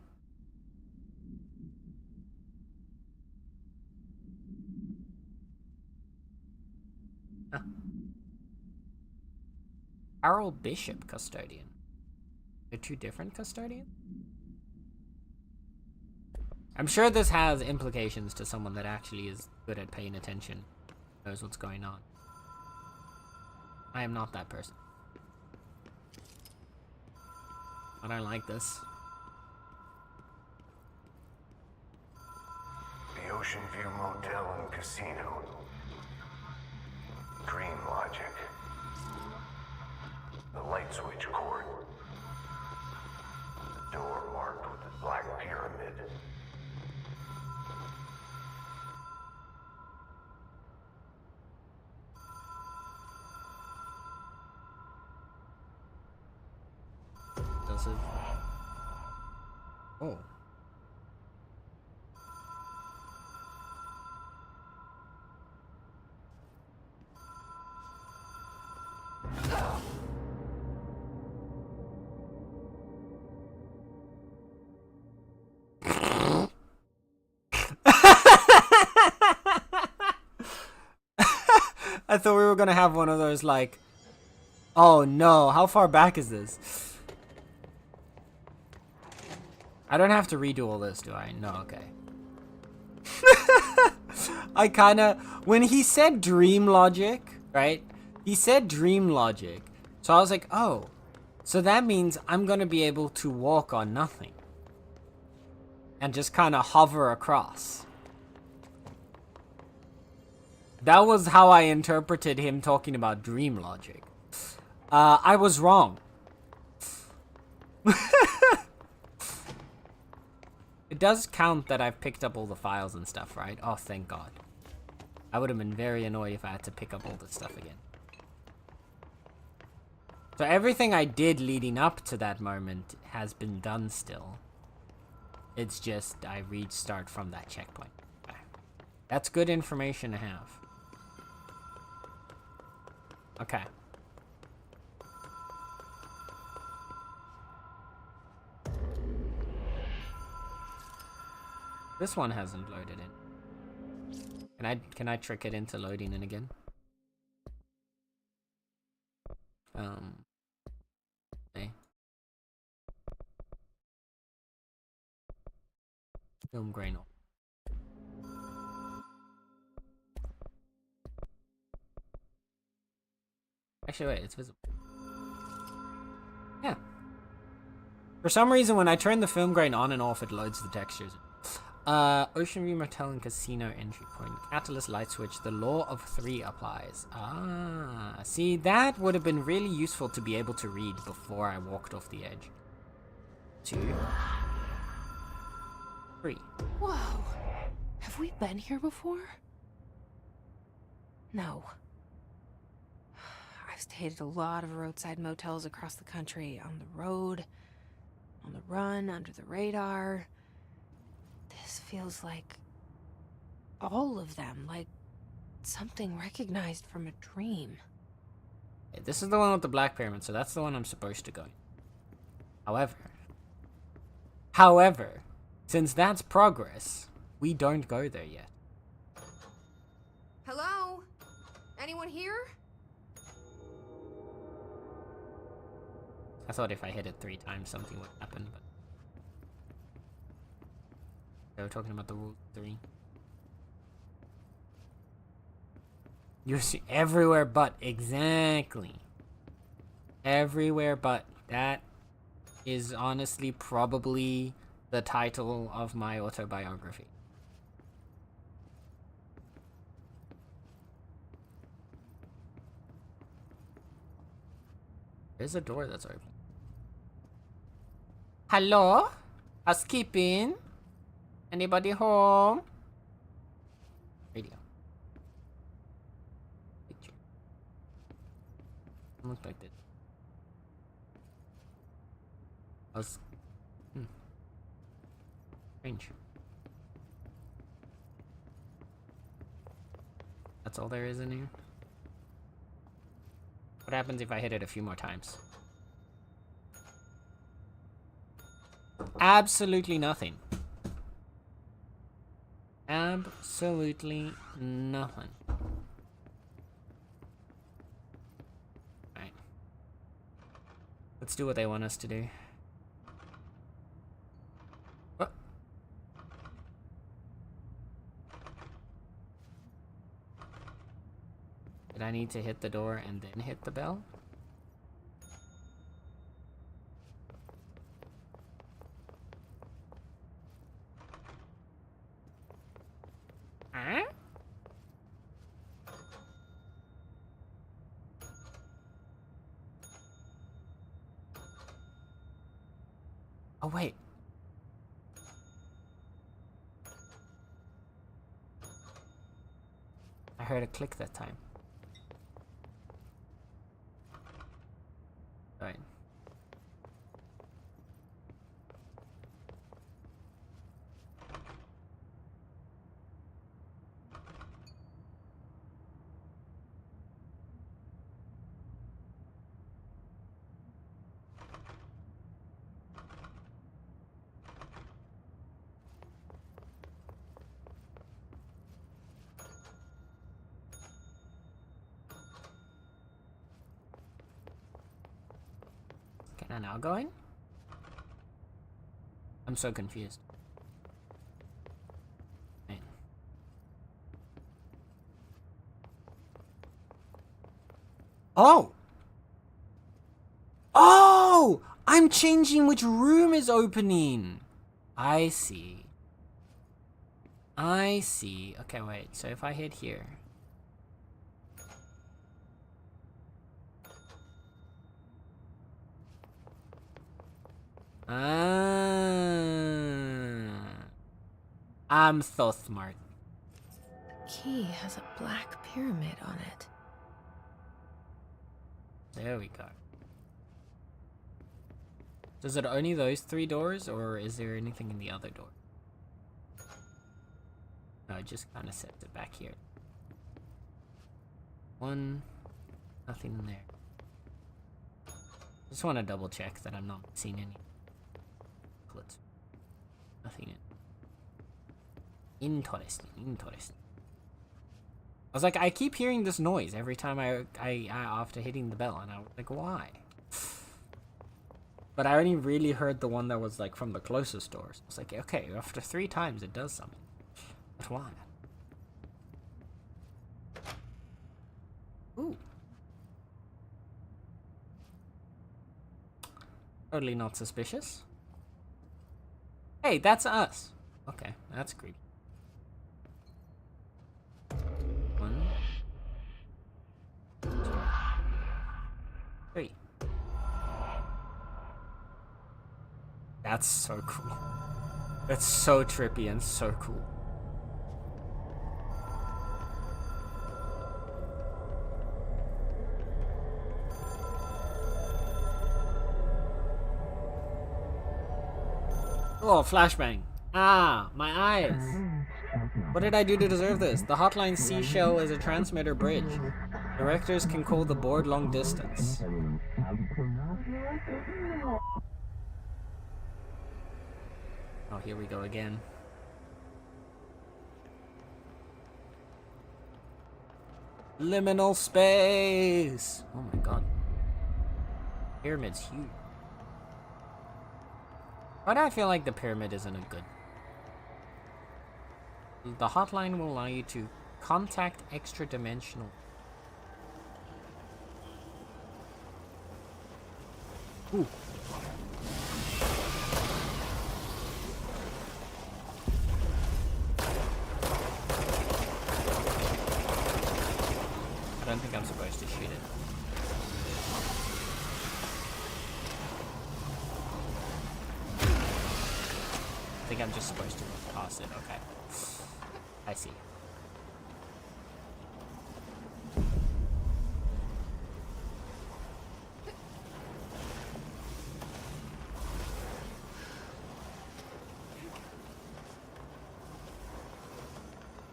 Carol Bishop, Custodian. They're two different custodians? I'm sure this has implications to someone that actually is good at paying attention, knows what's going on. I am not that person. I don't like this. The Ocean View Motel and Casino. Dream Logic. The light switch cord. The door marked with the black pyramid. Oh. I thought we were gonna have one of those like, oh no, how far back is this? I don't have to redo all this, do I? No, okay. I kinda... When he said dream logic, right? He said dream logic. So I was like, oh. So that means I'm gonna be able to walk on nothing. And just kinda hover across. That was how I interpreted him talking about dream logic. I was wrong. It does count that I've picked up all the files and stuff, right? Oh, thank God. I would have been very annoyed if I had to pick up all this stuff again. So everything I did leading up to that moment has been done still. It's just I restart from that checkpoint. Okay. That's good information to have. Okay. This one hasn't loaded in. Can I trick it into loading in again? Okay. Film grain. Actually, wait, it's visible. Yeah. For some reason, when I turn the film grain on and off, it loads the textures. Ocean View Motel and Casino entry point. Catalyst light switch. The law of 3 applies. Ah, see, that would have been really useful to be able to read before I walked off the edge. 2, 3. Whoa. Have we been here before? No. I've stayed at a lot of roadside motels across the country. On the road, on the run, under the radar. This feels like all of them, like something recognized from a dream. Okay, this is the one with the black pyramid, so that's the one I'm supposed to go in. However, since that's progress, we don't go there yet. Hello? Anyone here? I thought if I hit it 3 times something would happen, but they were talking about the rule 3. You see everywhere but, exactly. Everywhere but. That is honestly probably the title of my autobiography. There's a door that's open. Hello? Housekeeping? Anybody home? Radio. Picture. Look like this. Strange. That's all there is in here? What happens if I hit it a few more times? Absolutely nothing. Absolutely nothing. Alright. Let's do what they want us to do. What? Did I need to hit the door and then hit the bell? Huh? Oh, wait. I heard a click that time. Right. Can I now go in? I'm so confused. Wait. Oh! Oh! I'm changing which room is opening! I see. I see. Okay, wait. So if I hit here... I'm so smart. Key has a black pyramid on it. There we go. Does it only those 3 doors, or is there anything in the other door? No, it just kind of sets it back here. 1, nothing in there. Just want to double check that I'm not seeing any. Nothing in. Interesting, interesting. was like, I keep hearing this noise every time I after hitting the bell, and I was like, why? But I only really heard the one that was like from the closest doors. It's like, okay, after 3 times it does something. But why? Ooh. Totally not suspicious. Hey, that's us. Okay, that's creepy. 1, 2, 3. That's so cool. That's so trippy and so cool. Oh, flashbang. Ah, my eyes. What did I do to deserve this? The hotline seashell is a transmitter bridge. Directors can call the board long distance. Oh, here we go again. Liminal space! Oh my god. Pyramid's huge. Why do I feel like the pyramid isn't a good? The hotline will allow you to contact extra-dimensional. Ooh. I don't think I'm supposed to shoot it. I think I'm just supposed to toss it. Okay. I see.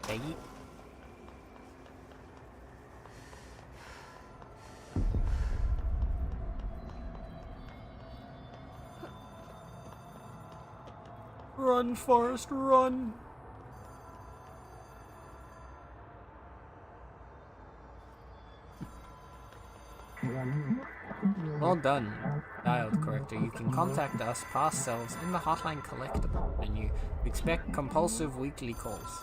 Peggy? Run, Forrest, run! Well done, dialed corrector. You can contact us, past selves, in the hotline collectible menu. We expect compulsive weekly calls.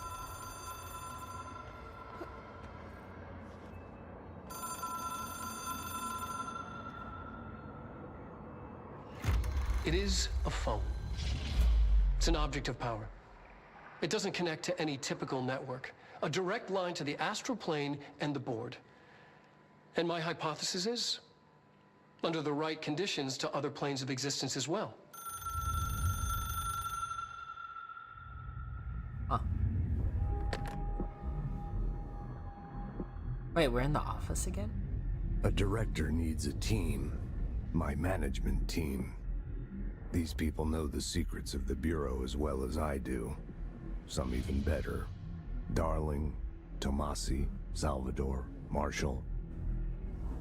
It is a phone. It's an object of power. It doesn't connect to any typical network. A direct line to the astral plane and the board. And my hypothesis is, under the right conditions, to other planes of existence as well. Huh. Wait, we're in the office again? A director needs a team. My management team. These people know the secrets of the Bureau as well as I do. Some even better. Darling, Tomasi, Salvador, Marshall.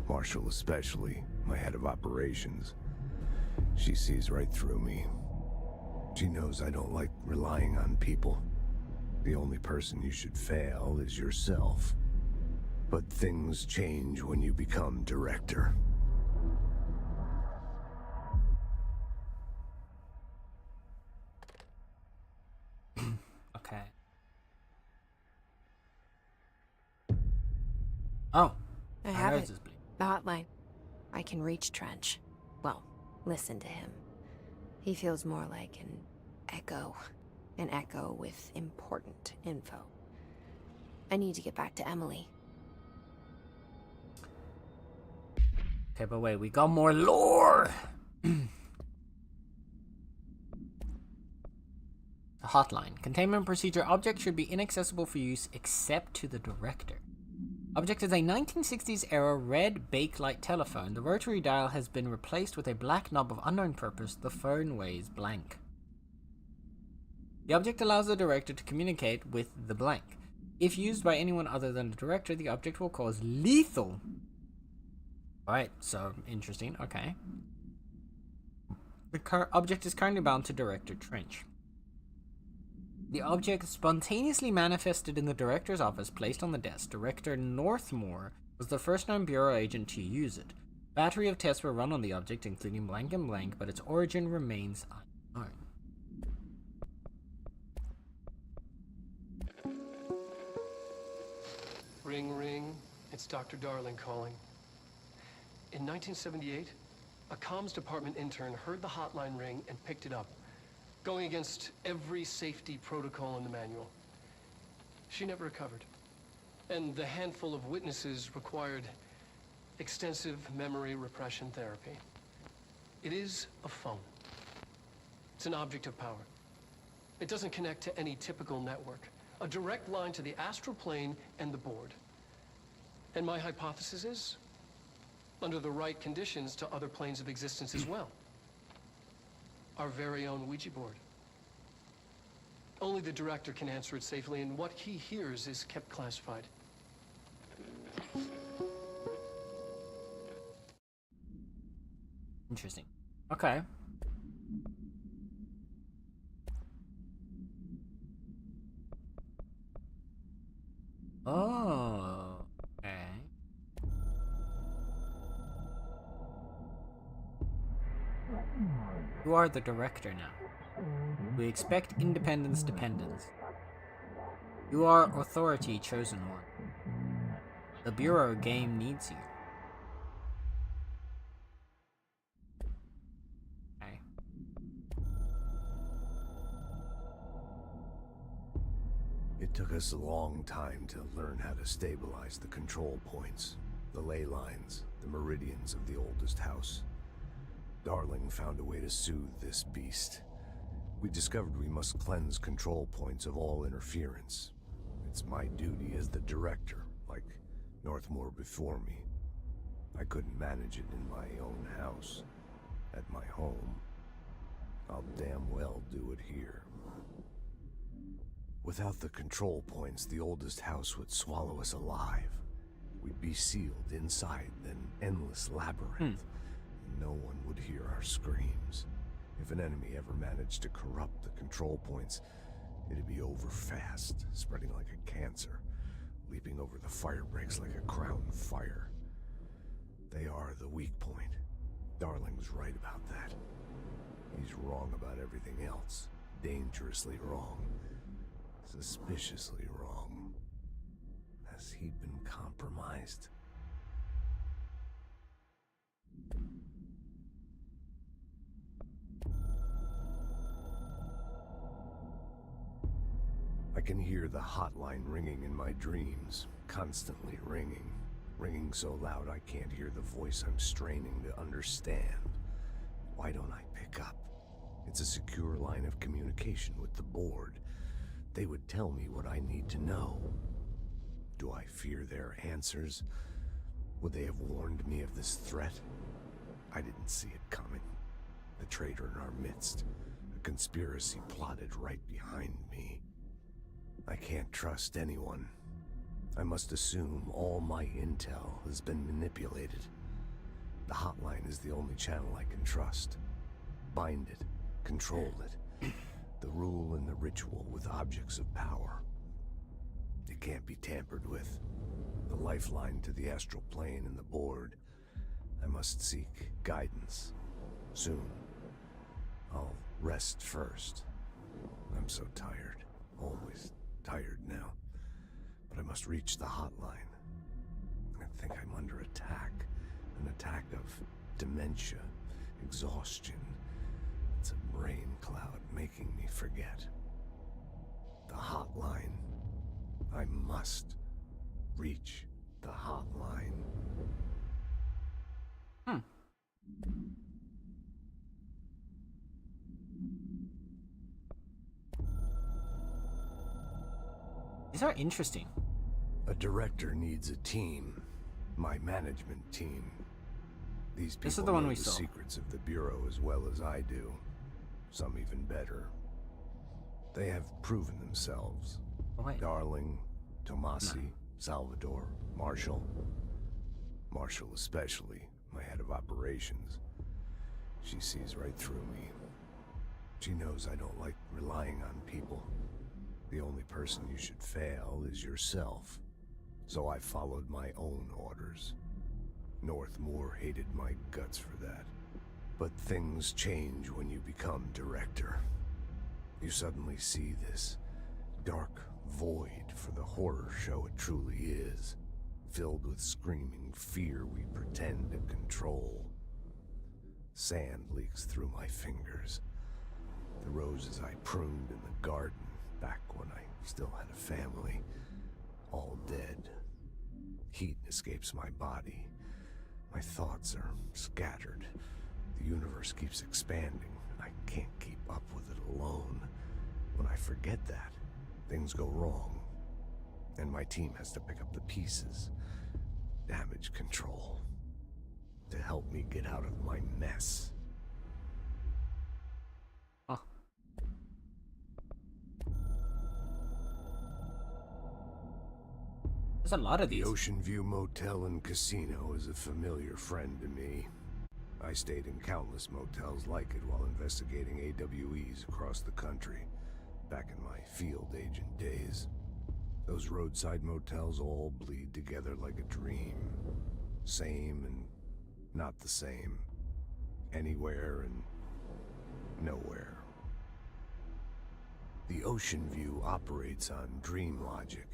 Marshall especially, my head of operations. She sees right through me. She knows I don't like relying on people. The only person you should fail is yourself. But things change when you become director. Okay. Oh. I have it. The hotline. I can reach Trench. Well, listen to him. He feels more like an echo. An echo with important info. I need to get back to Emily. Okay, but wait, we got more lore! Hotline. Containment procedure. Object should be inaccessible for use except to the director. Object is a 1960s era red bakelite telephone. The rotary dial has been replaced with a black knob of unknown purpose. The phone weighs blank. The object allows the director to communicate with the blank. If used by anyone other than the director, the object will cause lethal. Alright, so interesting. Okay. The object is currently bound to Director Trench. The object spontaneously manifested in the director's office, placed on the desk. Director Northmore was the first known Bureau agent to use it. Battery of tests were run on the object, including blank and blank, but its origin remains unknown. Ring, ring. It's Dr. Darling calling. In 1978, a comms department intern heard the hotline ring and picked it up, going against every safety protocol in the manual. She never recovered. And the handful of witnesses required extensive memory repression therapy. It is a phone. It's an object of power. It doesn't connect to any typical network. A direct line to the astral plane and the board. And my hypothesis is, under the right conditions, to other planes of existence as well. Our very own Ouija board. Only the director can answer it safely, and what he hears is kept classified. Interesting. Okay. Oh. Okay. You are the director now. We expect independence dependence. You are authority chosen one. The Bureau game needs you. Okay. It took us a long time to learn how to stabilize the control points, the ley lines, the meridians of the oldest house. Darling found a way to soothe this beast. We discovered we must cleanse control points of all interference. It's my duty as the director, like Northmore before me. I couldn't manage it in my own house. At my home. I'll damn well do it here. Without the control points, the oldest house would swallow us alive. We'd be sealed inside an endless labyrinth. No one would hear our screams. If an enemy ever managed to corrupt the control points, it'd be over fast, spreading like a cancer, leaping over the fire breaks like a crown fire. They are the weak point. Darling's right about that. He's wrong about everything else. Dangerously wrong. Suspiciously wrong. Has he been compromised? I can hear the hotline ringing in my dreams, constantly ringing. Ringing so loud I can't hear the voice I'm straining to understand. Why don't I pick up? It's a secure line of communication with the board. They would tell me what I need to know. Do I fear their answers? Would they have warned me of this threat? I didn't see it coming. The traitor in our midst. A conspiracy plotted right behind me. I can't trust anyone. I must assume all my intel has been manipulated. The hotline is the only channel I can trust. Bind it, control it. The rule and the ritual with objects of power. It can't be tampered with. The lifeline to the astral plane and the board. I must seek guidance. Soon. I'll rest first. I'm so tired. Always tired now. But I must reach the hotline. I think I'm under attack. An attack of dementia, exhaustion. It's a brain cloud making me forget. The hotline. I must reach the hotline. These are interesting. A director needs a team. My management team. These people This is the one know we the saw. secrets of the Bureau as well as I do. Some even better. They have proven themselves. Oh, wait. Darling, Tomasi, Salvador, Marshall. Marshall especially, my head of operations. She sees right through me. She knows I don't like relying on people. The only person you should fail is yourself. So I followed my own orders. Northmoor hated my guts for that. But things change when you become director. You suddenly see this dark void for the horror show it truly is, filled with screaming fear we pretend to control. Sand leaks through my fingers. The roses I pruned in the garden back when I still had a family, all dead. Heat escapes my body. My thoughts are scattered. The universe keeps expanding, and I can't keep up with it alone. When I forget that, things go wrong, and my team has to pick up the pieces. Damage control. To help me get out of my mess. There's a lot of these. The Ocean View Motel and Casino is a familiar friend to me. I stayed in countless motels like it while investigating AWEs across the country, back in my field agent days. Those roadside motels all bleed together like a dream. Same and not the same. Anywhere and nowhere. The Ocean View operates on dream logic,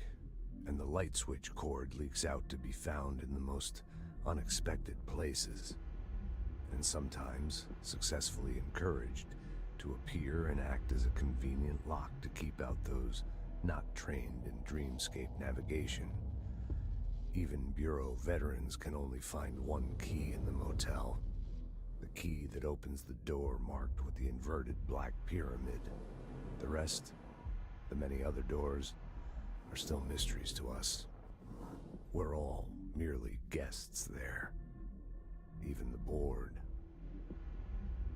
and the light switch cord leaks out to be found in the most unexpected places, and sometimes successfully encouraged to appear and act as a convenient lock to keep out those not trained in dreamscape navigation. Even Bureau veterans can only find one key in the motel. The key that opens the door marked with the inverted black pyramid. The rest, the many other doors, are still mysteries to us. We're all merely guests there. Even the board.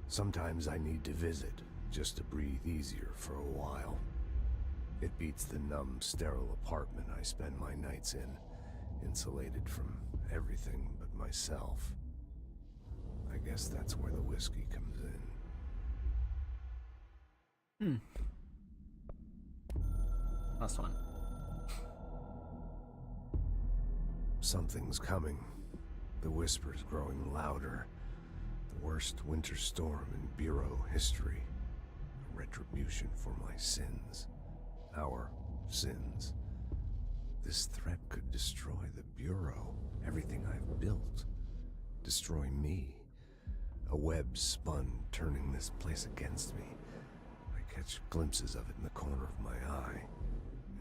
Sometimes I need to visit, just to breathe easier for a while. It beats the numb, sterile apartment I spend my nights in, insulated from everything but myself. I guess that's where the whiskey comes in. Last one. Something's coming. The whispers growing louder. The worst winter storm in Bureau history. A retribution for my sins. Our sins. This threat could destroy the Bureau. Everything I've built. Destroy me. A web spun, turning this place against me. I catch glimpses of it in the corner of my eye.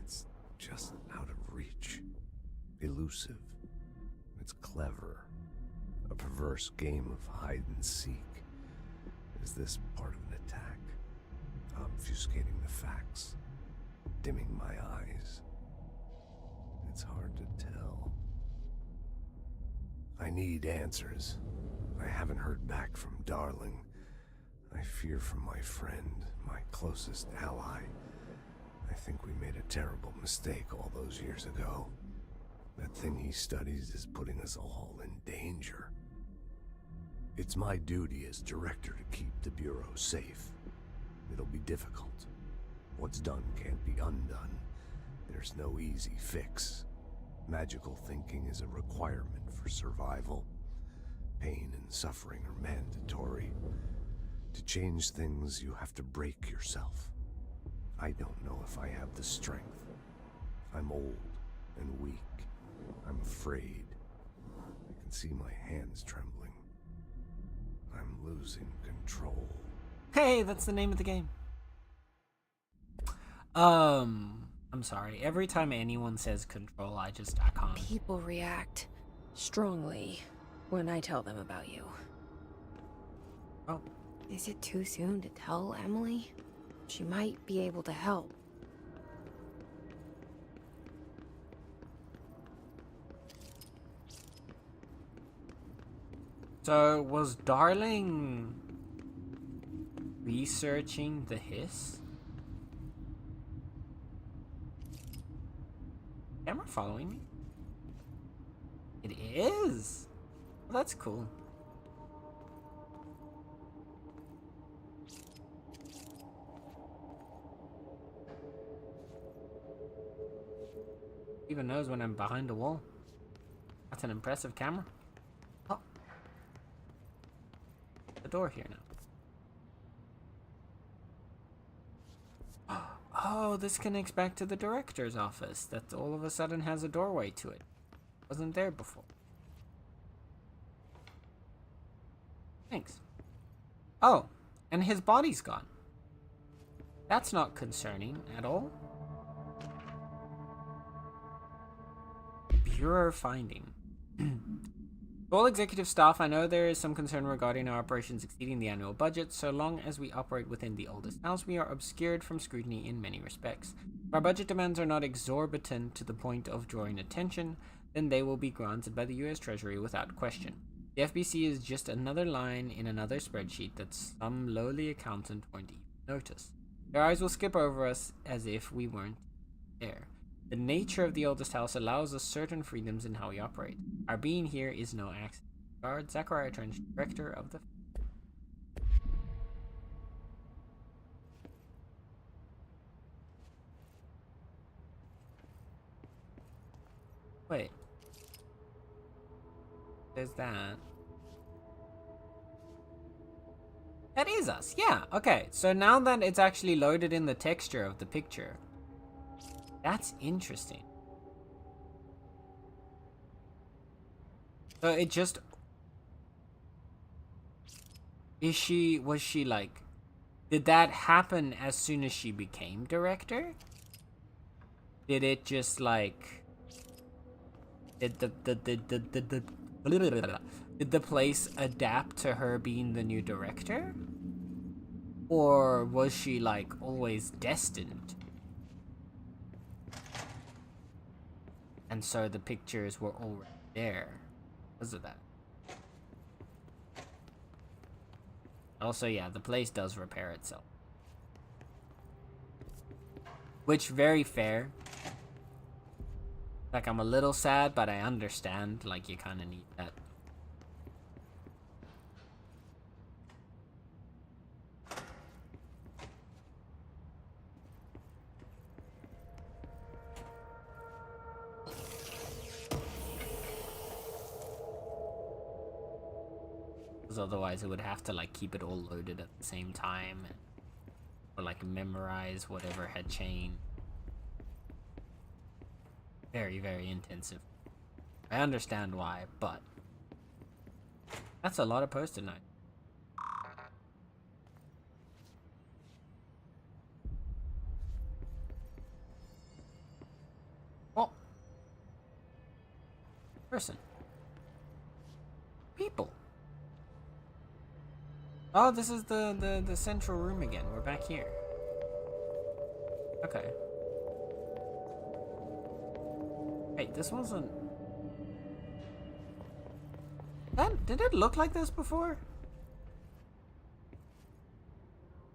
It's just out of reach. Elusive. It's clever. A perverse game of hide and seek. Is this part of an attack? Obfuscating the facts. Dimming my eyes. It's hard to tell. I need answers. I haven't heard back from Darling. I fear for my friend, my closest ally. I think we made a terrible mistake all those years ago. That thing he studies is putting us all in danger. It's my duty as director to keep the Bureau safe. It'll be difficult. What's done can't be undone. There's no easy fix. Magical thinking is a requirement for survival. Pain and suffering are mandatory. To change things, you have to break yourself. I don't know if I have the strength. I'm old and weak. I'm afraid. I can see my hands trembling. I'm losing control. Hey, that's the name of the game. I'm sorry. Every time anyone says control, I just calm. People react strongly when I tell them about you. Oh. Is it too soon to tell Emily? She might be able to help. So, was Darling researching the hiss? Camera following me? It is! Well, that's cool. Even knows when I'm behind a wall. That's an impressive camera. Oh. The door here now. Oh, this connects back to the director's office. That all of a sudden has a doorway to it. Wasn't there before. Thanks. Oh, and his body's gone. That's not concerning at all. Bureau finding. To all executive staff, I know there is some concern regarding our operations exceeding the annual budget. So long as we operate within the oldest house, we are obscured from scrutiny in many respects. If our budget demands are not exorbitant to the point of drawing attention, then they will be granted by the U.S. Treasury without question. The FBC is just another line in another spreadsheet that some lowly accountant won't even notice. Their eyes will skip over us as if we weren't there. The nature of the oldest house allows us certain freedoms in how we operate. Our being here is no accident. Guard Zachariah Trench, director of the... Wait. There's that. That is us, yeah. Okay, so now that it's actually loaded in the texture of the picture, that's interesting. So it just... Was she like... Did that happen as soon as she became director? Did it just like... Did the place adapt to her being the new director? Or was she like always destined? And so the pictures were already there because of that. Also, yeah, the place does repair itself. Which, very fair. Like, I'm a little sad, but I understand. Like, you kind of need that. Because otherwise it would have to like keep it all loaded at the same time, or like memorize whatever had changed. Very, very intensive. I understand why, but that's a lot of post-it note. Oh, person, people. Oh, this is the central room again. We're back here. Okay. Wait, this wasn't... Did it look like this before?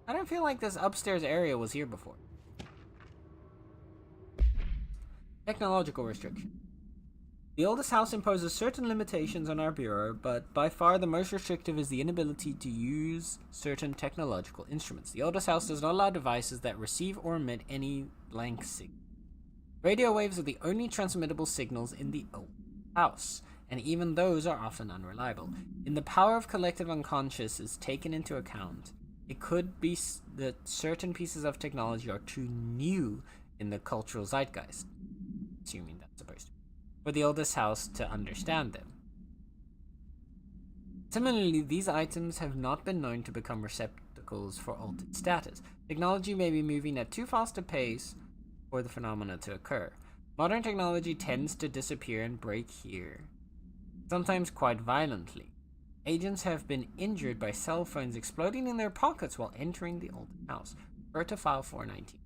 I don't feel like this upstairs area was here before. Technological restriction. The oldest house imposes certain limitations on our bureau, but by far the most restrictive is the inability to use certain technological instruments. The oldest house does not allow devices that receive or emit any blank signal. Radio waves are the only transmittable signals in the old house, and even those are often unreliable. In the power of collective unconscious is taken into account, it could be that certain pieces of technology are too new in the cultural zeitgeist, assuming that's supposed to be, for the oldest house to understand them. Similarly, these items have not been known to become receptacles for altered status. Technology may be moving at too fast a pace for the phenomena to occur. Modern technology tends to disappear and break here, sometimes quite violently. Agents have been injured by cell phones exploding in their pockets while entering the old house. Refer to file 419.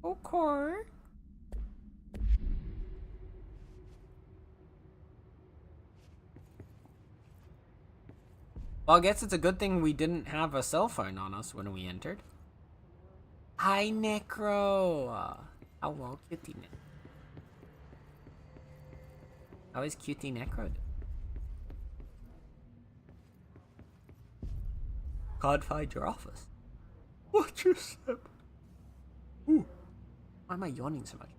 Okay. Well, I guess it's a good thing we didn't have a cell phone on us when we entered. Hi, Necro! Hello, Cutie Necro. How is Cutie Necro? Can't find your office. What's your step? Ooh. Why am I yawning so much?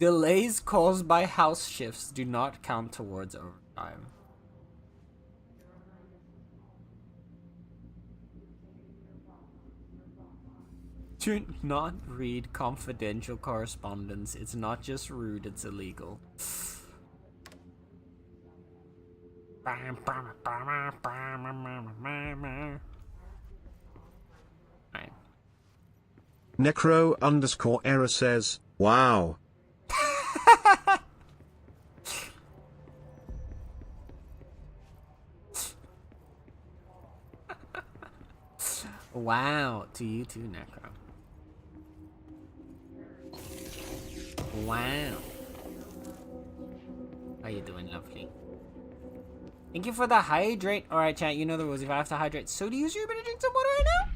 Delays caused by house shifts do not count towards overtime. Do not read confidential correspondence. It's not just rude, it's illegal. Right. Necro_error says, wow. Wow, to you too, Necro. Wow. How you doing, lovely? Thank you for the hydrate. Alright, chat, you know the rules. If I have to hydrate, so do you, so you better drink some water right now?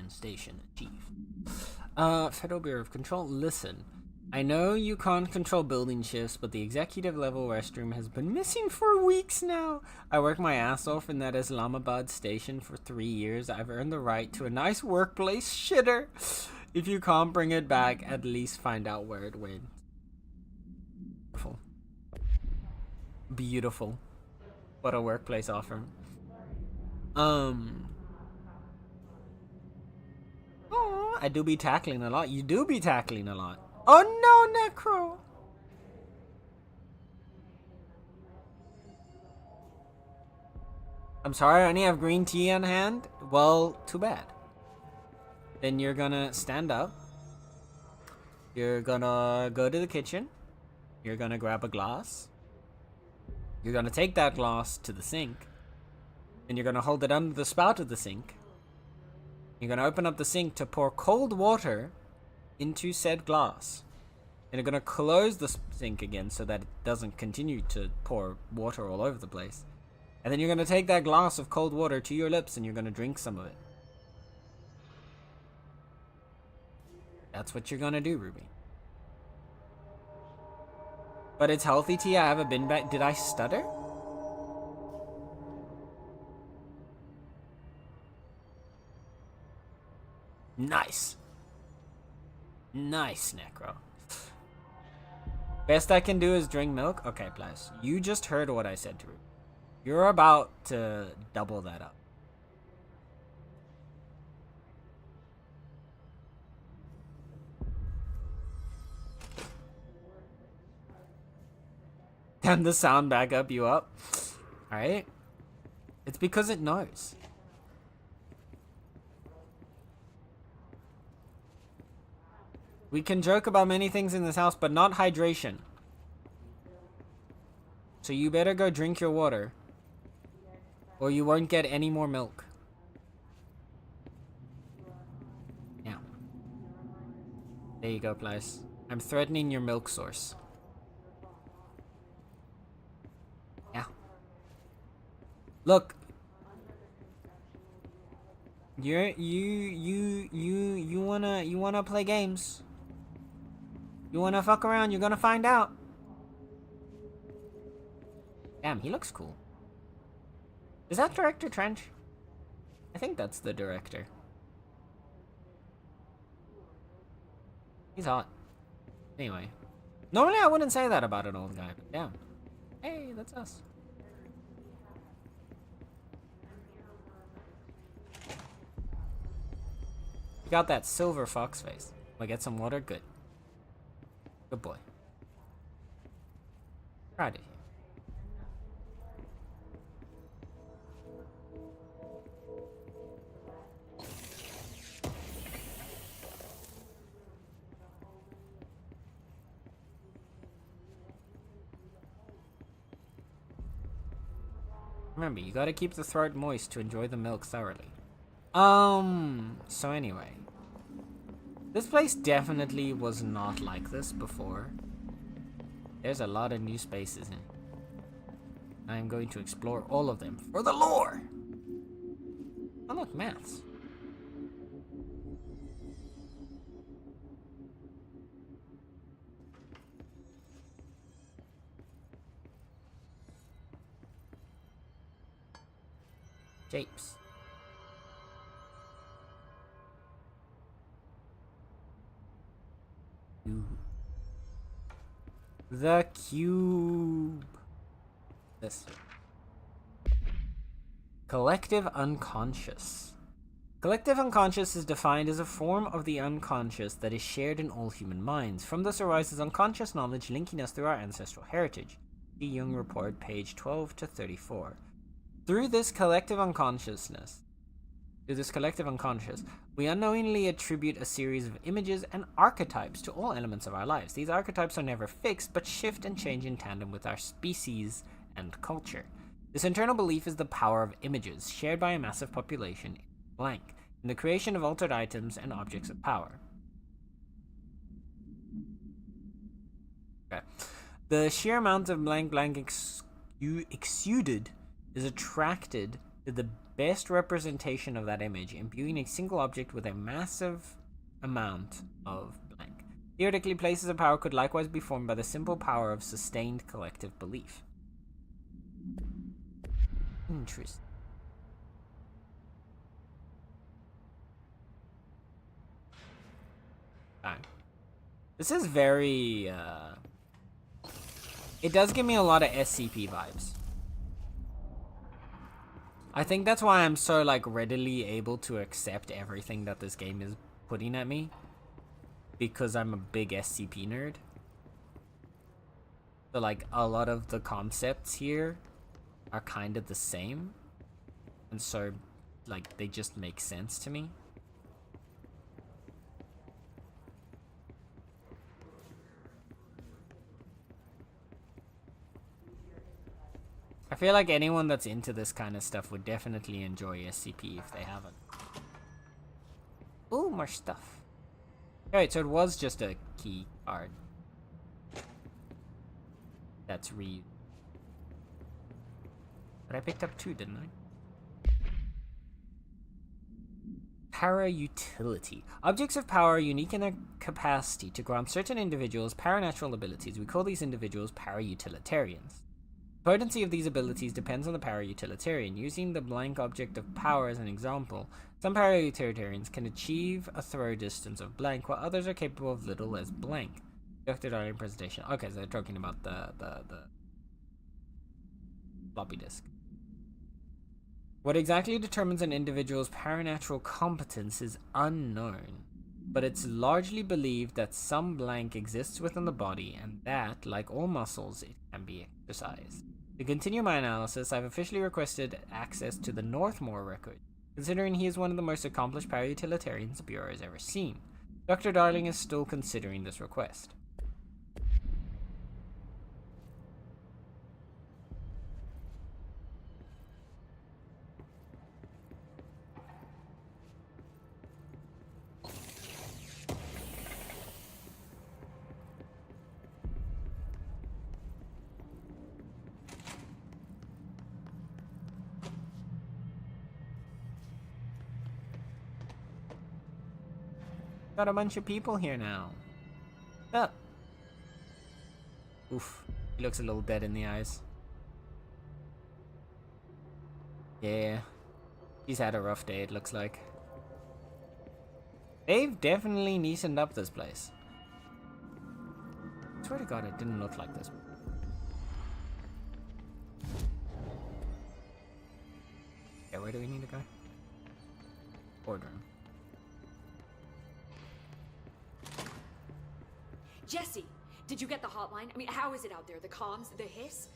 Station achieved. Federal Bureau of Control, listen. I know you can't control building shifts, but the executive level restroom has been missing for weeks now. I worked my ass off in that Islamabad station for 3 years. I've earned the right to a nice workplace shitter. If you can't bring it back, at least find out where it went. Beautiful. Beautiful. What a workplace offer. Oh, I do be tackling a lot. You do be tackling a lot. Oh no, Necro! I'm sorry, I only have green tea on hand. Well, too bad. Then you're gonna stand up. You're gonna go to the kitchen. You're gonna grab a glass. You're gonna take that glass to the sink. And you're gonna hold it under the spout of the sink. You're going to open up the sink to pour cold water into said glass. And you're going to close the sink again so that it doesn't continue to pour water all over the place. And then you're going to take that glass of cold water to your lips and you're going to drink some of it. That's what you're going to do, Ruby. But it's healthy tea. I have a bin bag. Did I stutter? Nice. Nice, Necro. Best I can do is drink milk? Okay, plus. You just heard what I said to Ruby. You're about to double that up. Turn the sound back up, you up. Alright? It's because it knows. We can joke about many things in this house, but not hydration. So you better go drink your water. Or you won't get any more milk. Yeah. There you go, Plies. I'm threatening your milk source. Yeah. Look. You wanna play games. You wanna fuck around, you're gonna find out. Damn, he looks cool. Is that Director Trench? I think that's the director. He's hot. Anyway. Normally I wouldn't say that about an old guy, but damn. Hey, that's us. You got that silver fox face. Wanna get some water? Good. Good boy. Proud of you. Remember, you gotta keep the throat moist to enjoy the milk thoroughly. So anyway. This place definitely was not like this before. There's a lot of new spaces in it. I'm going to explore all of them for the lore! Oh look, maths. Shapes. Ooh. The cube. This. Collective unconscious. Collective unconscious is defined as a form of the unconscious that is shared in all human minds. From this arises unconscious knowledge linking us through our ancestral heritage. The Jung Report, page 12 to 34. Through this collective unconscious, we unknowingly attribute a series of images and archetypes to all elements of our lives. These archetypes are never fixed, but shift and change in tandem with our species and culture. This internal belief is the power of images, shared by a massive population, blank, in the creation of altered items and objects of power. Okay. The sheer amount of blank exuded is attracted to the best representation of that image, imbuing a single object with a massive amount of blank. Theoretically, places of power could likewise be formed by the simple power of sustained collective belief. Interesting. This is very, it does give me a lot of SCP vibes. I think that's why I'm so, like, readily able to accept everything that this game is putting at me. Because I'm a big SCP nerd. So, like, a lot of the concepts here are kind of the same. And so, like, they just make sense to me. I feel like anyone that's into this kind of stuff would definitely enjoy SCP if they haven't. Ooh, more stuff. Alright, so it was just a key card. That's read. But I picked up 2, didn't I? Para-utility. Objects of power are unique in their capacity to grant certain individuals paranatural abilities. We call these individuals para-utilitarians. The potency of these abilities depends on the para-utilitarian. Using the blank object of power as an example, some para-utilitarians can achieve a throw distance of blank, while others are capable of little as blank. Dr. Darling presentation. Okay, so they're talking about the floppy disk. What exactly determines an individual's paranatural competence is unknown, but it's largely believed that some blank exists within the body, and that, like all muscles, it can be exercised. To continue my analysis, I've officially requested access to the Northmore record, considering he is one of the most accomplished para-utilitarians the Bureau has ever seen. Dr. Darling is still considering this request. Got a bunch of people here now. Oh. Oof. He looks a little dead in the eyes. Yeah. He's had a rough day, it looks like. They've definitely neatened up this place. I swear to God, it didn't look like this. Okay, where do we need to go? Boardroom. Jesse, did you get the hotline? I mean, how is it out there? The comms? The hiss?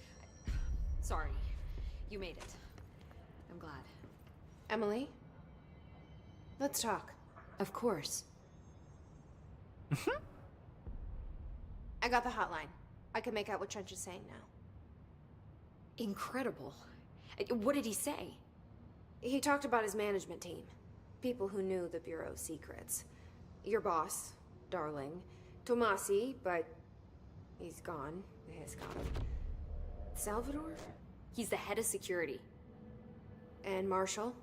Sorry. You made it. I'm glad. Emily? Let's talk. Of course. I got the hotline. I can make out what Trench is saying now. Incredible. What did he say? He talked about his management team. People who knew the Bureau's secrets. Your boss, Darling. Tomasi, but he's gone. He's got him. Salvador? He's the head of security. And Marshall?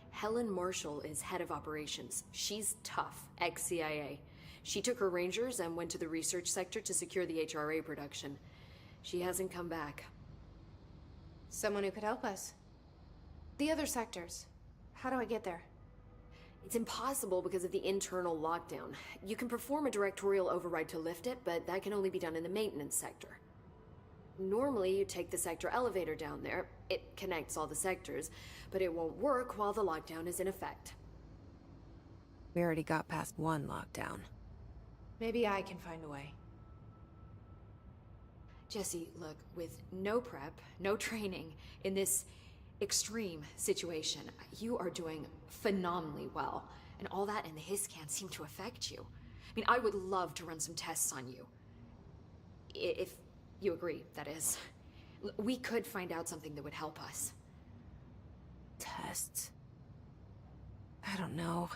Helen Marshall is head of operations. She's tough, ex-CIA. She took her Rangers and went to the research sector to secure the HRA production. She hasn't come back. Someone who could help us. The other sectors. How do I get there? It's impossible because of the internal lockdown. You can perform a directorial override to lift it, but that can only be done in the maintenance sector. Normally, you take the sector elevator down there. It connects all the sectors, but it won't work while the lockdown is in effect. We already got past one lockdown. Maybe I can find a way. Jesse, look, with no prep, no training, in this extreme situation, you are doing phenomenally well. And all that and the hiss can't seem to affect you. I mean, I would love to run some tests on you. If you agree, that is. We could find out something that would help us. Tests? I don't know.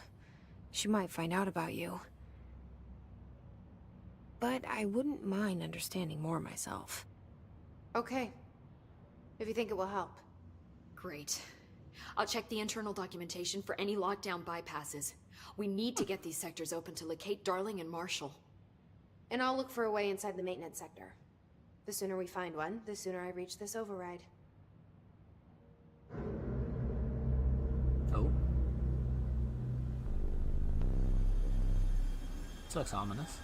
She might find out about you. But I wouldn't mind understanding more myself. Okay. If you think it will help. Great. I'll check the internal documentation for any lockdown bypasses. We need to get these sectors open to locate Darling and Marshall. And I'll look for a way inside the maintenance sector. The sooner we find one, the sooner I reach this override. Oh. This looks ominous.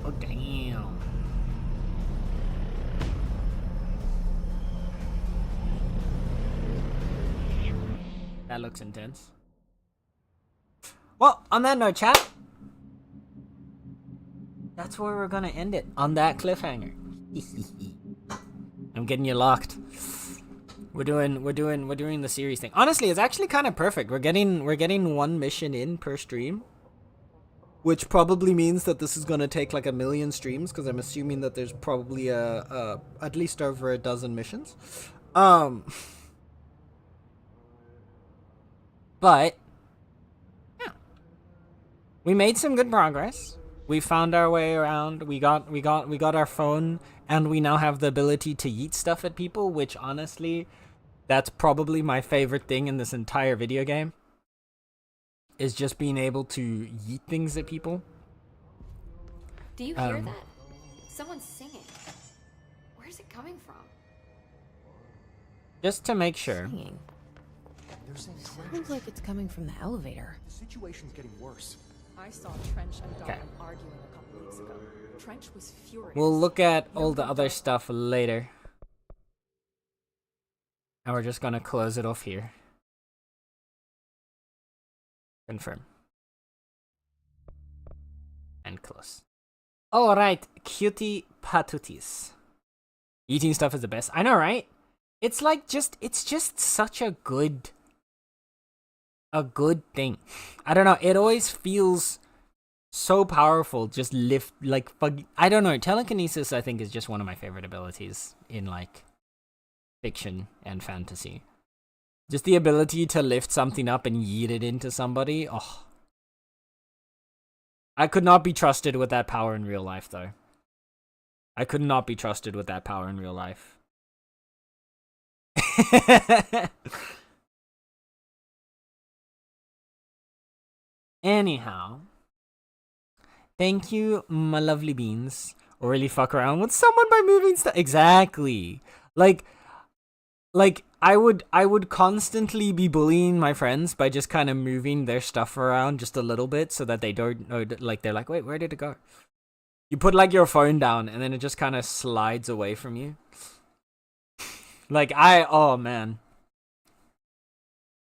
Oh, damn. That looks intense. Well, on that note, chat, that's where we're gonna end it, on that cliffhanger. I'm getting you locked. We're doing the series thing. Honestly, it's actually kind of perfect. We're getting one mission in per stream, which probably means that this is gonna take like 1 million streams, because I'm assuming that there's probably at least over a dozen missions. But yeah, we made some good progress. We found our way around. We got our phone, and we now have the ability to yeet stuff at people, which honestly, that's probably my favorite thing in this entire video game. Is just being able to yeet things at people. Do you hear that? Someone's singing. Where's it coming from? Just to make sure. Singing. Sounds like it's coming from the elevator. The situation's getting worse. I saw Trench and Darling arguing a couple weeks ago. Trench was furious. We'll look at all the other stuff later. And we're just gonna close it off here. Confirm. And close. Alright, cutie patooties. Eating stuff is the best. I know, right? It's like it's just such a good thing. I don't know, it always feels so powerful. Just lift, like, I don't know, telekinesis I think is just one of my favorite abilities in like fiction and fantasy. Just the ability to lift something up and yeet it into somebody. Oh, I could not be trusted with that power in real life, though. I could not be trusted with that power in real life. Anyhow, thank you, my lovely beans. Or really fuck around with someone by moving stuff. Exactly. Like I would constantly be bullying my friends by just kind of moving their stuff around just a little bit so that they don't know, like, they're like, wait, where did it go? You put like your phone down and then it just kind of slides away from you. Like oh man.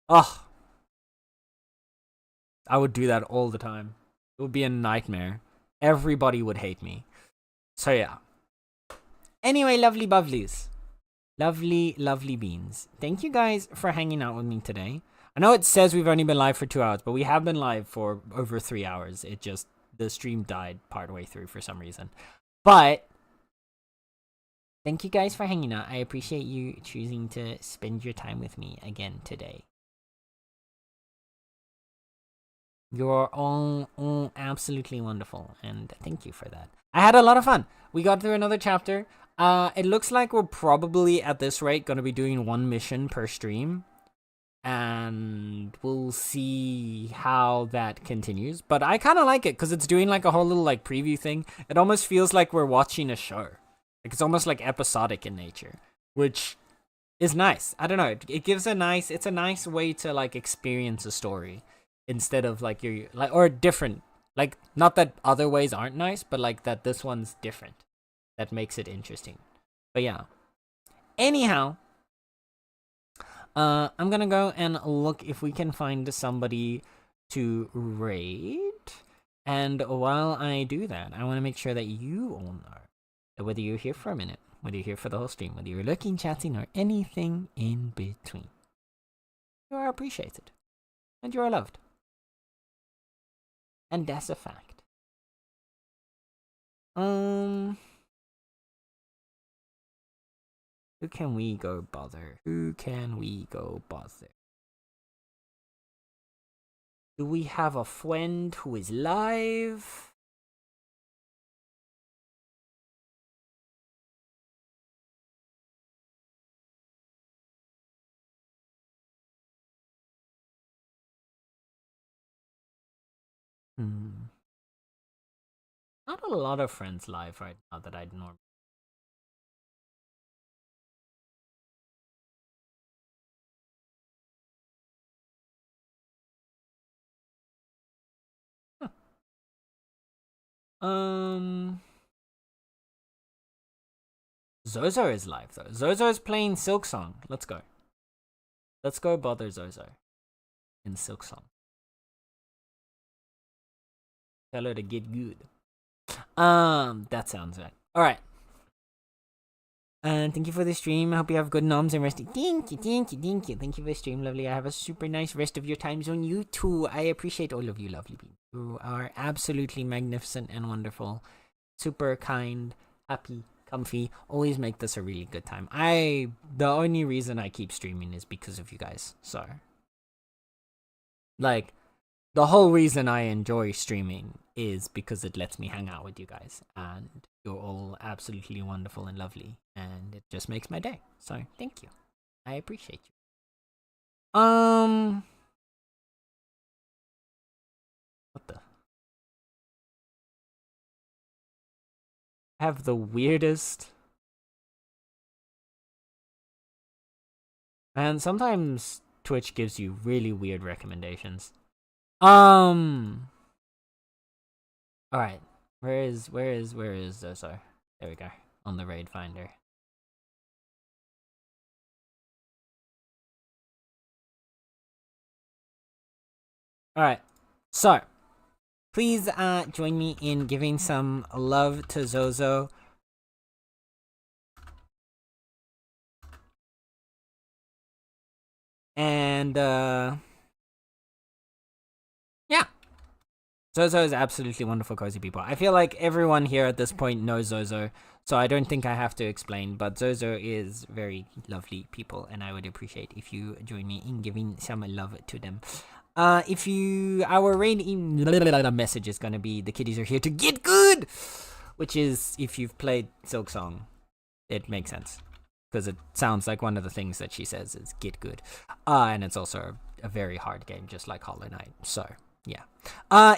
Oh. I would do that all the time. It would be a nightmare. Everybody would hate me. So yeah. Anyway, lovely bubblies. Lovely beans. Thank you guys for hanging out with me today. I know it says we've only been live for 2 hours, but we have been live for over 3 hours. The stream died partway through for some reason. But thank you guys for hanging out. I appreciate you choosing to spend your time with me again today. You're all absolutely wonderful, and thank you for that. I had a lot of fun. We got through another chapter. It looks like we're probably, at this rate, going to be doing 1 mission per stream. And we'll see how that continues. But I kind of like it, because it's doing like a whole little like preview thing. It almost feels like we're watching a show. Like it's almost like episodic in nature, which is nice. I don't know. It gives it's a nice way to like experience a story. Instead of like or different, like not that other ways aren't nice, but like that this one's different. That makes it interesting. But yeah. Anyhow, I'm gonna go and look if we can find somebody to raid. And while I do that, I want to make sure that you all know that whether you're here for a minute, whether you're here for the whole stream, whether you're looking, chatting, or anything in between, you are appreciated and you are loved. And that's a fact. Who can we go bother? Do we have a friend who is live? Not a lot of friends live right now that I'd normally. Zozo is live though. Zozo is playing Silksong. Let's go. Let's go bother Zozo in Silksong. Tell her to get good. That sounds right. Alright. And thank you for the stream. I hope you have good noms and resting. Thank you. Thank you for the stream, lovely. I have a super nice rest of your time zone. You too. I appreciate all of you, lovely people. You are absolutely magnificent and wonderful. Super kind, happy, comfy. Always make this a really good time. The only reason I keep streaming is because of you guys. So, like, the whole reason I enjoy streaming is because it lets me hang out with you guys. And you're all absolutely wonderful and lovely. And it just makes my day. So, thank you. I appreciate you. What the? I have the weirdest. And sometimes Twitch gives you really weird recommendations. Alright. Where is Zozo? There we go. On the raid finder. Alright. So, please join me in giving some love to Zozo. And yeah. Zozo is absolutely wonderful, cozy people. I feel like everyone here at this point knows Zozo, so I don't think I have to explain, but Zozo is very lovely people, and I would appreciate if you join me in giving some love to them. Our raid message is gonna be, the kiddies are here to get good! Which is, if you've played Silksong, it makes sense. Because it sounds like one of the things that she says is get good. And it's also a very hard game, just like Hollow Knight, so... yeah.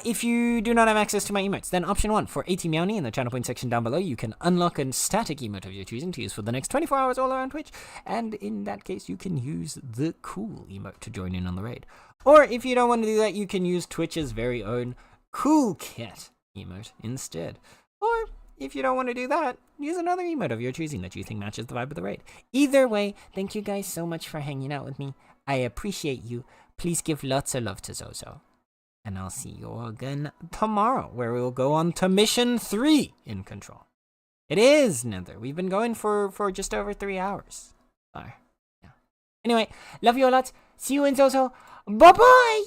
If you do not have access to my emotes, then option 1 for ATmeownie in the channel point section down below, you can unlock a static emote of your choosing to use for the next 24 hours all around Twitch, and in that case, you can use the cool emote to join in on the raid. Or if you don't want to do that, you can use Twitch's very own Cool Cat emote instead. Or if you don't want to do that, use another emote of your choosing that you think matches the vibe of the raid. Either way, thank you guys so much for hanging out with me. I appreciate you. Please give lots of love to Zozo. And I'll see you all again tomorrow, where we'll go on to Mission 3 in Control. It is Nether. We've been going for just over 3 hours. Yeah. Anyway, love you a lot. See you in Zozo. Bye bye.